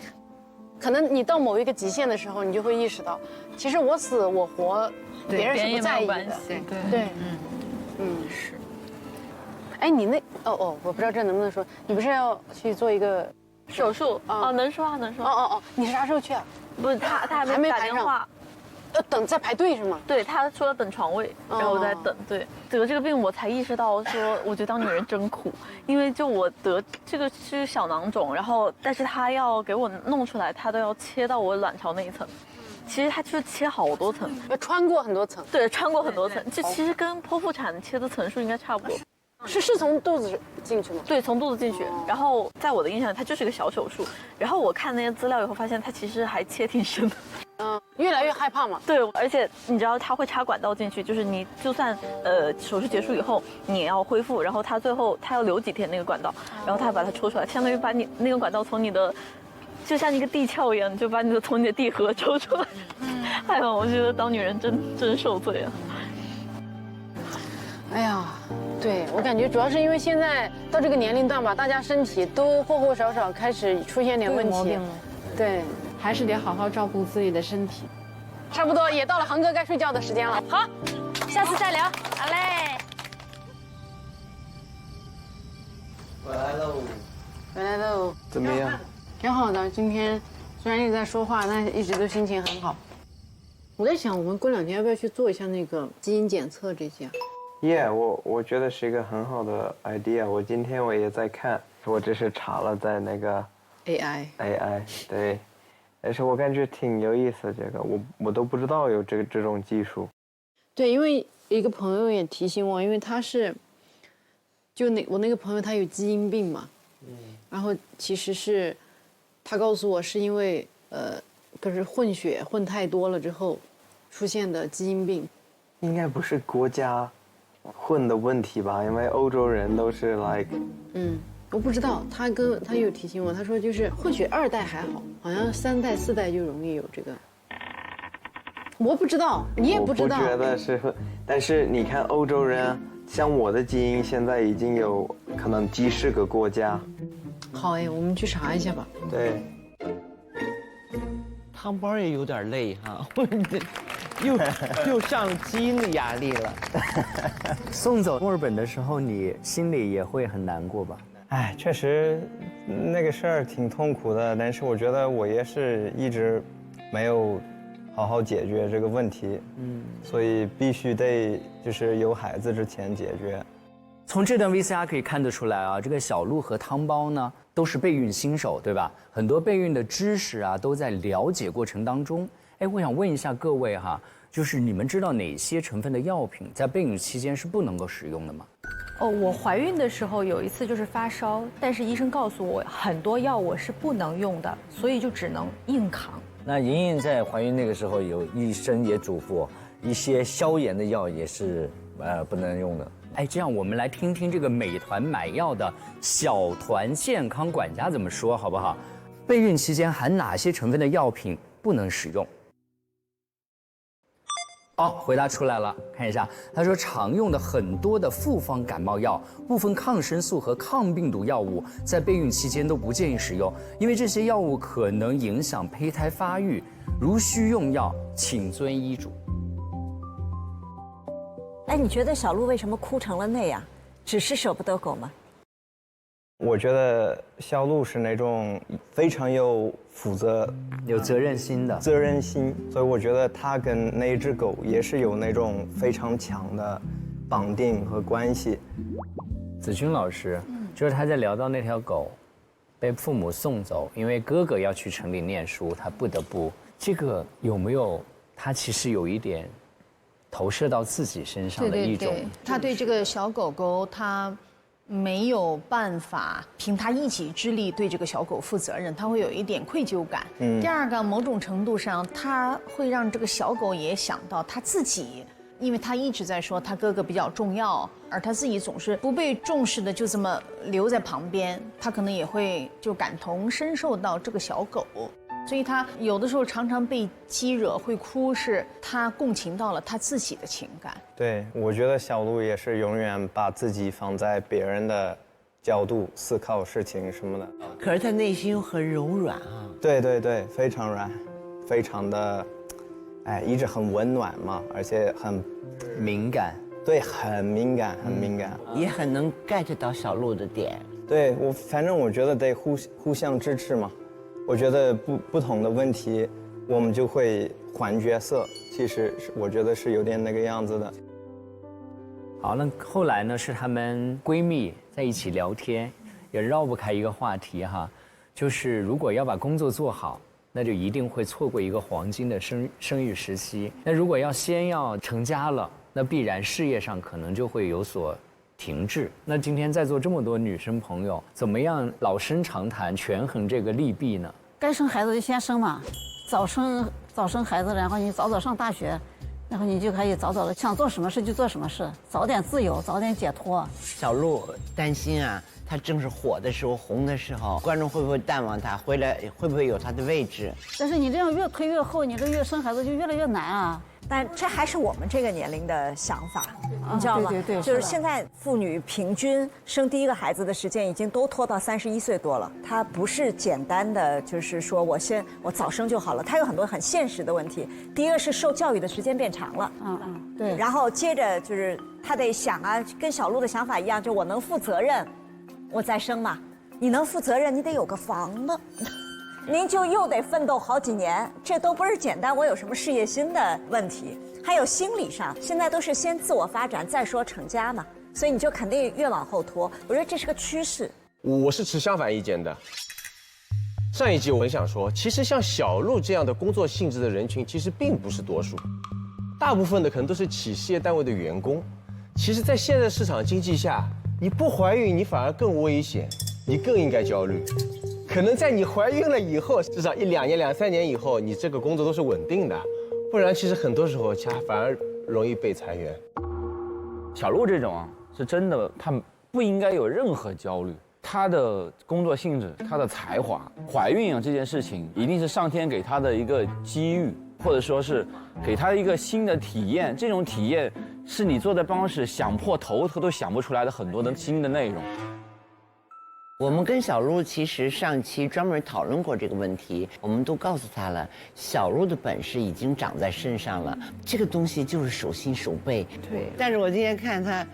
可能你到某一个极限的时候，你就会意识到，其实我死我活，别人是不在意的。对，是。哎，你我不知道这能不能说，你不是要去做一个手术啊？能说啊，能说。哦，你是啥时候去啊？不是他还没打电话。要等在排队是吗？对，他说要等床位，然后我在等。对，得这个病我才意识到说，我觉得当女人真苦，因为就我得这个是小囊肿，然后但是他要给我弄出来，他都要切到我卵巢那一层。其实他就是切好多层，要穿过很多层。对，穿过很多层，这其实跟剖腹产切的层数应该差不多。是从肚子进去吗？对，从肚子进去。然后在我的印象里，它就是个小手术。然后我看那些资料以后，发现它其实还切挺深的。越来越害怕嘛。对，而且你知道它会插管道进去，就是你就算手术结束以后，你也要恢复，然后它最后它要留几天那个管道，然后它把它抽出来，相当于把你那个管道从你的，就像一个地壳一样，就把你从你的地核抽出来。哎呀，我觉得当女人真受罪啊。哎呀，对我感觉主要是因为现在到这个年龄段吧，大家身体都或多或少开始出现点问题，对，还是得好好照顾自己的身体。差不多也到了航哥该睡觉的时间了，好，下次再聊，好嘞。回来喽，回来喽，怎么样？挺好的，今天虽然一直在说话，但一直都心情很好。我在想，我们过2天要不要去做一下那个基因检测这些我觉得是一个很好的 idea。我今天也在看，我只是查了在那个 AI 对，但是我感觉挺有意思，这个我都不知道有这种技术。对，因为一个朋友也提醒我，因为他是，我那个朋友他有基因病嘛，然后其实是，他告诉我是因为可是混血混太多了之后，出现的基因病。应该不是国家混的问题吧？因为欧洲人都是 like， 我不知道，他有提醒我，他说就是混血2代还好，好像3代4代就容易有这个。我不知道，你也不知道。我不觉得是，但是你看欧洲人，像我的基因现在已经有可能几10个国家。好哎，我们去查一下吧。对。汤包也有点累哈，又上基因的压力了。送走墨尔本的时候，你心里也会很难过吧？哎，确实，那个事儿挺痛苦的，但是我觉得我也是一直没有好好解决这个问题，所以必须得就是有孩子之前解决。从这段 VCR 可以看得出来啊，这个小鹿和汤包呢都是备孕新手，对吧？很多备孕的知识啊都在了解过程当中。哎，我想问一下各位哈，就是你们知道哪些成分的药品在备孕期间是不能够使用的吗？我怀孕的时候有一次就是发烧，但是医生告诉我很多药我是不能用的，所以就只能硬扛。那莹莹在怀孕那个时候，有医生也嘱咐一些消炎的药也是不能用的。哎，这样我们来听听这个美团买药的小团健康管家怎么说，好不好？备孕期间含哪些成分的药品不能使用？哦，回答出来了，看一下，他说常用的很多的复方感冒药、部分抗生素和抗病毒药物，在备孕期间都不建议使用，因为这些药物可能影响胚胎发育。如需用药，请遵医嘱。哎，你觉得小鹿为什么哭成了那样？只是舍不得狗吗？我觉得小鹿是那种非常有责任心的责任心，所以我觉得他跟那只狗也是有那种非常强的绑定和关系。子君老师，就是他在聊到那条狗被父母送走，因为哥哥要去城里念书，他不得不，这个有没有他其实有一点投射到自己身上的一种？对，他对这个小狗狗他没有办法凭他一己之力对这个小狗负责任，他会有一点愧疚感。第二个，某种程度上，他会让这个小狗也想到他自己，因为他一直在说他哥哥比较重要，而他自己总是不被重视的，就这么留在旁边，他可能也会就感同身受到这个小狗。所以他有的时候常常被激惹会哭，是他共情到了他自己的情感。对，我觉得小鹿也是永远把自己放在别人的角度思考事情什么的。可是他内心又很柔软啊。对对对，非常软，非常的，一直很温暖嘛，而且很敏感。对，很敏感，很敏感，也很能 get 到小鹿的点。对反正我觉得得互相支持嘛。我觉得不同的问题，我们就会换角色。其实我觉得是有点那个样子的。好，那后来呢？是她们闺蜜在一起聊天，也绕不开一个话题哈，就是如果要把工作做好，那就一定会错过一个黄金的生育时期。那如果先要成家了，那必然事业上可能就会有所停滞。那今天在座这么多女生朋友，怎么样老生常谈，权衡这个利弊呢？该生孩子就先生嘛，早生孩子，然后你早上大学，然后你就可以早的想做什么事就做什么事，早点自由，早点解脱。小鹿担心啊，他正是火的时候、红的时候，观众会不会淡忘他？回来会不会有他的位置？但是你这样越推越后，你这越生孩子就越来越难啊。但这还是我们这个年龄的想法，你知道吗？对，就是现在妇女平均生第一个孩子的时间已经都拖到31岁多了。它不是简单的，就是说我早生就好了。它有很多很现实的问题。第一个是受教育的时间变长了，对。然后接着就是他得想啊，跟小鹿的想法一样，就我能负责任，我再生嘛。你能负责任，你得有个房子。您就又得奋斗好几年，这都不是简单我有什么事业心的问题，还有心理上，现在都是先自我发展再说成家嘛，所以你就肯定越往后拖。我觉得这是个趋势。我是持相反意见的。上一集我很想说，其实像小鹿这样的工作性质的人群，其实并不是多数，大部分的可能都是企事业单位的员工。其实，在现在市场经济下，你不怀孕你反而更危险，你更应该焦虑。可能在你怀孕了以后，至少1、2年、2、3年以后，你这个工作都是稳定的，不然其实很多时候反而容易被裁员。小鹿这种啊，是真的，他不应该有任何焦虑。他的工作性质，他的才华，怀孕啊这件事情，一定是上天给他的一个机遇，或者说是给他一个新的体验。这种体验是你坐在办公室想破头都想不出来的很多的新的内容。我们跟小鹿其实上期专门讨论过这个问题，我们都告诉他了，小鹿的本事已经长在身上了，这个东西就是手心手背。对。但是我今天看他，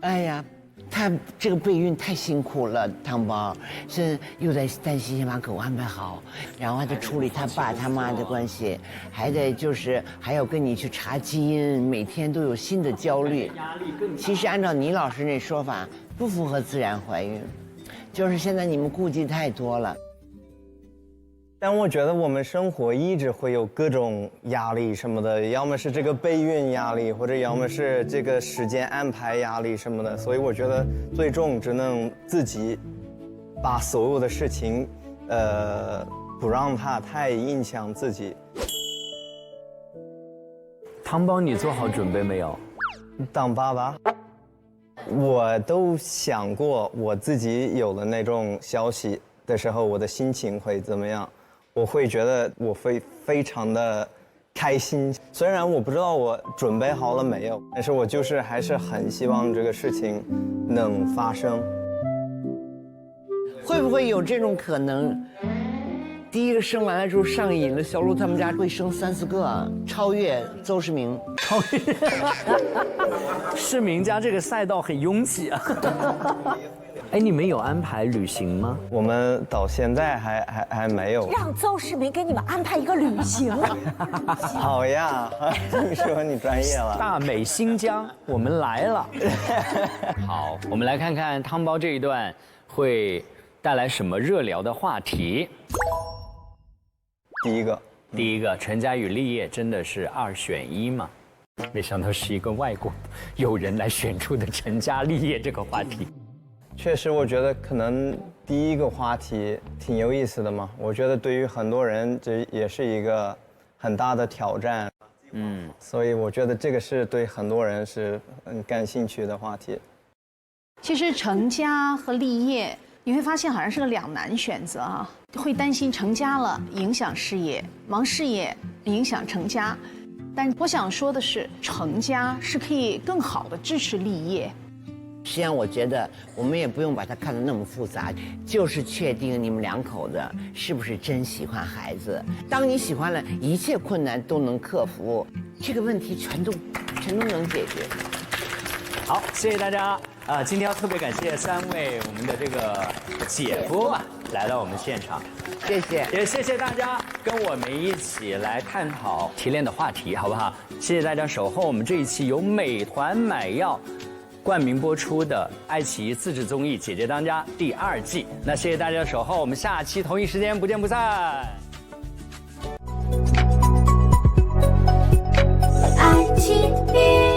哎呀，他这个备孕太辛苦了，汤包是又在担心先把狗安排好，然后还得处理他爸他妈的关系，还得还要跟你去查基因，每天都有新的焦虑。其实按照倪老师那说法，不符合自然怀孕。就是现在你们顾忌太多了，但我觉得我们生活一直会有各种压力什么的，要么是这个备孕压力，或者要么是这个时间安排压力什么的，所以我觉得最终只能自己把所有的事情，不让它太影响自己。汤包，你做好准备没有？当爸爸？我都想过，我自己有了那种消息，的时候，我的心情会怎么样？我会觉得我会非常的开心。虽然我不知道我准备好了没有，但是我就是还是很希望这个事情能发生。会不会有这种可能？第一个生完了之后上瘾了，小鹿他们家会生3、4个，超越邹市明，超越市民家这个赛道很拥挤啊。哎，你们有安排旅行吗？我们到现在还没有。让邹市明给你们安排一个旅行。好呀，你说你专业了。大美新疆，我们来了。好，我们来看看汤包这一段会带来什么热聊的话题。第一个，成家与立业真的是2选1吗？没想到是一个外国友人来选出的成家立业这个话题。确实，我觉得可能第一个话题挺有意思的嘛。我觉得对于很多人，这也是一个很大的挑战。所以我觉得这个是对很多人是很感兴趣的话题。其实成家和立业，你会发现好像是个2难选择啊，会担心成家了影响事业，忙事业影响成家。但我想说的是，成家是可以更好的支持立业。实际上，我觉得我们也不用把它看得那么复杂，就是确定你们2口子是不是真喜欢孩子。当你喜欢了，一切困难都能克服，这个问题全都能解决。好，谢谢大家。今天要特别感谢3位我们的这个姐夫吧，来到我们现场，谢谢，也谢谢大家跟我们一起来探讨提炼的话题，好不好？谢谢大家守候我们这一期由美团买药冠名播出的爱奇艺自制综艺《姐姐当家》第2季。那谢谢大家的守候，我们下期同一时间不见不散。爱奇艺。